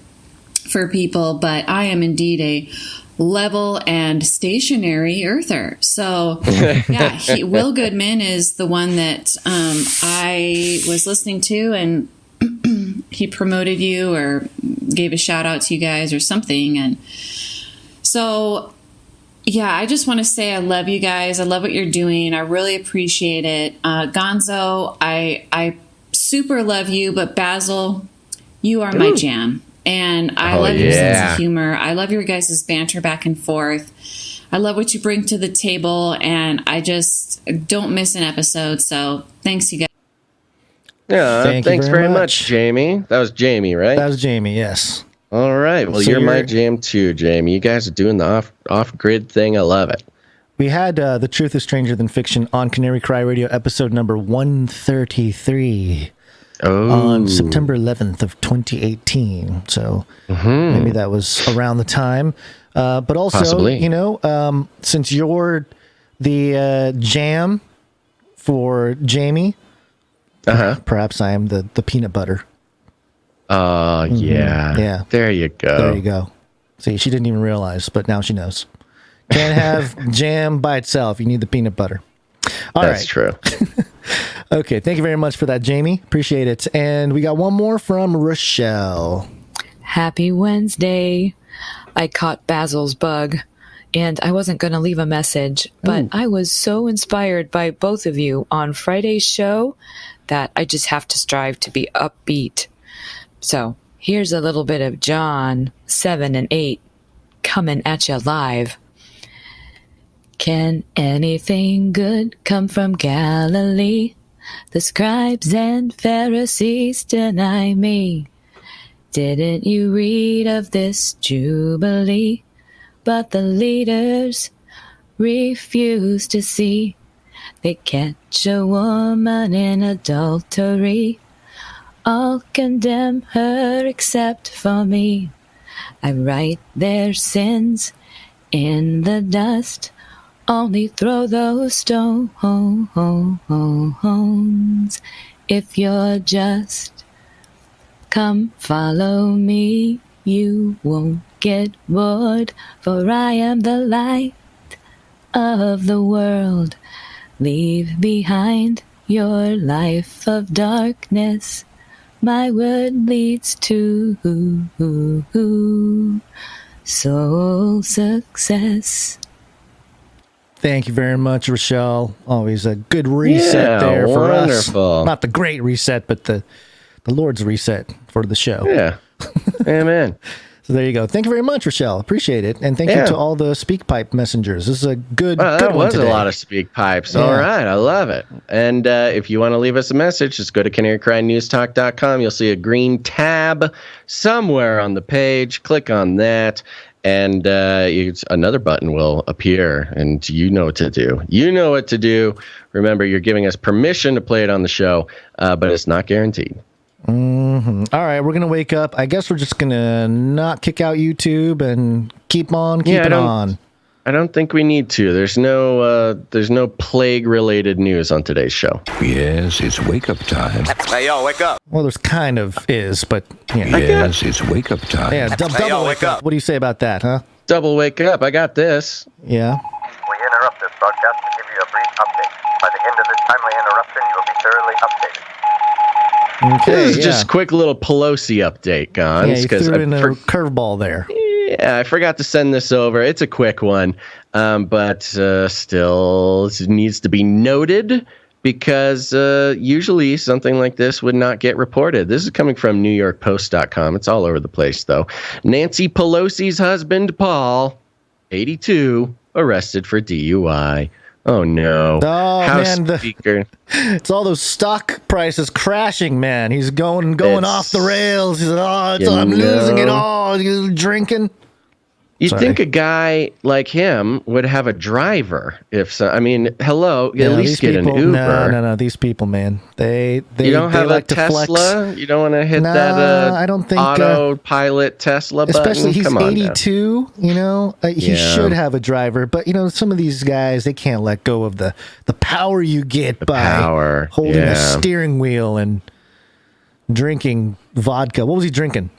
for people, but I am indeed a level and stationary earther. So Will Goodman is the one that I was listening to, and he promoted you or gave a shout out to you guys or something. And so I just want to say I love you guys. I love what you're doing. I really appreciate it. Gonzo, I super love you, but Basil, you are my jam. And I love your sense of humor. I love your guys' banter back and forth. I love what you bring to the table, and I just don't miss an episode. So thanks, you guys. Yeah, thanks very much, Jamie. That was Jamie, right? That was Jamie, yes. All right. Well, so you're my jam too, Jamie. You guys are doing the off-grid thing. I love it. We had The Truth is Stranger Than Fiction on Canary Cry Radio, episode number 133. On September 11th of 2018. So maybe that was around the time. But also, possibly. Since you're the jam for Jamie, perhaps I am the peanut butter. Oh, yeah. Yeah. There you go. There you go. See, she didn't even realize, but now she knows. Can't have jam by itself. You need the peanut butter. That's true. Okay, thank you very much for that, Jamie. Appreciate it. And we got one more from Rochelle. Happy Wednesday. I caught Basil's bug, and I wasn't going to leave a message, but I was so inspired by both of you on Friday's show that I just have to strive to be upbeat. So here's a little bit of John 7 and 8 coming at you live. Can anything good come from Galilee? The scribes and Pharisees deny me. Didn't you read of this jubilee? But the leaders refuse to see. They catch a woman in adultery. All condemn her except for me. I write their sins in the dust. Only throw those stones if you're just. Come follow me. You won't get bored, for I am the light of the world. Leave behind your life of darkness. My word leads to soul success. Thank you very much, Rochelle. Always a good reset there for wonderful. us. Not the great reset, but the Lord's reset for the show. Yeah. Amen. So there you go. Thank you very much, Rochelle. Appreciate it. And thank you to all the Speakpipe messengers. This is a good one That was today. a lot of Speakpipes. Yeah. All right. I love it. And if you want to leave us a message, just go to CanaryCryNewsTalk.com. You'll see a green tab somewhere on the page. Click on that. And another button will appear, and you know what to do. You know what to do. Remember, you're giving us permission to play it on the show, but it's not guaranteed. Mm-hmm. All right, we're gonna wake up. I guess we're just gonna not kick out YouTube and keep on keeping on. I don't think we need to. There's no plague-related news on today's show. Yes, it's wake-up time. Hey, yo, wake up. Well, there's kind of is, but yeah. Yes, it's wake-up time. Yeah, double wake up. What do you say about that, huh? Double wake up. I got this. Yeah. We interrupt this broadcast to give you a brief update. By the end of this timely interruption, you will be thoroughly updated. Okay, This is just a quick little Pelosi update, Gonz. Yeah, you threw in a curveball there. Yeah, I forgot to send this over. It's a quick one, but still it needs to be noted because usually something like this would not get reported. This is coming from NewYorkPost.com. It's all over the place, though. Nancy Pelosi's husband, Paul, 82, arrested for DUI. Oh, no. Oh, House man. Speaker. It's all those stock prices crashing, man. He's going off the rails. He's like, I'm losing it all. He's drinking. You'd think a guy like him would have a driver. Hello, at least get an Uber. No. These people, man, they you don't have like a Tesla. You don't want to hit that. I don't think autopilot Tesla button. Especially he's Come on 82. now. He should have a driver. But some of these guys, they can't let go of the power you get by holding a steering wheel and drinking vodka. What was he drinking?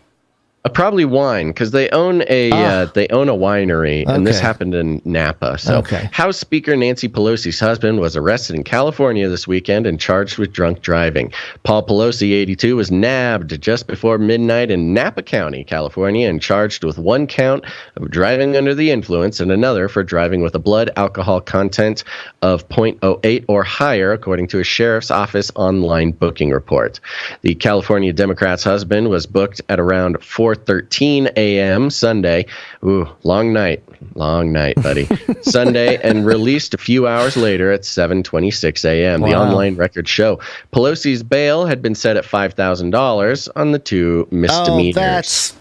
Probably wine, because they own a winery, and this happened in Napa. So, House Speaker Nancy Pelosi's husband was arrested in California this weekend and charged with drunk driving. Paul Pelosi, 82, was nabbed just before midnight in Napa County, California, and charged with one count of driving under the influence and another for driving with a blood alcohol content of 0.08 or higher, according to a sheriff's office online booking report. The California Democrat's husband was booked at around 4:13 a.m. Sunday. Ooh, long night, buddy. Sunday, and released a few hours later at 7:26 a.m. The online records show Pelosi's bail had been set at $5,000 on the two misdemeanors.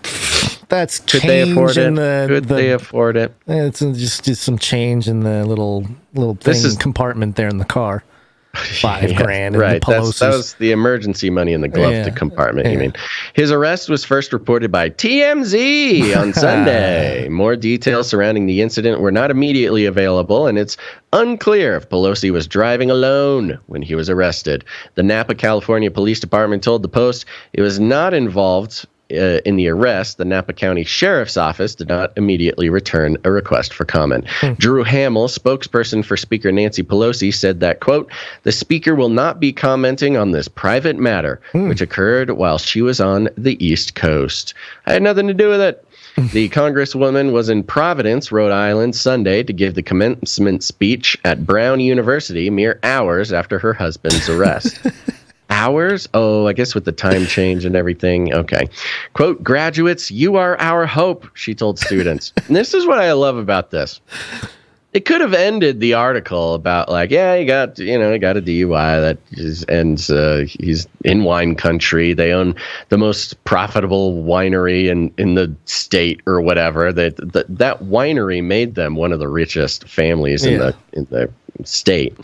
That's Could they afford it? Could they afford it? It's just some change in the little thing compartment there in the car. $5,000 right. That was the emergency money in the glove compartment. You mean his arrest was first reported by TMZ on Sunday. More details surrounding the incident were not immediately available, and it's unclear if Pelosi was driving alone when he was arrested. The Napa, California Police Department told the Post it was not involved in the arrest. The Napa County Sheriff's Office did not immediately return a request for comment. Drew Hamill, spokesperson for Speaker Nancy Pelosi, said that, quote, the Speaker will not be commenting on this private matter, which occurred while she was on the East Coast. I had nothing to do with it. The Congresswoman was in Providence, Rhode Island, Sunday to give the commencement speech at Brown University mere hours after her husband's arrest. Hours? Oh, I guess with the time change and everything. Okay. Quote, graduates, you are our hope, she told students. And this is what I love about this. It could have ended the article about he got a DUI that he's in wine country. They own the most profitable winery in the state or whatever. That winery made them one of the richest families in the state.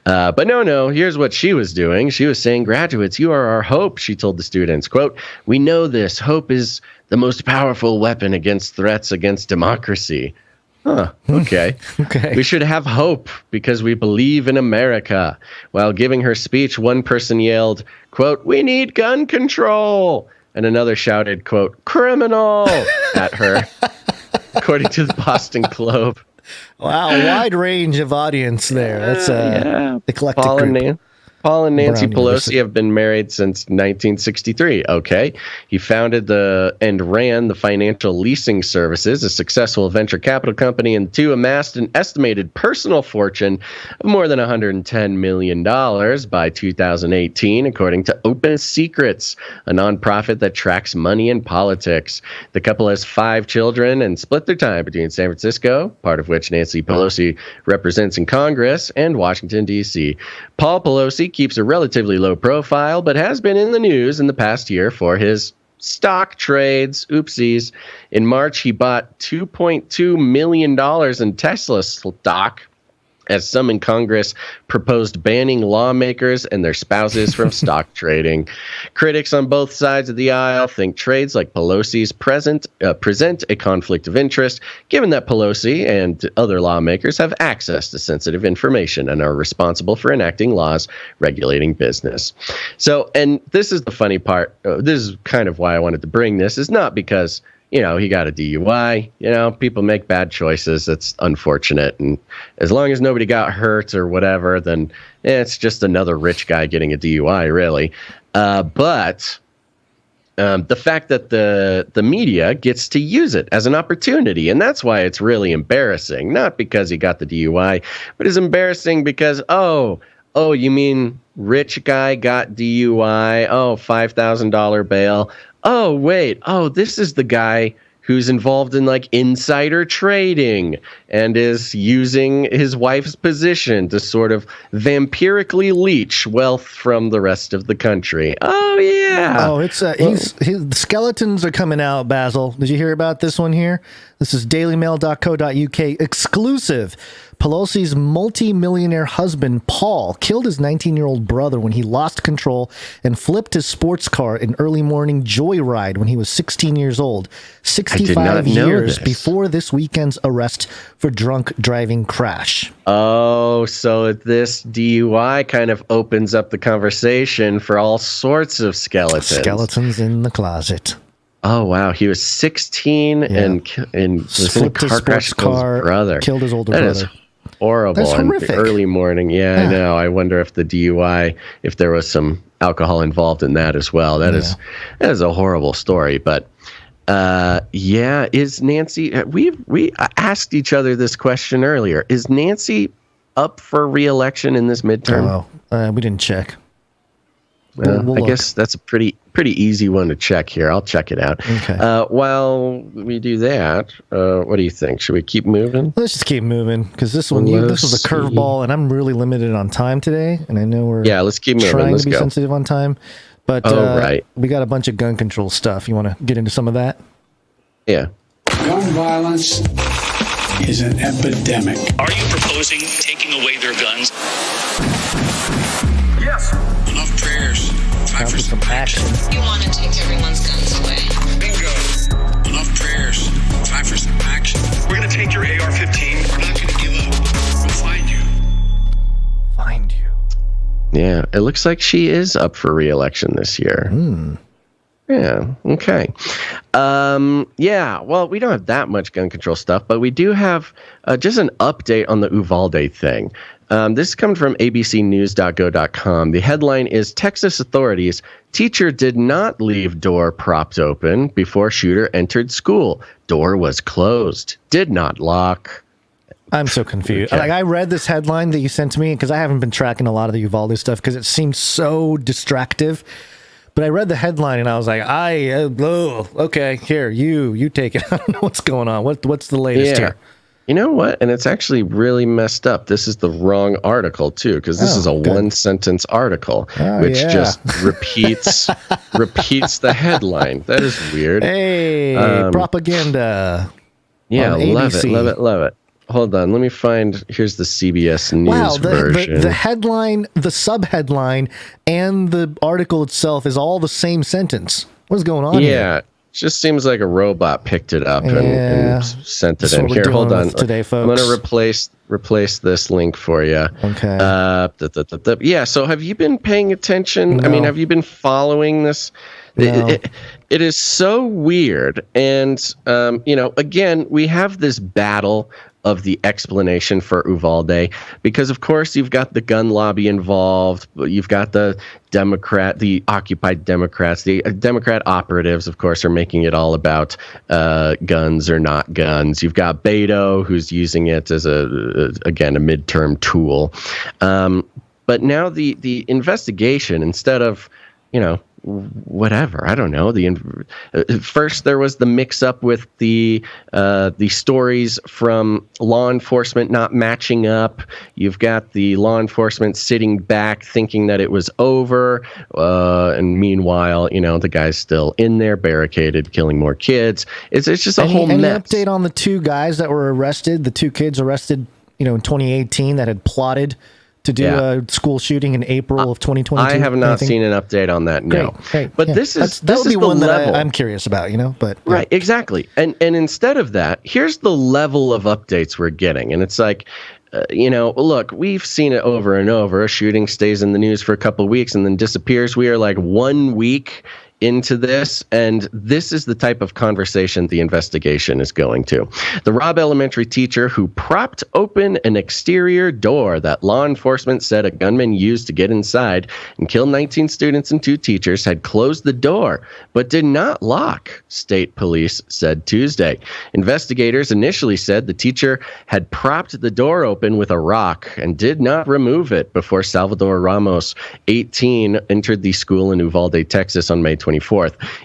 But no, here's what she was doing. She was saying, graduates, you are our hope, she told the students. Quote, we know this. Hope is the most powerful weapon against threats against democracy. Huh, okay. We should have hope because we believe in America. While giving her speech, one person yelled, quote, we need gun control. and another shouted, quote, "criminal" at her, according to the Boston Globe. Wow, wide range of audience there. That's eclectic group. Paul and Nancy Brown Pelosi University. have been married since 1963. Okay. He founded and ran the Financial Leasing Services, a successful venture capital company, and the two amassed an estimated personal fortune of more than $110 million by 2018, according to Open Secrets, a nonprofit that tracks money and politics. The couple has 5 children and split their time between San Francisco, part of which Nancy Pelosi represents in Congress, and Washington, D.C. Paul Pelosi keeps a relatively low profile, but has been in the news in the past year for his stock trades. Oopsies. In March, he bought $2.2 million in Tesla stock, as some in Congress proposed banning lawmakers and their spouses from stock trading. Critics on both sides of the aisle think trades like Pelosi's present a conflict of interest, given that Pelosi and other lawmakers have access to sensitive information and are responsible for enacting laws regulating business. So, and this is the funny part. This is kind of why I wanted to bring this, is not because he got a DUI. People make bad choices. It's unfortunate. And as long as nobody got hurt or whatever, then it's just another rich guy getting a DUI, really. But the fact that the media gets to use it as an opportunity, and that's why it's really embarrassing. Not because he got the DUI, but it's embarrassing because, oh, you mean rich guy got DUI? Oh, $5,000 bail. Oh, wait. Oh, this is the guy who's involved in like insider trading and is using his wife's position to sort of vampirically leech wealth from the rest of the country. Oh, yeah. Oh, it's the skeletons are coming out, Basil. Did you hear about this one here? This is dailymail.co.uk exclusive. Pelosi's multi-millionaire husband, Paul, killed his 19-year-old brother when he lost control and flipped his sports car in early morning joyride when he was 16 years old, 65 years before this weekend's arrest for drunk driving crash. Oh, so this DUI kind of opens up the conversation for all sorts of skeletons. Skeletons in the closet. Oh, wow. He was 16 and was in a car crash with his brother. Killed his older brother. That is horrible. That's in horrific. the early morning. Yeah, I know. I wonder if the DUI, if there was some alcohol involved in that as well. That is a horrible story. But is Nancy? We asked each other this question earlier. Is Nancy up for re-election in this midterm? Oh, we didn't check. I guess that's a pretty easy one to check here. I'll check it out. Okay. While we do that, what do you think? Should we keep moving? Let's just keep moving because this was a curveball, and I'm really limited on time today. And I know we're let's keep moving. Trying let's to be go. sensitive on time, but right. We got a bunch of gun control stuff. You want to get into some of that? Yeah. Gun violence is an epidemic. Are you proposing taking away their guns? Yes. Enough prayers. Time for some action. You want to take everyone's guns away. Bingo. Enough prayers. Time for some action. We're going to take your AR-15. We're not going to give up. We'll find you. Find you. Yeah, it looks like she is up for re-election this year. Yeah, okay. Well, we don't have that much gun control stuff, but we do have just an update on the Uvalde thing. This is coming from abcnews.go.com. The headline is, Texas authorities, teacher did not leave door propped open before shooter entered school. Door was closed. Did not lock. I'm so confused. Okay. Like, I read this headline that you sent to me because I haven't been tracking a lot of the Uvalde stuff because it seems so distractive. But I read the headline and I was like, okay, here, you take it. I don't know what's going on. What's the latest here? You know what? And it's actually really messed up. This is the wrong article, too, because this is a one-sentence article, which just repeats the headline. That is weird. Hey, propaganda. Yeah, on love ABC. it. Hold on. Let me find. Here's the CBS News version. The headline, the subheadline, and the article itself is all the same sentence. What's going on here? Yeah. It just seems like a robot picked it up and sent it in. Here, hold on. Today, folks. I'm going to replace this link for you. Okay. Yeah. So have you been paying attention? No. I mean, have you been following this No. It is so weird. And, again, we have this battle of the explanation for Uvalde because, of course, you've got the gun lobby involved. You've got the Occupied Democrats, the Democrat operatives, of course, are making it all about guns or not guns. You've got Beto, who's using it as a midterm tool. But now the investigation, instead of, whatever, I don't know. First there was the mix-up with the stories from law enforcement not matching up. You've got the law enforcement sitting back thinking that it was over, and meanwhile, the guy's still in there, barricaded, killing more kids. It's just a whole mess. Any update on the two guys that were arrested? The two kids arrested, in 2018 that had plotted to do a school shooting in April of 2022. I have not seen an update on that. No, great. But Yeah. this is that would be the one level. that I'm curious about. But right, exactly. And instead of that, here's the level of updates we're getting, and it's like, look, we've seen it over and over. A shooting stays in the news for a couple of weeks and then disappears. We are like 1 week into this, and this is the type of conversation the investigation is going to. The Robb Elementary teacher who propped open an exterior door that law enforcement said a gunman used to get inside and kill 19 students and 2 teachers had closed the door, but did not lock, state police said Tuesday. Investigators initially said the teacher had propped the door open with a rock and did not remove it before Salvador Ramos, 18, entered the school in Uvalde, Texas on May 24th.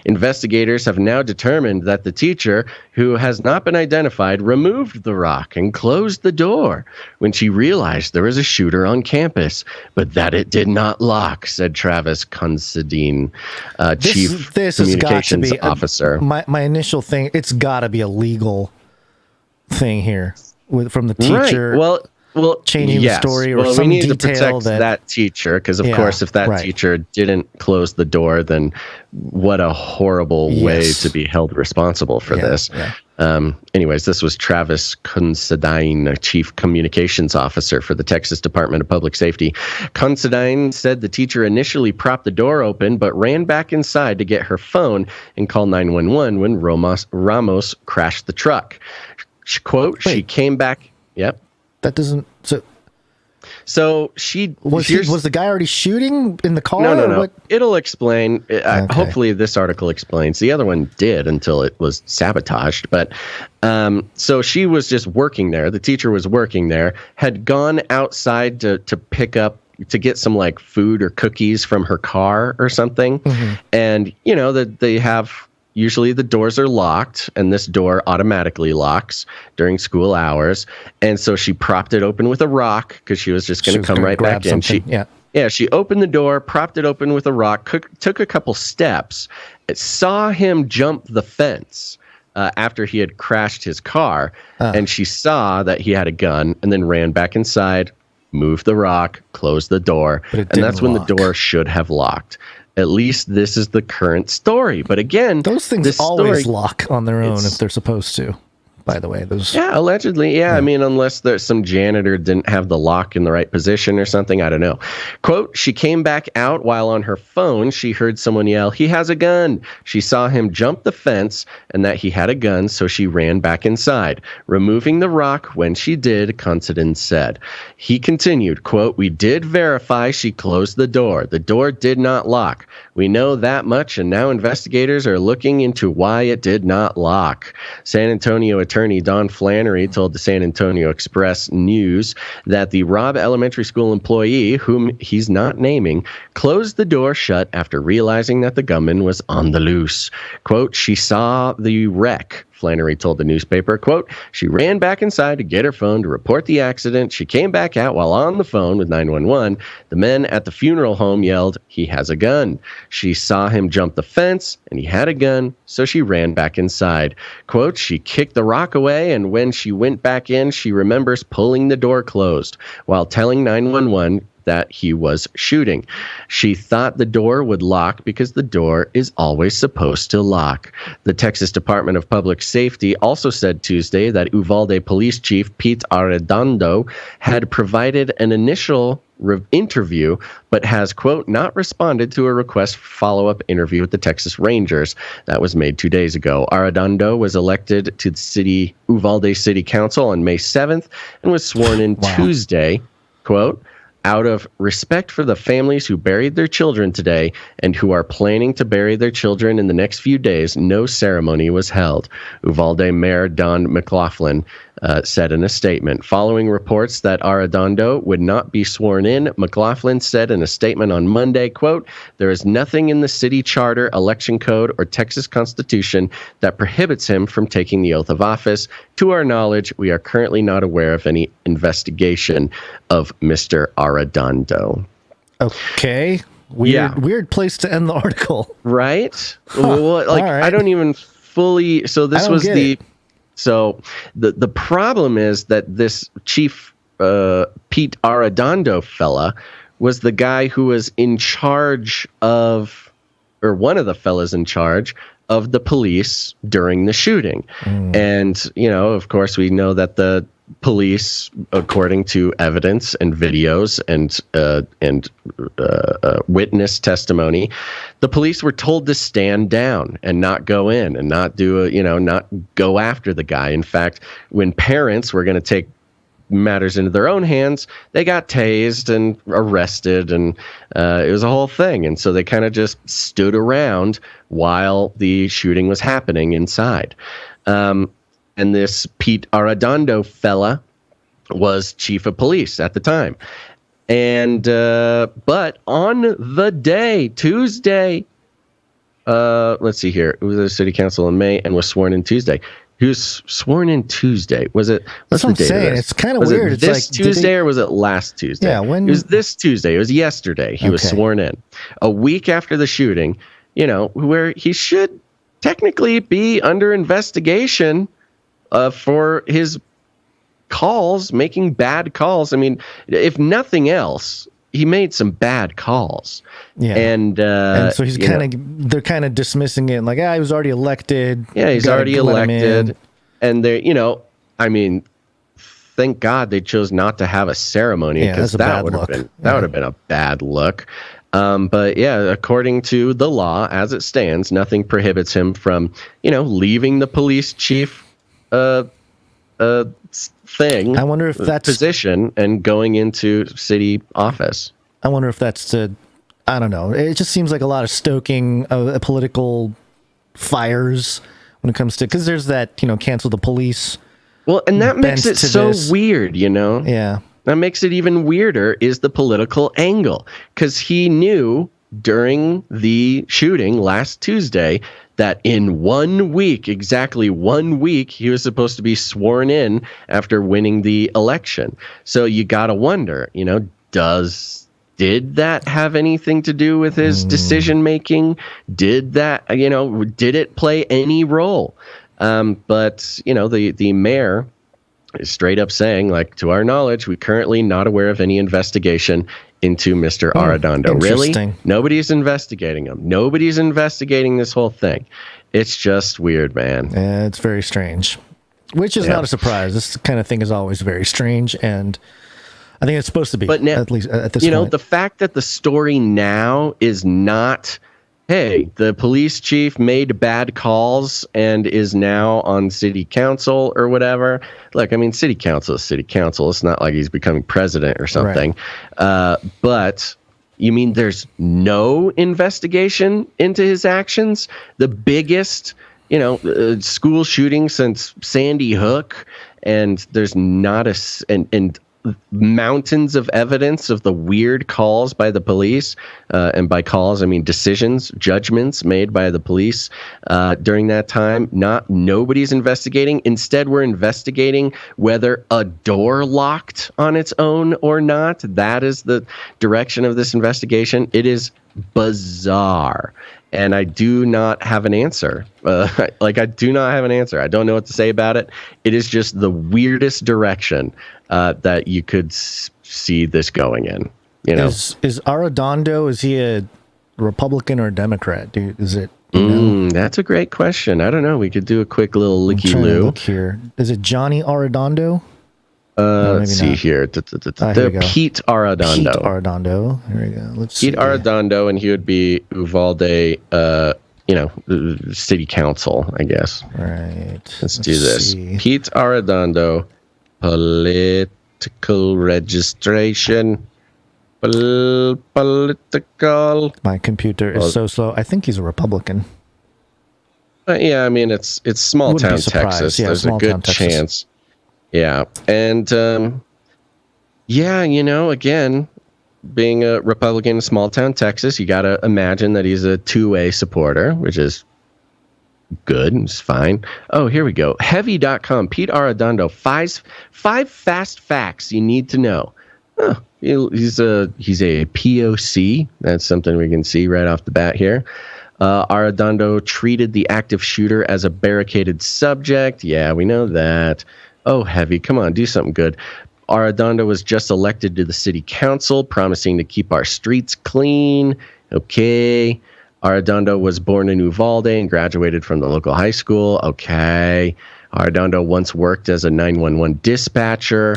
Investigators have now determined that the teacher, who has not been identified, removed the rock and closed the door when she realized there was a shooter on campus, but that it did not lock, said Travis Considine, Chief Communications Officer. My initial thing, it's got to be a legal thing here from the teacher. Right. Well, changing the story or some we need to detail protect that teacher because, of course, if that teacher didn't close the door, then what a horrible way to be held responsible for this. Yeah. Anyways, this was Travis Considine, Chief Communications Officer for the Texas Department of Public Safety. Considine said the teacher initially propped the door open, but ran back inside to get her phone and call 911 when Ramos crashed the truck. Quote, she came back. Yep. That doesn't. So she was the guy already shooting in the car? No. What? It'll explain. Hopefully, this article explains. The other one did until it was sabotaged. But so she was just working there. The teacher was working there. Had gone outside to pick up to get some like food or cookies from her car or something. Mm-hmm. And that they have. Usually the doors are locked, and this door automatically locks during school hours. And so she propped it open with a rock because she was just going to come right back in. She opened the door, propped it open with a rock, took a couple steps, saw him jump the fence after he had crashed his car, and she saw that he had a gun and then ran back inside, moved the rock, closed the door, and that's when the door should have locked. At least this is the current story. But again, those things always lock on their own if they're supposed to. By the way, those. Yeah, allegedly. Yeah, I mean, unless there's some janitor didn't have the lock in the right position or something. I don't know. Quote, she came back out while on her phone. She heard someone yell, "He has a gun." She saw him jump the fence and that he had a gun. So she ran back inside, removing the rock when she did, Considine said. He continued, quote, "We did verify she closed the door. The door did not lock. We know that much. And now investigators are looking into why it did not lock." San Antonio attorney Don Flannery told the San Antonio Express News that the Robb Elementary School employee, whom he's not naming, closed the door shut after realizing that the gunman was on the loose. Quote, she saw the wreck. Flannery told the newspaper, quote, she ran back inside to get her phone to report the accident. She came back out while on the phone with 911. The men at the funeral home yelled, "He has a gun." She saw him jump the fence and he had a gun, so she ran back inside. Quote, she kicked the rock away, and when she went back in, she remembers pulling the door closed while telling 911 that he was shooting. She thought the door would lock because the door is always supposed to lock. The Texas Department of Public Safety also said Tuesday that Uvalde Police Chief Pete Arredondo had provided an initial interview, but has, quote, not responded to a request for follow-up interview with the Texas Rangers. That was made 2 days ago. Arredondo was elected to the Uvalde City Council on May 7th and was sworn in Tuesday, quote, out of respect for the families who buried their children today and who are planning to bury their children in the next few days, no ceremony was held, Uvalde Mayor Don McLaughlin said in a statement. Following reports that Arredondo would not be sworn in, McLaughlin said in a statement on Monday, quote, there is nothing in the city charter, election code, or Texas Constitution that prohibits him from taking the oath of office. To our knowledge, we are currently not aware of any investigation of Mr. Arredondo. Okay. Weird place to end the article. Right? Well, like, right. I don't even fully... So this was the... So the problem is that this Chief Pete Arredondo fella was the guy who was in charge of, or one of the fellas in charge of the police during the shooting. And, you know, of course, we know that the police, according to evidence and videos and witness testimony, the police were told to stand down and not go in and not do not go after the guy. In fact, when parents were going to take matters into their own hands, they got tased and arrested, and it was a whole thing. And so they kind of just stood around while the shooting was happening inside. And this Pete Arredondo fella was chief of police at the time. And but on the day, Tuesday, let's see here, it was the city council in May and was sworn in Tuesday. He was sworn in Tuesday. Was it? That's what I'm saying. It's kind of weird. It's this Tuesday or was it last Tuesday? Yeah, when it was this Tuesday. It was yesterday. He was sworn in. A week after the shooting, you know, where he should technically be under investigation for his calls, making bad calls. I mean, if nothing else, he made some bad calls. Yeah. And so he's they're kind of dismissing it like, he was already elected. Yeah, he's already elected. And they're, I mean, thank God they chose not to have a ceremony, because that would have been a bad look. But yeah, according to the law as it stands, nothing prohibits him from, leaving the police chief thing. I wonder if that's position and going into city office. I wonder if that's I don't know. It just seems like a lot of stoking of political fires when it comes to, because there's that, cancel the police. Well, and that makes it so weird, Yeah. That makes it even weirder is the political angle, because he knew during the shooting last Tuesday that in 1 week, exactly 1 week, he was supposed to be sworn in after winning the election. So you got to wonder, did that have anything to do with his decision making? Did that, did it play any role? But, the mayor is straight up saying, like, to our knowledge, we're currently not aware of any investigation into Mr. Arredondo. Really? Nobody's investigating him. Nobody's investigating this whole thing. It's just weird, man. Yeah, it's very strange. Which is not a surprise. This kind of thing is always very strange, and I think it's supposed to be, but now, at least at this point. The fact that the story now is not, hey, the police chief made bad calls and is now on city council or whatever. Look, I mean, city council is city council. It's not like he's becoming president or something. Right. But you mean there's no investigation into his actions? The biggest, school shooting since Sandy Hook, and there's not and mountains of evidence of the weird calls by the police, and by calls I mean decisions, judgments made by the police during that time. Nobody's investigating. Instead, we're investigating whether a door locked on its own or not. That is the direction of this investigation. It is bizarre, and I do not have an answer. I do not have an answer. I don't know what to say about it. It is just the weirdest direction that you could see this going in. Is Arredondo, is he a Republican or a Democrat? Is it? That's a great question. I don't know. We could do a quick little licky-loo. Look here. Is it Johnny Arredondo? Let's see here. Here we go. Pete Arredondo. Pete Arredondo. Here we go. Let's see. Pete Arredondo, and he would be Uvalde, city council, I guess. Right. Let's do this. see. Pete Arredondo, political registration. Political. My computer is so slow. I think he's a Republican. Yeah, I mean, it's small Wouldn't town be surprised. Texas. Yeah, There's a small good town Texas. chance. Yeah. And, again, being a Republican in small town Texas, you got to imagine that he's a two-way supporter, which is good. It's fine. Oh, here we go. Heavy.com. Pete Arredondo. Five fast facts you need to know. Oh, he's a POC. That's something we can see right off the bat here. Arredondo treated the active shooter as a barricaded subject. Yeah, we know that. Oh, Heavy, come on, do something good. Arredondo was just elected to the city council, promising to keep our streets clean. Okay. Arredondo was born in Uvalde and graduated from the local high school. Okay. Arredondo once worked as a 911 dispatcher.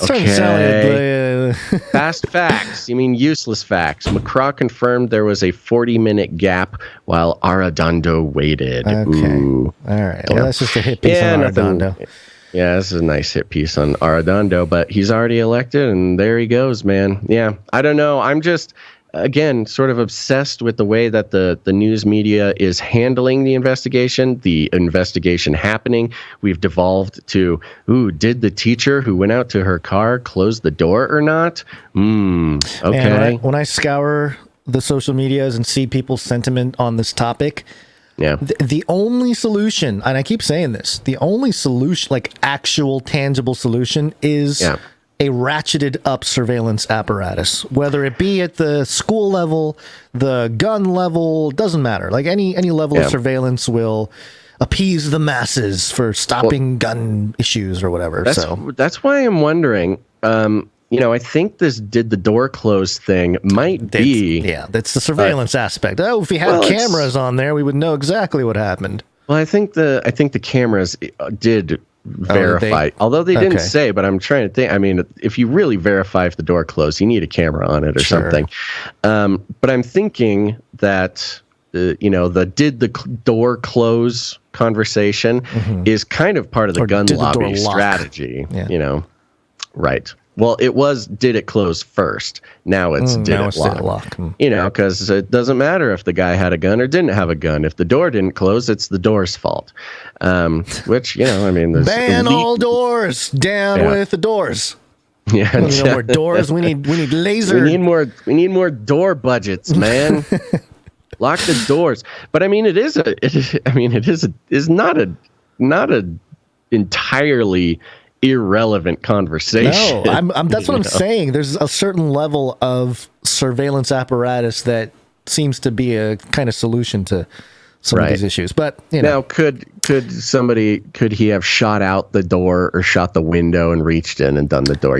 Okay. Fast facts. You mean useless facts. McCraw confirmed there was a 40-minute gap while Arredondo waited. Okay. Ooh. All right. Well, that's just a hit piece on Arredondo. Yeah, this is a nice hit piece on Arredondo, but he's already elected, and there he goes, man. Yeah, I don't know. I'm just, again, sort of obsessed with the way that the news media is handling the investigation happening. We've devolved to, did the teacher who went out to her car close the door or not? Okay. Man, when I scour the social medias and see people's sentiment on this topic, yeah, the only solution, and I keep saying this, the only solution, like actual tangible solution, is a ratcheted up surveillance apparatus, whether it be at the school level, the gun level, doesn't matter. Like any level of surveillance will appease the masses for stopping gun issues or whatever. That's why I'm wondering. I think this did the door close thing might be. Yeah, that's the surveillance aspect. Oh, if we had cameras on there, we would know exactly what happened. Well, I think the cameras did verify, although they didn't say, but I'm trying to think. I mean, if you really verify if the door closed, you need a camera on it or something. But I'm thinking that did the door close conversation is kind of part of the gun lobby strategy. Yeah. Right. Well, it was, did it close first? Now it's did it lock? Because it doesn't matter if the guy had a gun or didn't have a gun. If the door didn't close, it's the door's fault. Which, there's ban all doors. Down with the doors. Yeah. We need more doors. We need laser. We need more door budgets, man. Lock the doors. But I mean, it is not a entirely irrelevant conversation. No, that's what I'm saying. There's a certain level of surveillance apparatus that seems to be a kind of solution to some of these issues. But now, could he have shot out the door or shot the window and reached in and done the door?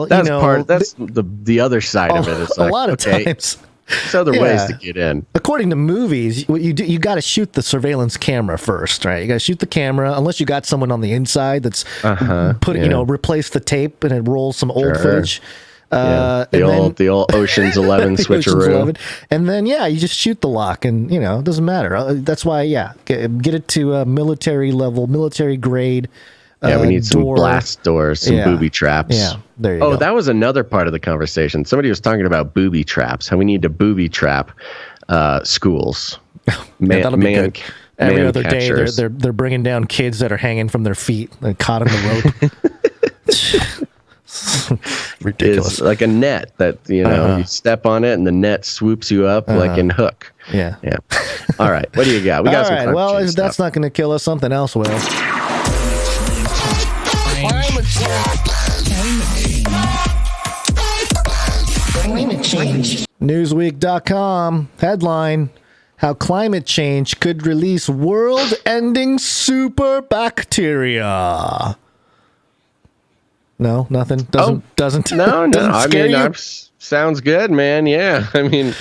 That's the other side of it. It's a lot of times. There's other ways to get in. According to movies, what you do, you got to shoot the surveillance camera first, right? You got to shoot the camera, unless you got someone on the inside that's replace the tape and it rolls some old footage. The old Ocean's 11 switcheroo. And then you just shoot the lock, and it doesn't matter. That's why get it to a military level, military grade. We need some blast doors, some booby traps. Yeah, there you go. Oh, that was another part of the conversation. Somebody was talking about booby traps, how we need to booby trap schools. That'll be good. Every other day, they're bringing down kids that are hanging from their feet, caught in the rope. Ridiculous. It's like a net that you step on it and the net swoops you up like in Hook. Yeah. All right, what do you got? We got some. Well, that's not going to kill us. Something else will. Climate change. Newsweek.com headline: How climate change could release world-ending superbacteria. No, nothing. Doesn't. No. Doesn't sounds good, man. Yeah, I mean,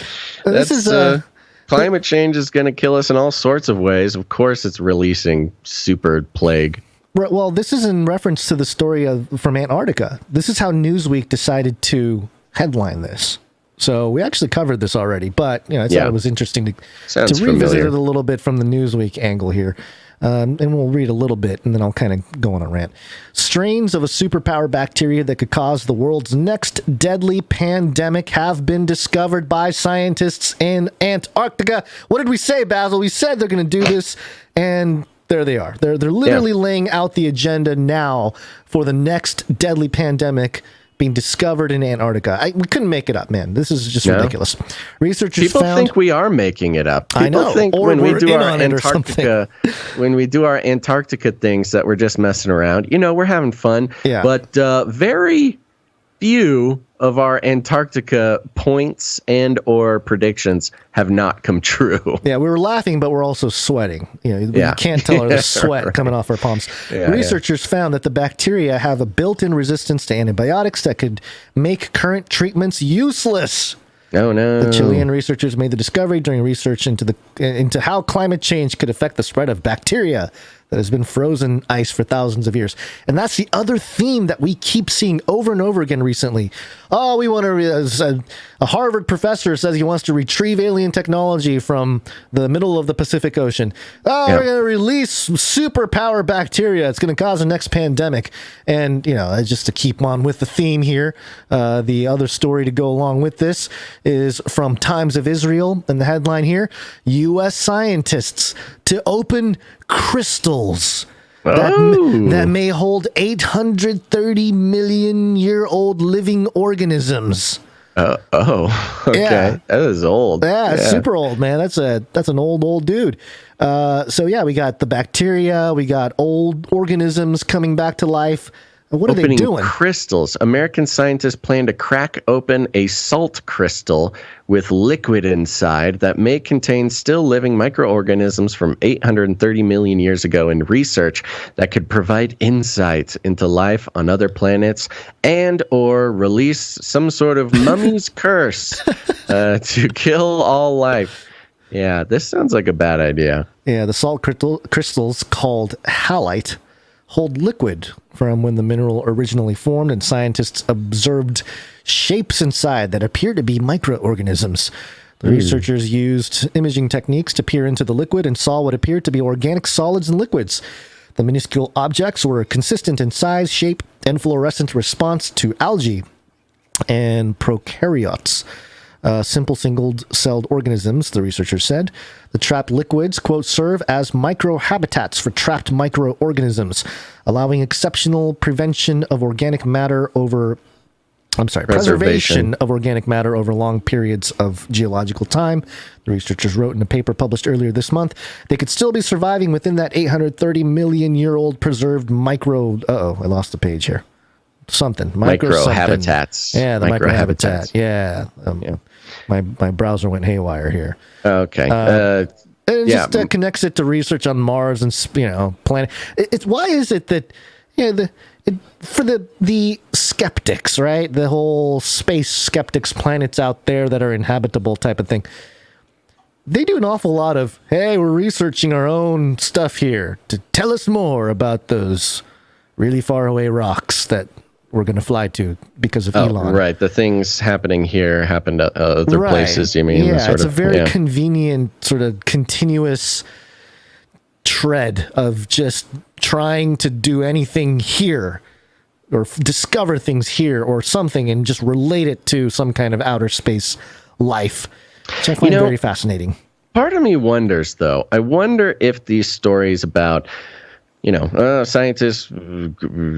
climate change is going to kill us in all sorts of ways. Of course, it's releasing super plague. Well, this is in reference to the story from Antarctica. This is how Newsweek decided to headline this. So we actually covered this already, but I thought it was interesting to revisit it a little bit from the Newsweek angle here. And we'll read a little bit, and then I'll kind of go on a rant. Strains of a superpower bacteria that could cause the world's next deadly pandemic have been discovered by scientists in Antarctica. What did we say, Basil? We said they're going to do this, and there they are. They're literally laying out the agenda now for the next deadly pandemic being discovered in Antarctica. We couldn't make it up, man. This is just ridiculous. Researchers People think we are making it up. People think when we do our Antarctica, things that we're just messing around. We're having fun. Yeah. But very few of our Antarctica points and or predictions have not come true. Yeah, we were laughing, but we're also sweating. You can't tell the sweat coming off our palms. Researchers found that the bacteria have a built-in resistance to antibiotics that could make current treatments useless. Oh no! The Chilean researchers made the discovery during research into how climate change could affect the spread of bacteria that has been frozen ice for thousands of years. And that's the other theme that we keep seeing over and over again recently. Oh, we want to... a Harvard professor says he wants to retrieve alien technology from the middle of the Pacific Ocean. Oh, we're going to release superpower bacteria. It's going to cause the next pandemic. And, just to keep on with the theme here, the other story to go along with this is from Times of Israel. And the headline here, U.S. scientists to open crystals that may hold 830 million year old living organisms. Okay. Yeah. That is old. Yeah, super old, man. That's an old dude. So we got the bacteria, we got old organisms coming back to life. What are they doing? Crystals. American scientists plan to crack open a salt crystal with liquid inside that may contain still living microorganisms from 830 million years ago in research that could provide insight into life on other planets and or release some sort of mummy's curse to kill all life. Yeah, this sounds like a bad idea. Yeah, the salt crystals called halite hold liquid from when the mineral originally formed, and scientists observed shapes inside that appear to be microorganisms. The researchers used imaging techniques to peer into the liquid and saw what appeared to be organic solids and liquids. The minuscule objects were consistent in size, shape, and fluorescent response to algae and prokaryotes. Simple single-celled organisms, the researchers said. The trapped liquids, quote, serve as microhabitats for trapped microorganisms, allowing exceptional preservation of organic matter over long periods of geological time. The researchers wrote in a paper published earlier this month. They could still be surviving within that 830 million year old preserved micro... I lost the page here. Microhabitats. Yeah, the microhabitat. Yeah. My browser went haywire here. Okay. And it just connects it to research on Mars and planet. Why is it that for the skeptics, right? The whole space skeptics, planets out there that are inhabitable type of thing. They do an awful lot of, hey, we're researching our own stuff here to tell us more about those really far away rocks that we're going to fly to because of Elon. Right. The things happening here happened at other places, you mean? Yeah, it's a very convenient sort of continuous tread of just trying to do anything here or discover things here or something and just relate it to some kind of outer space life, which I find very fascinating. Part of me wonders, though, I wonder if these stories about scientists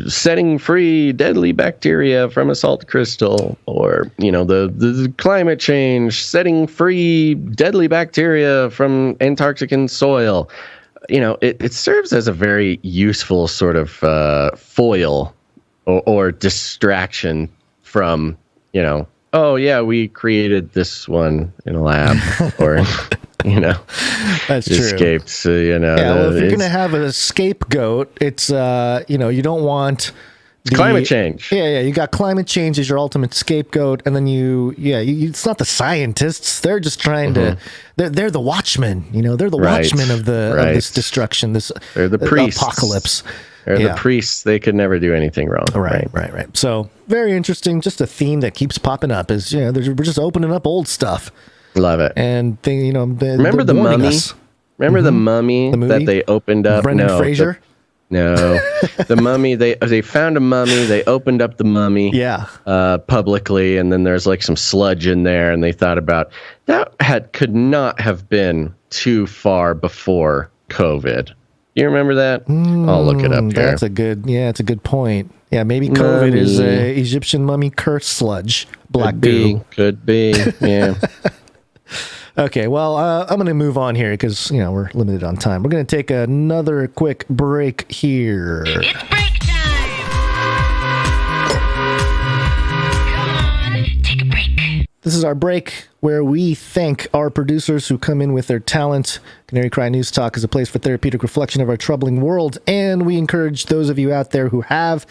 setting free deadly bacteria from a salt crystal, or, the climate change, setting free deadly bacteria from Antarctican soil. It serves as a very useful sort of foil or distraction from, we created this one in a lab, or... That's true. Escaped. So, if you're going to have a scapegoat, it's, you don't want climate change. Yeah. You got climate change as your ultimate scapegoat. And then it's not the scientists. They're just trying to, they're the watchmen, they're the watchmen of this destruction, they're the priests. Apocalypse. Or Yeah. the priests, they could never do anything wrong. Right. So very interesting. Just a theme that keeps popping up is, we're just opening up old stuff. Love it. And remember the mummy? Us. Remember the mummy that they opened up? Brendan Fraser? No, the mummy. They found a mummy. They opened up the mummy. Yeah. Publicly, and then there's like some sludge in there, and they thought about that could not have been too far before COVID. You remember that? I'll look it up here. That's a good point. Yeah, maybe COVID is Egyptian mummy curse sludge. Black goo. Could be. Yeah. Okay, well, I'm going to move on here because, we're limited on time. We're going to take another quick break here. It's break time! Come on, take a break. This is our break where we thank our producers who come in with their talent. Canary Cry News Talk is a place for therapeutic reflection of our troubling world, and we encourage those of you out there who have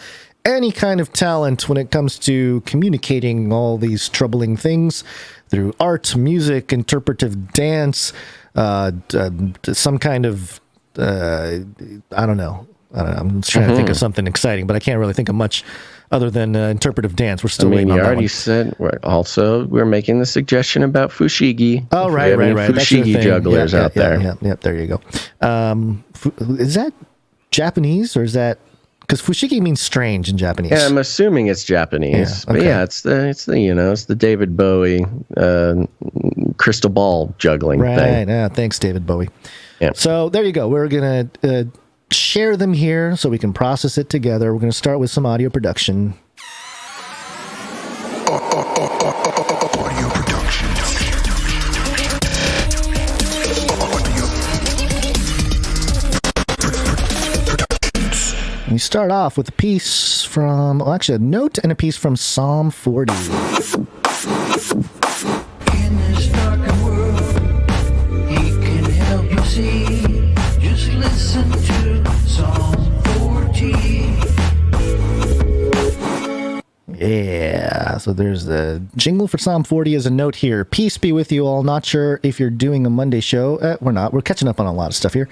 any kind of talent when it comes to communicating all these troubling things through art, music, interpretive dance, some kind of, I don't know. I'm just trying to think of something exciting, but I can't really think of much other than interpretive dance. We're still waiting on that one. You already said, we're making the suggestion about fushigi. Oh, right. Fushigi jugglers out there. Yeah, there you go. Is that Japanese or is that... Because fushigi means strange in Japanese. Yeah, I'm assuming it's Japanese. Yeah, okay. But yeah, it's the David Bowie crystal ball juggling thing. Right. Yeah, thanks, David Bowie. Yeah. So there you go. We're going to share them here so we can process it together. We're going to start with some audio production. We start off with a piece from, a note and a piece from Psalm 40. In this darkened world, he can help you see. Just listen to Psalm 40. Yeah, so there's the jingle for Psalm 40 as a note here. Peace be with you all. Not sure if you're doing a Monday show. We're not. We're catching up on a lot of stuff here.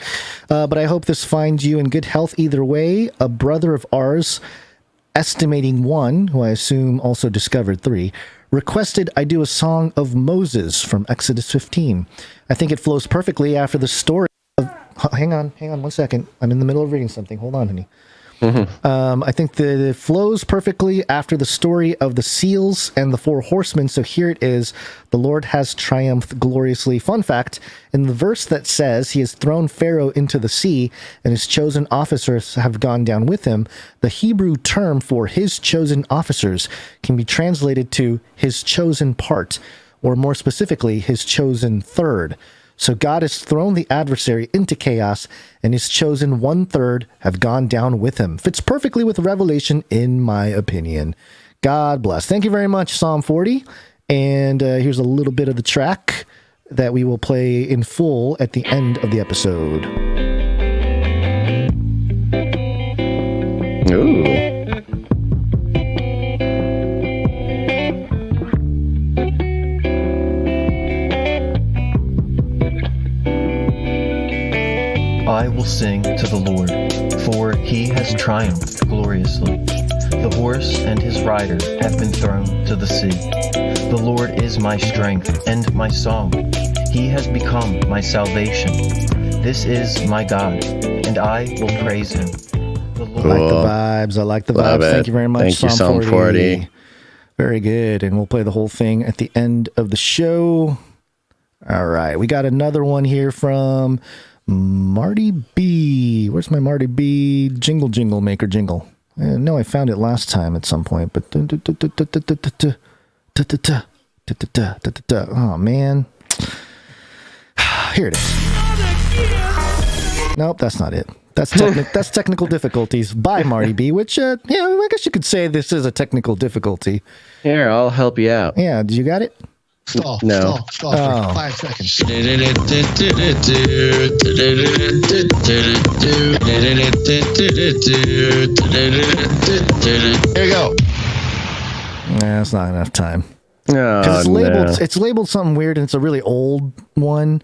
But I hope this finds you in good health either way. A brother of ours, estimating 1, who I assume also discovered 3, requested I do a song of Moses from Exodus 15. I think it flows perfectly after the story of... Hang on 1 second. I'm in the middle of reading something. Hold on, honey. I think that it flows perfectly after the story of the seals and the 4 horsemen. So here it is. The Lord has triumphed gloriously. Fun fact, in the verse that says he has thrown Pharaoh into the sea and his chosen officers have gone down with him, the Hebrew term for his chosen officers can be translated to his chosen part, or more specifically, his chosen third. So God has thrown the adversary into chaos, and his chosen 1/3 have gone down with him. Fits perfectly with Revelation, in my opinion. God bless. Thank you very much, Psalm 40. And here's a little bit of the track that we will play in full at the end of the episode. Ooh. I will sing to the Lord, for he has triumphed gloriously. The horse and his rider have been thrown to the sea. The Lord is my strength and my song. He has become my salvation. This is my God, and I will praise him. I like the vibes. Thank you very much, Thank you, Psalm 40. Very good. And we'll play the whole thing at the end of the show. All right. We got another one here from Marty B. Where's my Marty B? Jingle, maker jingle. No, I found it last time at some point, but oh man, here it is. Nope, that's not it. That's technical difficulties by Marty B. Which I guess you could say this is a technical difficulty. Here, I'll help you out. Yeah, you got it? Stall No. for 5 seconds. Here you go. Nah, that's not enough time. Oh, Because it's labeled something weird, and it's a really old one.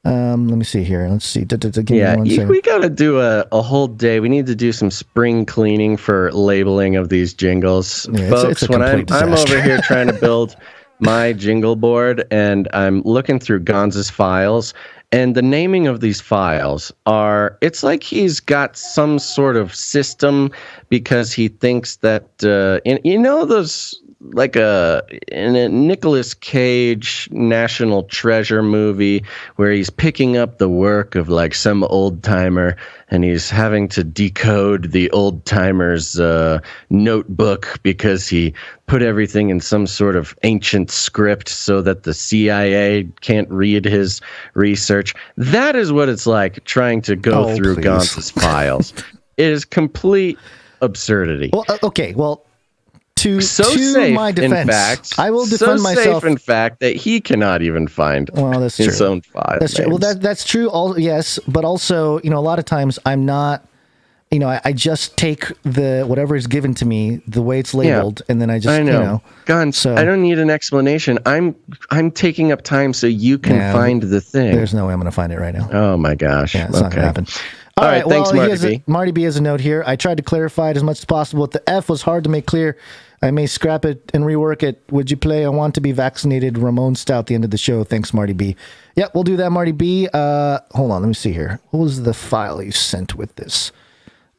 Let me see here. Let's see. Give me one second. We got to do a whole day. We need to do some spring cleaning for labeling of these jingles. Yeah, Folks, it's a when complete I'm disaster. over here trying to build my jingle board and I'm looking through Gonz's files, and the naming of these files it's like he's got some sort of system because he thinks that, those, like in a Nicolas Cage National Treasure movie where he's picking up the work of like some old timer and he's having to decode the old timer's notebook because he put everything in some sort of ancient script so that the CIA can't read his research. That is what it's like trying to go through Gonz's files. It is complete absurdity. Well, okay. Well, to safe, my defense, in fact, I will defend myself. Safe, in fact, that he cannot even find that's his true. own file. That's true. Well, that's true. Yes, but also, a lot of times I'm not. I just take whatever is given to me the way it's labeled, and then I just Gonz, So I don't need an explanation. I'm taking up time so you can find the thing. There's no way I'm going to find it right now. Oh my gosh! Yeah, it's not going to happen. All right, thanks, Marty B. Marty B has a note here. I tried to clarify it as much as possible. The F was hard to make clear. I may scrap it and rework it. Would you play I Want to Be Vaccinated Ramon Stout the end of the show? Thanks, Marty B. Yep, we'll do that, Marty B. Hold on, let me see here. What was the file you sent with this?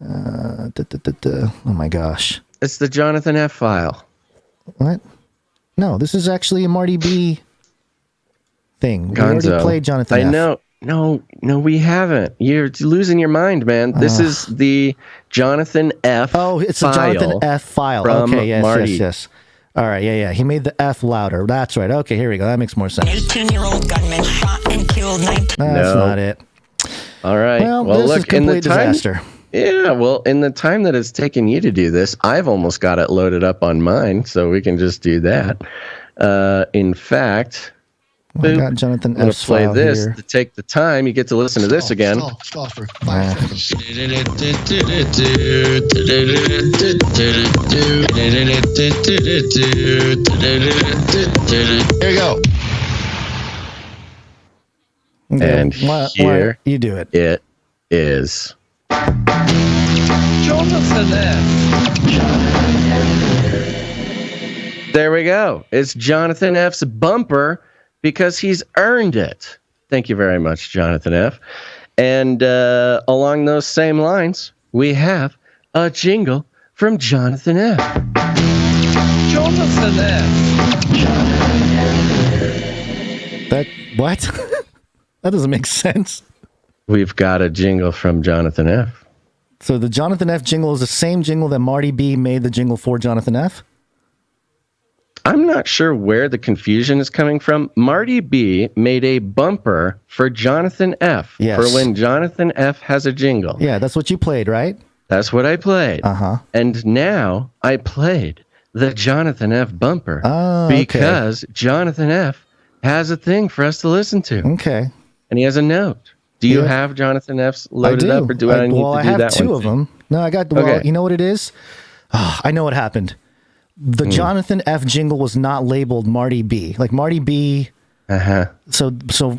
Oh my gosh. It's the Jonathan F file. What? No, this is actually a Marty B thing. We already played Jonathan F. I know. No, we haven't. You're losing your mind, man. This is the Jonathan F. Oh, it's a Jonathan F file. From Okay, yes, Marty. yes. All right, yeah. He made the F louder. That's right. Okay, here we go. That makes more sense. 18-year-old gunman shot and killed 19. That's not it. All right. Well, this look, is complete disaster. Yeah, well, in the time that it's taken you to do this, I've almost got it loaded up on mine, so we can just do that. In fact, I got Jonathan I'm going F's to play file this here. to take the time. You get to listen to this again. Stall for 5 seconds. Here you go. Okay, And why you do it. It is. Jonathan F. There we go. It's Jonathan F's bumper because he's earned it. Thank you very much, Jonathan F. And along those same lines, we have a jingle from Jonathan F. Jonathan F. What? That doesn't make sense. We've got a jingle from Jonathan F. So the Jonathan F jingle is the same jingle that Marty B made the jingle for Jonathan F? I'm not sure where the confusion is coming from. Marty B made a bumper for Jonathan F. Yes. For when Jonathan F has a jingle. Yeah, that's what you played, right? That's what I played. Uh-huh. And now I played the Jonathan F bumper because Jonathan F has a thing for us to listen to. Okay. And he has a note. Do you have Jonathan F's loaded up, or do I need to do that one? I have two of them. No, I got. Well, Okay. you know what it is? I know what happened. The Jonathan F jingle was not labeled Marty B. Like Marty B. So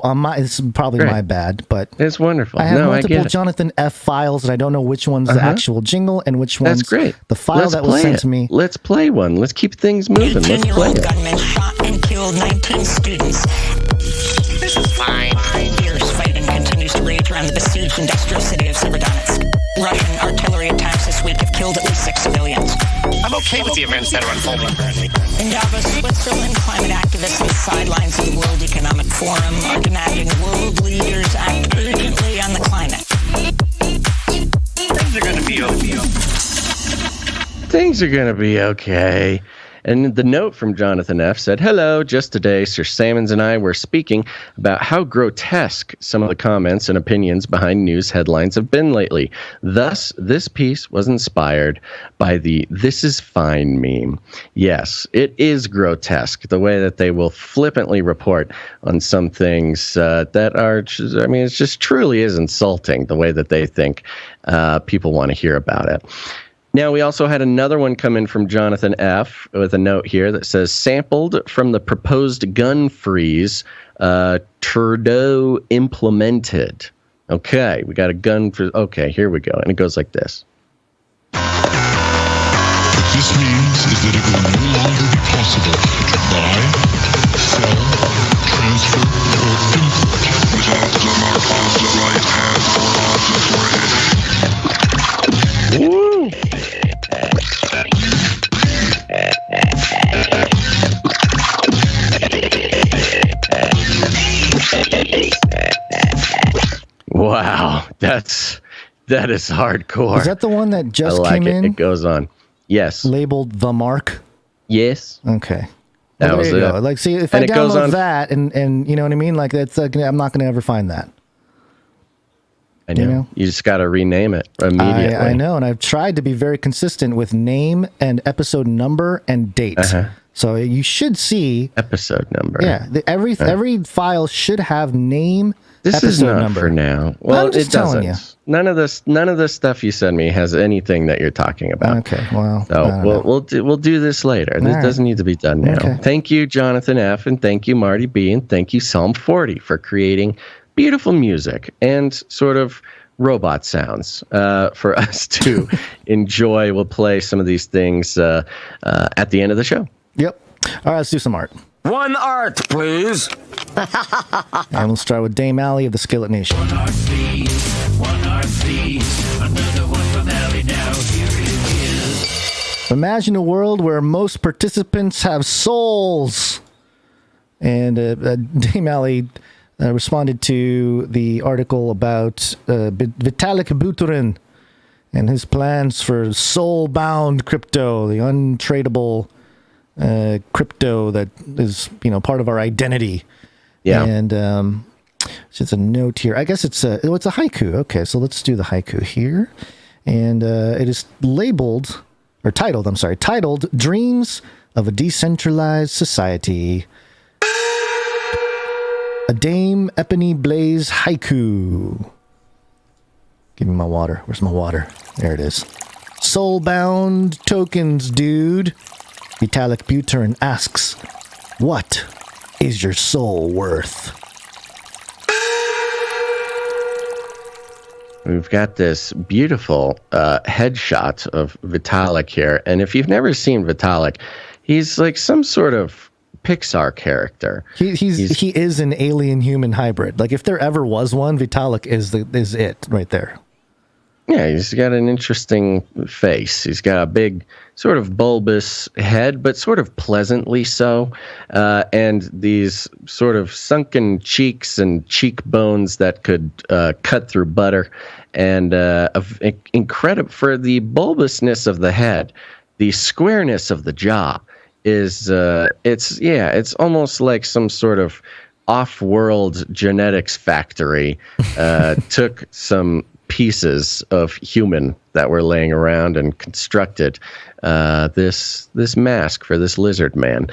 on my, it's probably my bad, but it's wonderful. I have No, I multiple get it. Jonathan F files, and I don't know which one's the actual jingle and which one's That's great. the file that was play sent it. to me. Let's play one. Let's keep things moving. Let's play 18-year-old it. gunman shot and killed 19 students. This is fine. Fierce fighting continues to rage around the besieged industrial city of Severodonetsk. Russian artillery attacks this week have killed at least 6 civilians. I'm okay with the events that are unfolding currently. In Davos, Switzerland, climate activists on the sidelines of the World Economic Forum are demanding world leaders act urgently on the climate. Things are going to be okay. Things are going to be okay. And the note from Jonathan F. said, "Hello, just today, Sir Salmons and I were speaking about how grotesque some of the comments and opinions behind news headlines have been lately. Thus, this piece was inspired by the 'This is fine' meme. Yes, it is grotesque, the way that they will flippantly report on some things that are, I mean, it just truly is insulting, the way that they think people want to hear about it. Now, we also had another one come in from Jonathan F. with a note here that says, sampled from the proposed gun freeze Trudeau implemented. Okay, we got a gun for. Okay, here we go, and it goes like this. What this means is that it will no longer be possible to buy, sell, transfer, or import without the mark of the right hand or of the forehead. Woo! Wow, that is hardcore. Is that the one that just I like came it. in? It goes on. Yes. Labeled The Mark? Yes. Okay. That Well, was there you it. go. Like, see, if And I it goes download on- that and you know what I mean? Like, that's I'm not going to ever find that. I know. You know? You just got to rename it immediately. I know, and I've tried to be very consistent with name and episode number and date. So you should see episode number. Yeah, every file should have name. This episode is not number. for now. Well, I'm just it doesn't. telling you. None of this stuff you send me has anything that you're talking about. Okay, well, I So don't know. we'll do this later. This right. doesn't need to be done now. Okay. Thank you, Jonathan F, and thank you, Marty B, and thank you, Psalm 40, for creating beautiful music and sort of robot sounds for us to enjoy. We'll play some of these things at the end of the show. Yep. All right, let's do some art. One art, please. And we'll start with Dame Allie of the Skillet Nation. One art, please. Another one from Allie now. Here it is. Imagine a world where most participants have souls. And Dame Allie responded to the article about Vitalik Buterin and his plans for soul-bound crypto, the untradeable crypto that is, part of our identity. Yeah. And it's just a note here. I guess it's a haiku. Okay, so let's do the haiku here. And it is titled Dreams of a Decentralized Society. A Dame Ebony Blaze haiku. Give me my water. Where's my water? There it is. Soulbound tokens, dude. Vitalik Buterin asks, what is your soul worth? We've got this beautiful headshot of Vitalik here. And if you've never seen Vitalik, he's like some sort of Pixar character. He is an alien human hybrid. Like if there ever was one, Vitalik is it right there. Yeah, he's got an interesting face. He's got a big, sort of bulbous head, but sort of pleasantly so. And these sort of sunken cheeks and cheekbones that could cut through butter. And incredible for the bulbousness of the head, the squareness of the jaw is it's almost like some sort of off-world genetics factory took some pieces of human that were laying around and constructed this mask for this lizard man.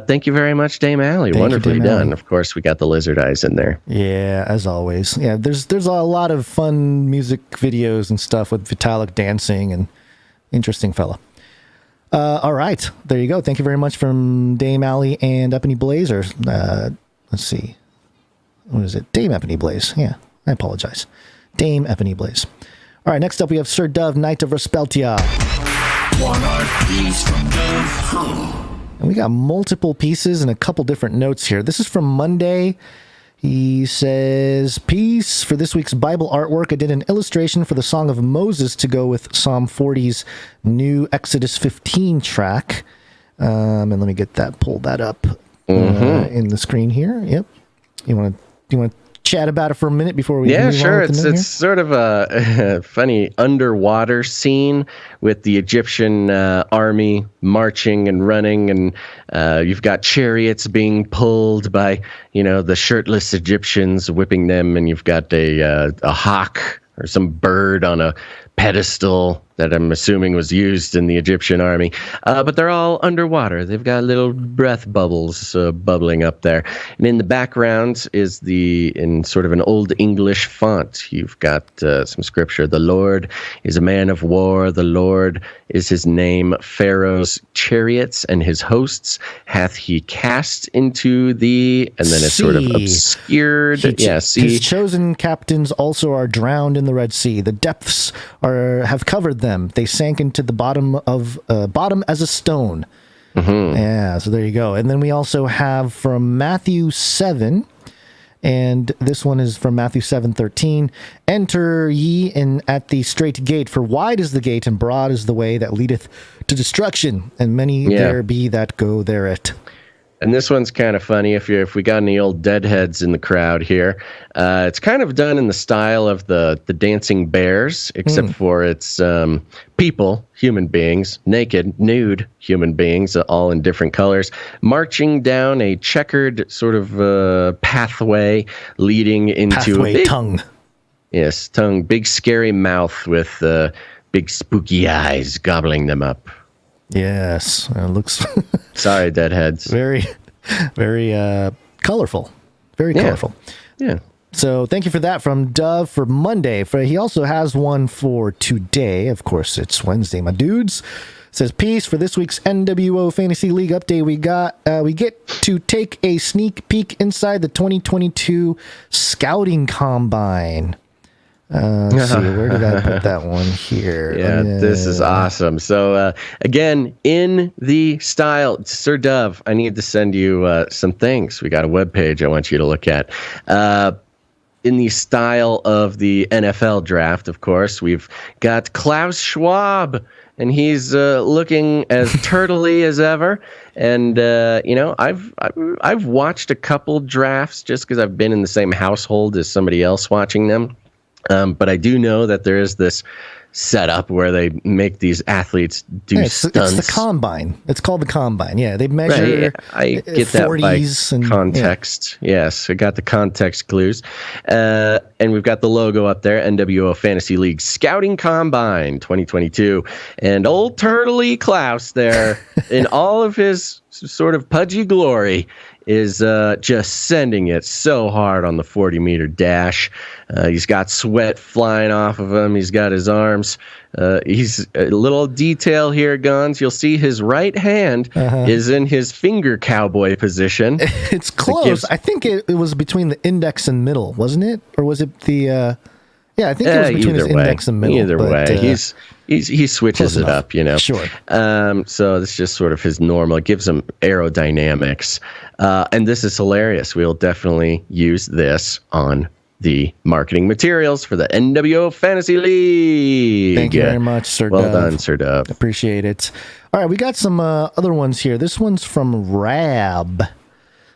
Thank you very much, Dame Allie. Wonderfully done. Allie. Of course, we got the lizard eyes in there. Yeah, as always. Yeah, there's a lot of fun music videos and stuff with Vitalik dancing, and interesting fella. All right, there you go. Thank you very much from Dame Allie and Ebony Blazer. Let's see. What is it? Dame Ebony Blaze. Yeah, I apologize. Dame Ebony Blaze. All right, next up we have Sir Dove, Knight of Respeltia. One art, please, from Dove. And we got multiple pieces and a couple different notes here. This is from Monday. He says, peace. For this week's Bible artwork, I did an illustration for the Song of Moses to go with Psalm 40's new Exodus 15 track. And let me get that, pull that up in the screen here. Yep. You want to chat about it for a minute before we yeah move sure on with the note it's sort of a funny underwater scene with the Egyptian army marching and running, and you've got chariots being pulled by the shirtless Egyptians whipping them, and you've got a hawk or some bird on a pedestal that I'm assuming was used in the Egyptian army. But they're all underwater. They've got little breath bubbles bubbling up there. And in the background is in sort of an Old English font, you've got some scripture. The Lord is a man of war. The Lord is his name. Pharaoh's chariots and his hosts hath he cast into the, and then it's sort of obscured. His chosen captains also are drowned in the Red Sea. The depths have covered them. They sank into the bottom as a stone. Mm-hmm. Yeah, so there you go. And then we also have from Matthew 7, and this one is from Matthew 7:13. Enter ye in at the strait gate, for wide is the gate and broad is the way that leadeth to destruction, and many there be that go thereat. And this one's kind of funny if we got any old deadheads in the crowd here. It's kind of done in the style of the dancing bears, except for it's people, human beings, naked, nude human beings, all in different colors, marching down a checkered sort of pathway leading into a big tongue. Yes, tongue, big scary mouth with big spooky eyes gobbling them up. Yes, it looks... Sorry, deadheads. Very, very colorful. Very colorful. Yeah. So thank you for that from Dove for Monday. He also has one for today. Of course, it's Wednesday, my dudes. It says, peace. For this week's NWO Fantasy League update, we get to take a sneak peek inside the 2022 Scouting Combine. Let's see, where did I put that one here? This is awesome. So, again, in the style, Sir Dove, I need to send you some things. We got a webpage I want you to look at. In the style of the NFL draft, of course, we've got Klaus Schwab, and he's looking as turtley as ever. And I've watched a couple drafts just because I've been in the same household as somebody else watching them. But I do know that there is this setup where they make these athletes do stunts. It's the combine. It's called the combine. Yeah, they measure. I get that by context. Yes, I got the context clues. And we've got the logo up there, NWO Fantasy League Scouting Combine 2022. And old Turtley Klaus there, in all of his sort of pudgy glory, is just sending it so hard on the 40-meter dash. He's got sweat flying off of him. He's got his arms. He's a little detail here, Gonz. You'll see his right hand is in his finger cowboy position. It's close. I think it was between the index and middle, wasn't it? Or was it the... Yeah, I think it was between his index and middle. Either way, he switches it up, Sure. So it's just sort of his normal. It gives him aerodynamics. And this is hilarious. We'll definitely use this on the marketing materials for the NWO Fantasy League. Thank you very much, Sir Dove. Well done, Sir Dove. Appreciate it. All right, we got some other ones here. This one's from Rab.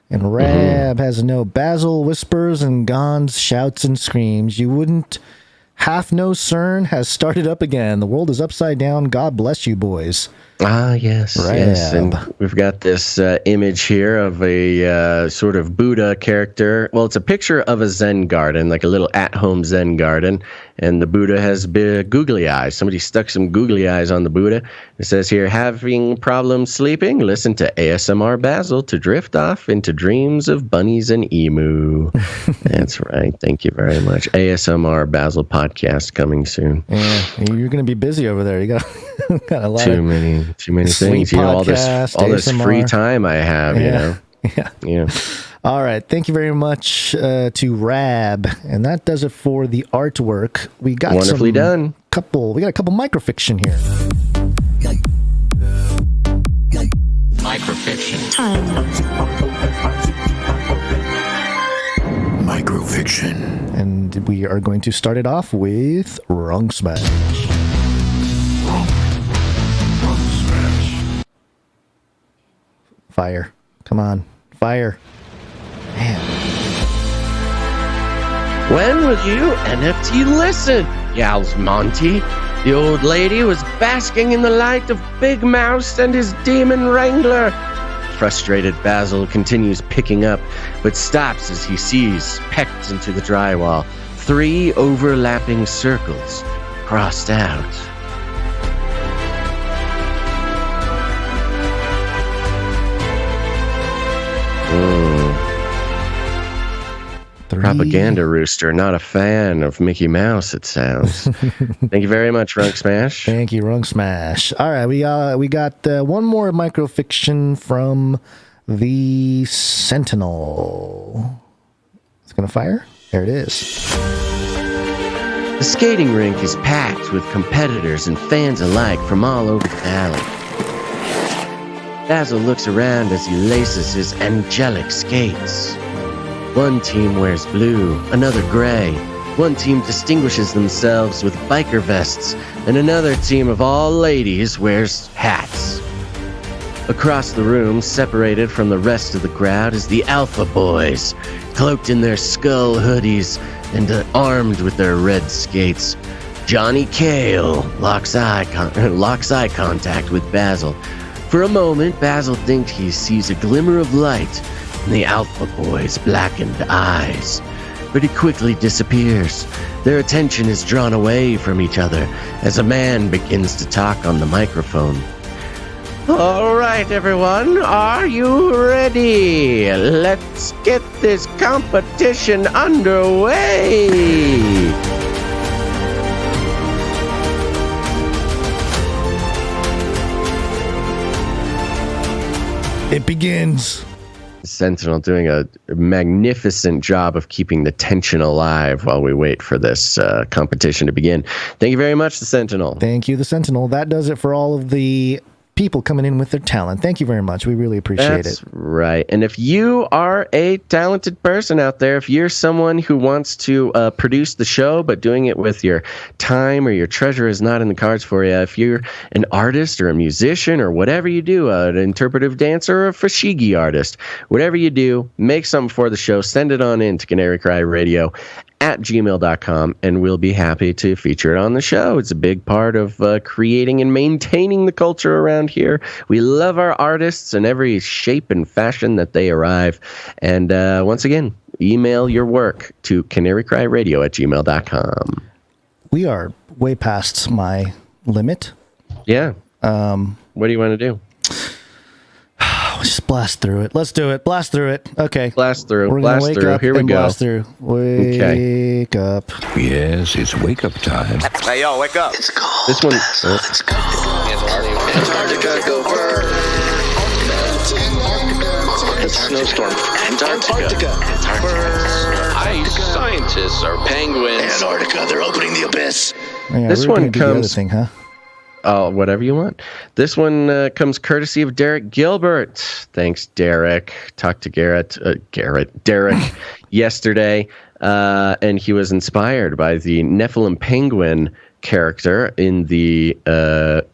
And Rab has a note. Basil whispers and Gonz shouts and screams. You wouldn't half know CERN has started up again. The world is upside down. God bless you, boys. Ah, yes, Rab. yes. And we've got this image here of a sort of Buddha character. Well, it's a picture of a Zen garden, like a little at-home Zen garden. And the Buddha has big googly eyes. Somebody stuck some googly eyes on the Buddha. It says here, having problems sleeping? Listen to ASMR Basil to drift off into dreams of bunnies and emu. That's right. Thank you very much. ASMR Basil podcast coming soon. Yeah, you're going to be busy over there. You got a lot too many things. All this free time I have. Yeah. All right. Thank you very much to Rab. And that does it for the artwork. We got wonderfully done. We got a couple microfiction here. Microfiction. Microfiction. And we are going to start it off with Wrong Smash. Fire. Come on. Fire. Man. When will you NFT listen? Yowls Monty. The old lady was basking in the light of Big Mouse and his demon wrangler. Frustrated Basil continues picking up, but stops as he sees, pecked into the drywall, 3 overlapping circles crossed out. propaganda rooster, not a fan of Mickey Mouse, it sounds. Thank you very much, Runk Smash. Thank you, Runk Smash. All right, we got one more microfiction from the Sentinel. It's going to fire. There it is. The skating rink is packed with competitors and fans alike from all over the valley. Basil looks around as he laces his angelic skates. One team wears blue, another gray. One team distinguishes themselves with biker vests, and another team of all ladies wears hats. Across the room, separated from the rest of the crowd, is the Alpha Boys, cloaked in their skull hoodies and armed with their red skates. Johnny Cale locks eye contact with Basil. For a moment, Basil thinks he sees a glimmer of light in the Alpha Boys' blackened eyes, but it quickly disappears. Their attention is drawn away from each other as a man begins to talk on the microphone. All right, everyone, are you ready? Let's get this competition underway. It begins. Sentinel doing a magnificent job of keeping the tension alive while we wait for this competition to begin. Thank you very much, the Sentinel. Thank you, the Sentinel. That does it for all of the people coming in with their talent. Thank you very much. We really appreciate That's it. Right. And if you are a talented person out there, if you're someone who wants to produce the show, but doing it with your time or your treasure is not in the cards for you, if you're an artist or a musician or whatever you do, an interpretive dancer or a fushigi artist, whatever you do, make something for the show, send it on in to CanaryCry.Radio@gmail.com, and we'll be happy to feature it on the show. It's a big part of creating and maintaining the culture around here. We love our artists in every shape and fashion that they arrive. And once again, email your work to CanaryCry.Radio@gmail.com. We are way past my limit. Yeah. What do you want to do? Just blast through it. Let's do it. Blast through it. Okay. Blast through. We're Blast through. Here we go. Blast through. Wake up. Yes, it's wake up time. Hey, yo, wake up. It's cold. This one. Let's go. Antarctica, go bird. It's a snowstorm. Antarctica. Ice scientists are penguins. Antarctica, they're opening the abyss. Yeah, This one comes. Thing, huh? Oh, whatever you want. This one comes courtesy of Derek Gilbert. Thanks, Derek. Talked to Derek yesterday, and he was inspired by the Nephilim penguin character in the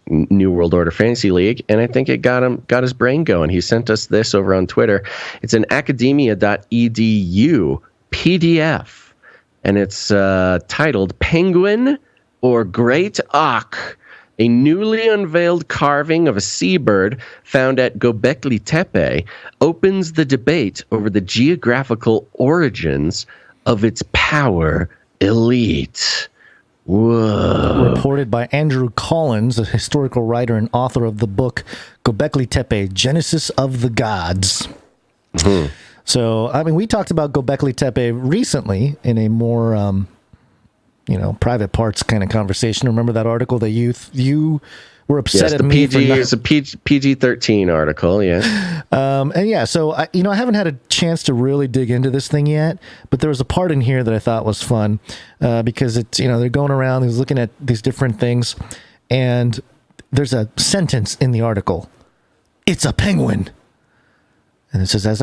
New World Order Fantasy League, and I think it got his brain going. He sent us this over on Twitter. It's an academia.edu PDF, and it's titled "Penguin or Great Auk." A newly unveiled carving of a seabird found at Göbekli Tepe opens the debate over the geographical origins of its power elite. Whoa. Reported by Andrew Collins, a historical writer and author of the book Göbekli Tepe, Genesis of the Gods. Mm-hmm. So, I mean, we talked about Göbekli Tepe recently in a more... private parts kind of conversation. Remember that article that you were upset at me for? It's a PG-13 article, yeah. And yeah, so I haven't had a chance to really dig into this thing yet, but there was a part in here that I thought was fun because it's they're going around, he's looking at these different things, and there's a sentence in the article. It's a penguin. And it says, as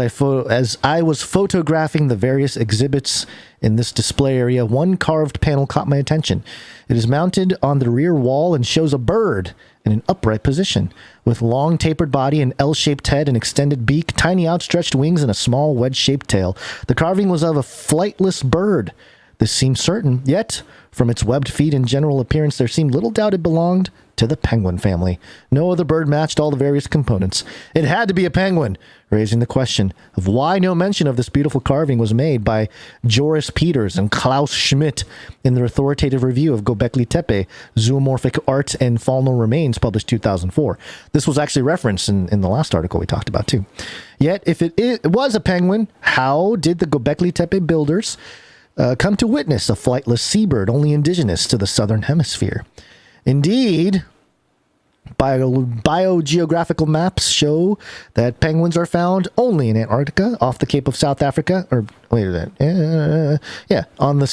I was photographing the various exhibits in this display area, one carved panel caught my attention. It is mounted on the rear wall and shows a bird in an upright position, with long tapered body, an L-shaped head, an extended beak, tiny outstretched wings, and a small wedge-shaped tail. The carving was of a flightless bird. This seemed certain, yet, from its webbed feet and general appearance, there seemed little doubt it belonged to the penguin family. No other bird matched all the various components. It had to be a penguin, raising the question of why no mention of this beautiful carving was made by Joris Peters and Klaus Schmidt in their authoritative review of Göbekli Tepe, Zoomorphic Art and Faunal Remains, published 2004. This was actually referenced in the last article we talked about, too. Yet, if it was a penguin, how did the Göbekli Tepe builders come to witness a flightless seabird only indigenous to the southern hemisphere? Indeed, biogeographical maps show that penguins are found only in Antarctica, off the Cape of South Africa, or wait a minute, on the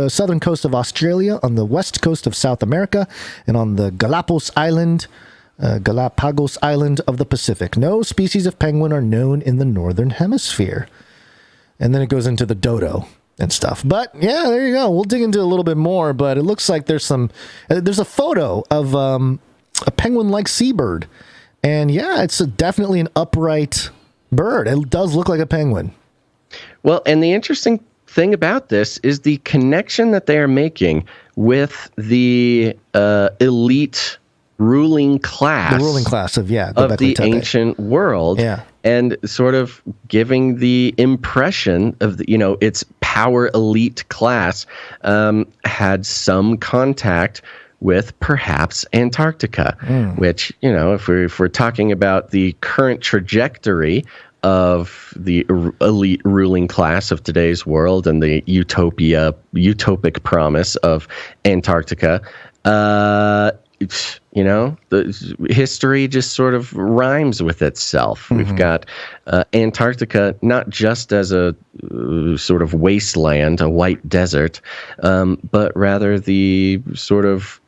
southern coast of Australia, on the west coast of South America, and on the Galapagos Island of the Pacific. No species of penguin are known in the northern hemisphere. And then it goes into the dodo and stuff. But yeah, there you go. We'll dig into it a little bit more, but it looks like there's a photo of a penguin-like seabird. And yeah, it's definitely an upright bird. It does look like a penguin. Well, and the interesting thing about this is the connection that they are making with the elite ruling class. The ruling class of the ancient world. Yeah. And sort of giving the impression of its power elite class had some contact with perhaps Antarctica, which, if we're talking about the current trajectory of the elite ruling class of today's world and the utopic promise of Antarctica, the history just sort of rhymes with itself. We've got Antarctica not just as a sort of wasteland, a white desert, but rather the sort of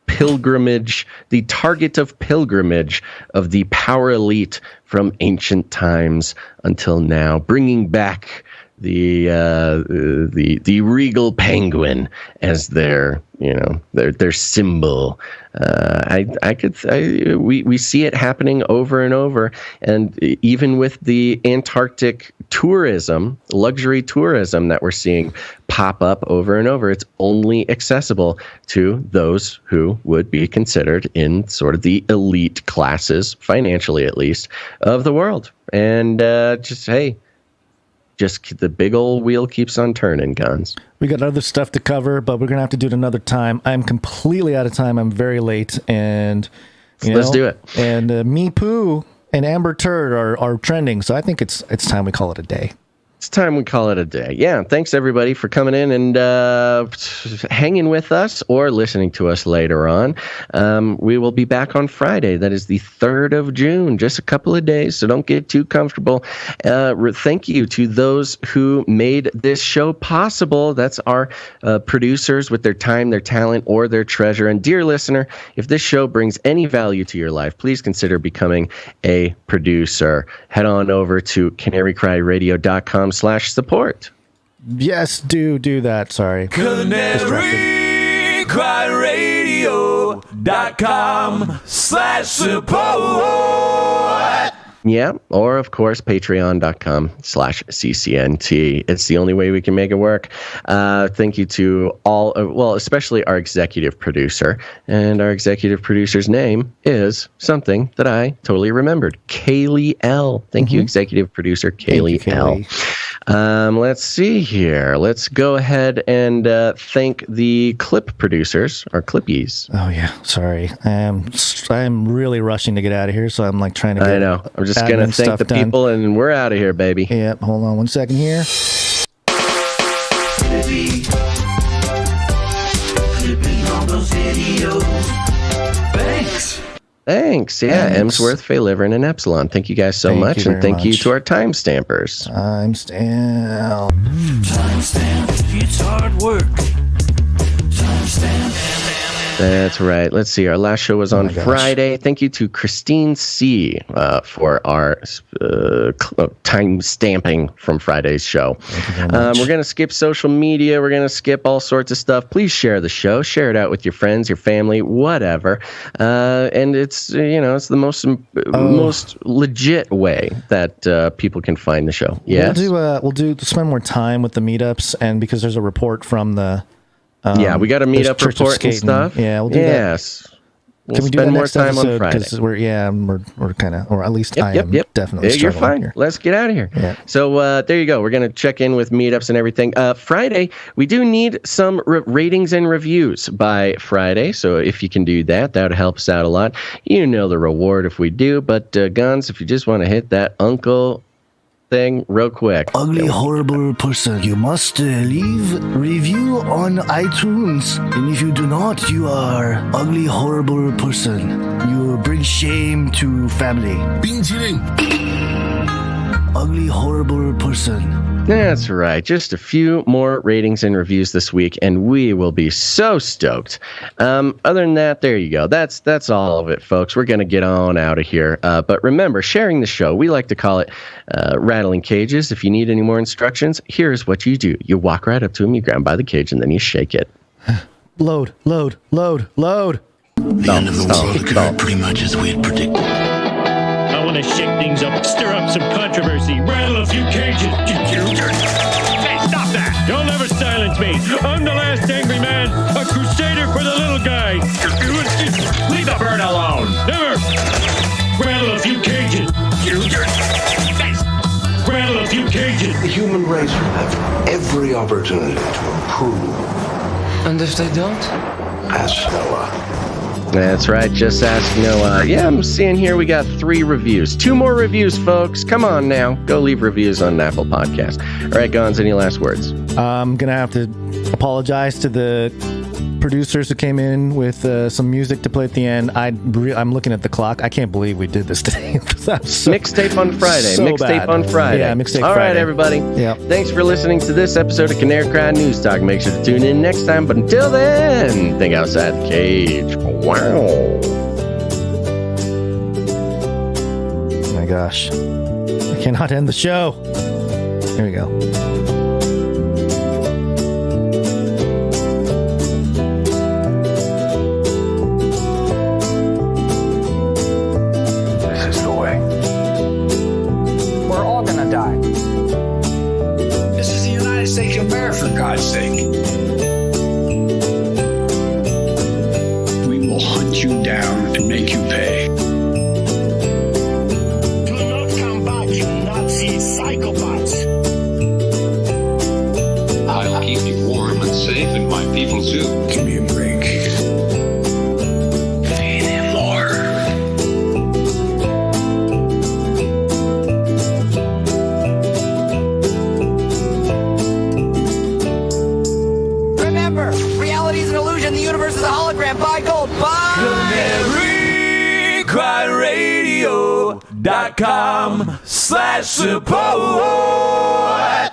pilgrimage, the target of pilgrimage of the power elite from ancient times until now, bringing back the regal penguin as their symbol. We see it happening over and over, and even with the Antarctic tourism, luxury tourism that we're seeing pop up over and over, it's only accessible to those who would be considered in sort of the elite classes, financially at least, of the world. And just the big old wheel keeps on turning, Gonz. We got other stuff to cover, but we're going to have to do it another time. I'm completely out of time. I'm very late. And let's do it. And Me Poo and Amber Turd are trending. So I think it's time we call it a day. It's time we call it a day. Yeah, thanks everybody for coming in and hanging with us or listening to us later on. We will be back on Friday. That is the 3rd of June, just a couple of days, so don't get too comfortable. Thank you to those who made this show possible. That's our producers with their time, their talent, or their treasure. And dear listener, if this show brings any value to your life, please consider becoming a producer. Head on over to CanaryCry.Radio.com/support. Yes, do that. Sorry. CanaryCry.Radio.com/support. Yeah, or of course, patreon.com/CCNT. It's the only way we can make it work. Thank you to all, especially our executive producer. And our executive producer's name is something that I totally remembered. Kaylee L. Thank you, executive producer Kaylee L. Let's see here. Let's go ahead and thank the clip producers, or clippies. Oh yeah, sorry. I'm really rushing to get out of here, so I'm like trying to get I know. I'm just going to thank the people, and we're out of here, baby. Yep, hold on 1 second here. Flippy on those videos. Thanks. Yeah, Emsworth, Faylivern, and Epsilon. Thank you guys so much, and thank you to our timestampers. Timestamp. It's hard work. Timestamp. That's right. Let's see. Our last show was on Friday. Thank you to Christine C. For our time stamping from Friday's show. We're going to skip social media. We're going to skip all sorts of stuff. Please share the show. Share it out with your friends, your family, whatever. And it's it's the most legit way that people can find the show. Yes. We'll spend more time with the meetups, and because there's a report from the. We got a meetup report and stuff. Yeah, we'll do that. We'll Can we do spend that more next time on episode? Friday. Because we're kind of, or at least I am definitely You're struggling fine. here. Let's get out of here. Yeah. So there you go. We're going to check in with meetups and everything. Friday, we do need some ratings and reviews by Friday. So if you can do that, that would help us out a lot. You know the reward if we do. But Gonz, if you just want to hit that uncle thing real quick. Ugly, horrible person. You must leave review on iTunes. And if you do not, you are ugly, horrible person. You bring shame to family. Ugly, horrible person. That's right. Just a few more ratings and reviews this week, and we will be so stoked. Other than that, there you go. That's all of it, folks. We're going to get on out of here. But remember, sharing the show, we like to call it rattling cages. If you need any more instructions, here's what you do. You walk right up to him, you grab him by the cage, and then you shake it. Load. The end of the world occurred pretty much as we had predicted. I want to shake things up, stir up some controversy, rattle a few cages. Hey, stop that! You'll never silence me. I'm the last angry man, a crusader for the little guy. Leave the bird alone. Never. Rattle a few cages. Rattle a few cages. The human race will have every opportunity to improve. And if they don't? Ask Noah. That's right. Just ask Noah. Yeah, I'm seeing here we got 3 reviews. 2 more reviews, folks. Come on now. Go leave reviews on Apple Podcast. All right, Gonz, any last words? I'm going to have to apologize to the producers who came in with some music to play at the end. I'm looking at the clock. I can't believe we did this today. Mixtape on Friday. Mixtape on Friday. Yeah, mixtape All Friday. right, everybody. Yeah. Thanks for listening to this episode of Canary Cry News Talk. Make sure to tune in next time. But until then, think outside the cage. Wow. Oh my gosh. I cannot end the show. Here we go. This is the way. We're all gonna die. This is the United States of America, for God's sake. We will hunt you down and make you pay. Do not come back, you Nazi psychopaths. I'll keep you warm and safe in my people's zoo. Give me a break. Feed him more. Remember, reality is an illusion. The universe is a hologram. Buy gold. Buy. CanaryCry.Radio.com/support